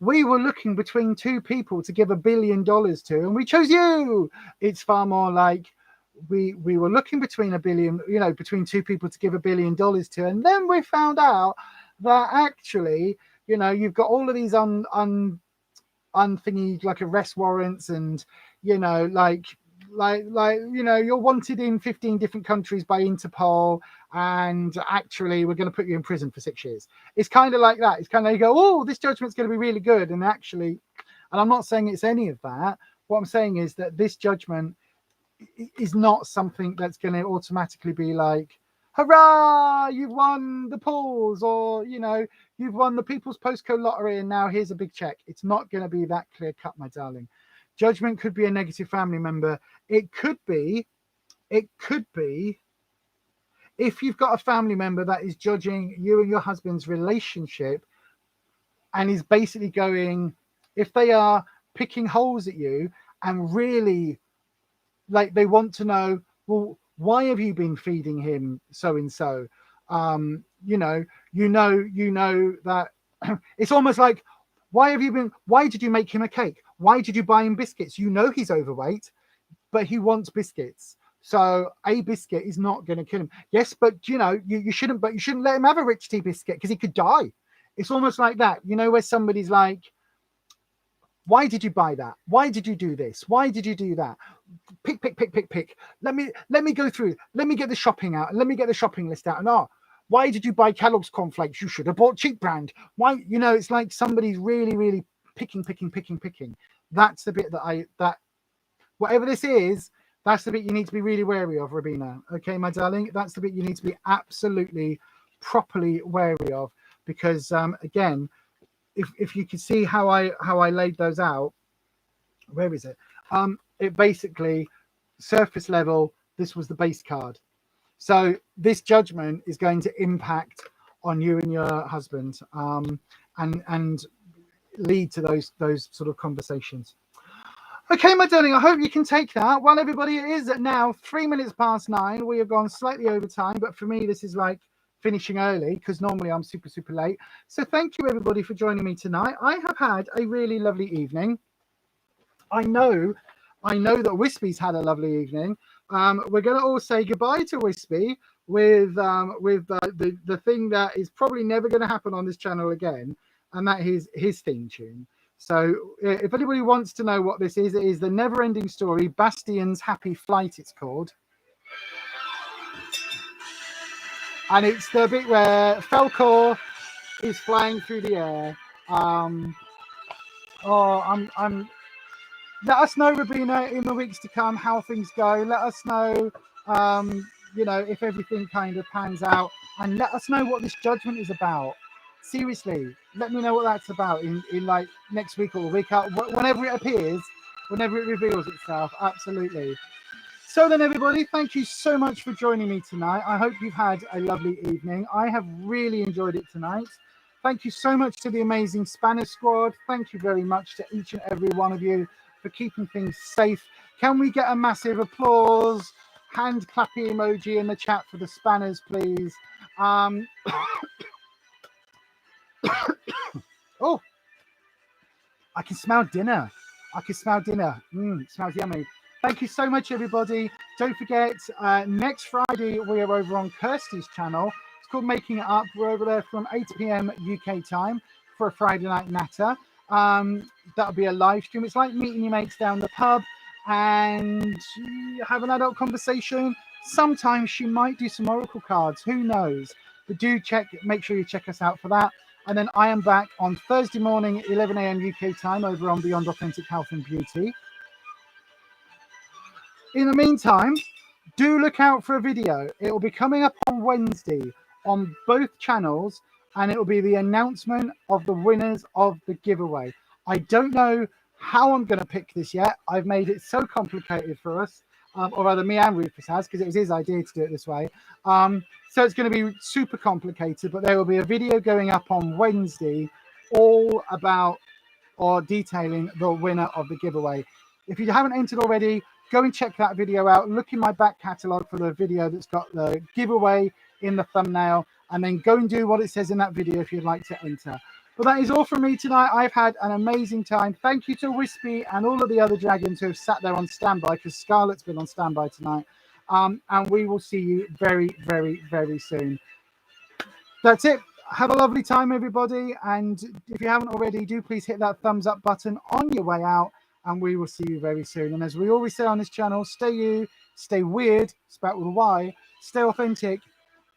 [SPEAKER 1] we were looking between two people to give $1 billion to, and we chose you. It's far more like we were looking between between two people to give $1 billion to, and then we found out that actually, you know, you've got all of these unthingy like arrest warrants, and you know, like you know, you're wanted in 15 different countries by Interpol, and actually we're going to put you in prison for 6 years. It's kind of like that. It's kind of, you go, oh, this judgment's going to be really good, and actually, and I'm not saying it's any of that. What I'm saying is that this judgment is not something that's going to automatically be like, hurrah, you've won the pools, or you know, you've won the People's Postcode Lottery and now here's a big check. It's not going to be that clear cut, my darling. Judgment could be a negative family member. It could be if you've got a family member that is judging you and your husband's relationship and is basically going, if they are picking holes at you and really, like, they want to know, well, why have you been feeding him so and so? You know that it's almost like, why did you make him a cake? Why did you buy him biscuits? You know he's overweight, but he wants biscuits. So a biscuit is not going to kill him. Yes, but you know, you shouldn't let him have a rich tea biscuit because he could die. It's almost like that, you know, where somebody's like, why did you buy that? Why did you do this? Why did you do that? Pick. Let me go through. Let me get the shopping out. Let me get the shopping list out. And why did you buy Kellogg's cornflakes? You should have bought cheap brand. Why? You know, it's like somebody's really picking. That's the bit that whatever this is, that's the bit you need to be really wary of, Robina. Okay, my darling, that's the bit you need to be absolutely properly wary of, because again, if you could see how I laid those out, where is it? It basically, surface level, this was the base card. So this judgment is going to impact on you and your husband, and lead to those sort of conversations. Okay, my darling, I hope you can take that. Well, everybody, it is now 9:03. We have gone slightly over time, but for me, this is like finishing early because normally I'm super late. So thank you, everybody, for joining me tonight. I have had a really lovely evening. I know that Whispy's had a lovely evening. We're going to all say goodbye to Whispy with the thing that is probably never going to happen on this channel again, and that is his theme tune. So if anybody wants to know what this is, it is the Never-Ending Story, Bastian's Happy Flight, it's called. And it's the bit where Falcor is flying through the air. Let us know, Robina, in the weeks to come how things go. Let us know, you know, if everything kind of pans out, and let us know what this judgment is about. Seriously, let me know what that's about in like next week or the week out, whenever it appears, whenever it reveals itself. Absolutely. So then, everybody, thank you so much for joining me tonight. I hope you've had a lovely evening. I have really enjoyed it tonight. Thank you so much to the amazing Spanish squad. Thank you very much to each and every one of you for keeping things safe. Can we get a massive applause, hand clappy emoji in the chat for the Spanners, please? Oh, I can smell dinner. It smells yummy. Thank you so much, everybody. Don't forget, next Friday, we are over on Kirsty's channel. It's called Making It Up. We're over there from 8 p.m. UK time for a Friday night natter. That'll be a live stream. It's like meeting your mates down the pub and have an adult conversation. Sometimes she might do some oracle cards. Who knows? But do make sure you check us out for that. And then I am back on Thursday morning at 11 a.m. UK time over on Beyond Authentic Health and Beauty. In the meantime, do look out for a video. It will be coming up on Wednesday on both channels, and it will be the announcement of the winners of the giveaway. I don't know how I'm going to pick this yet. I've made it so complicated for us, or rather me and Rufus has, because it was his idea to do it this way. So it's going to be super complicated, but there will be a video going up on Wednesday all about or detailing the winner of the giveaway. If you haven't entered already, go and check that video out. Look in my back catalogue for the video that's got the giveaway in the thumbnail, and then go and do what it says in that video if you'd like to enter. But that is all from me tonight. I've had an amazing time. Thank you to Whispy and all of the other dragons who have sat there on standby, because Scarlett's been on standby tonight. And we will see you very, very, very soon. That's it. Have a lovely time, everybody. And if you haven't already, do please hit that thumbs up button on your way out. And we will see you very soon. And as we always say on this channel, stay you, stay weird, spelled with a Y, stay authentic,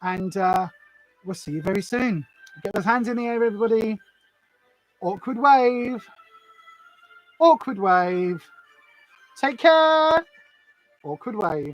[SPEAKER 1] and we'll see you very soon. Get those hands in the air, everybody. Awkward wave. Awkward wave. Take care. Awkward wave.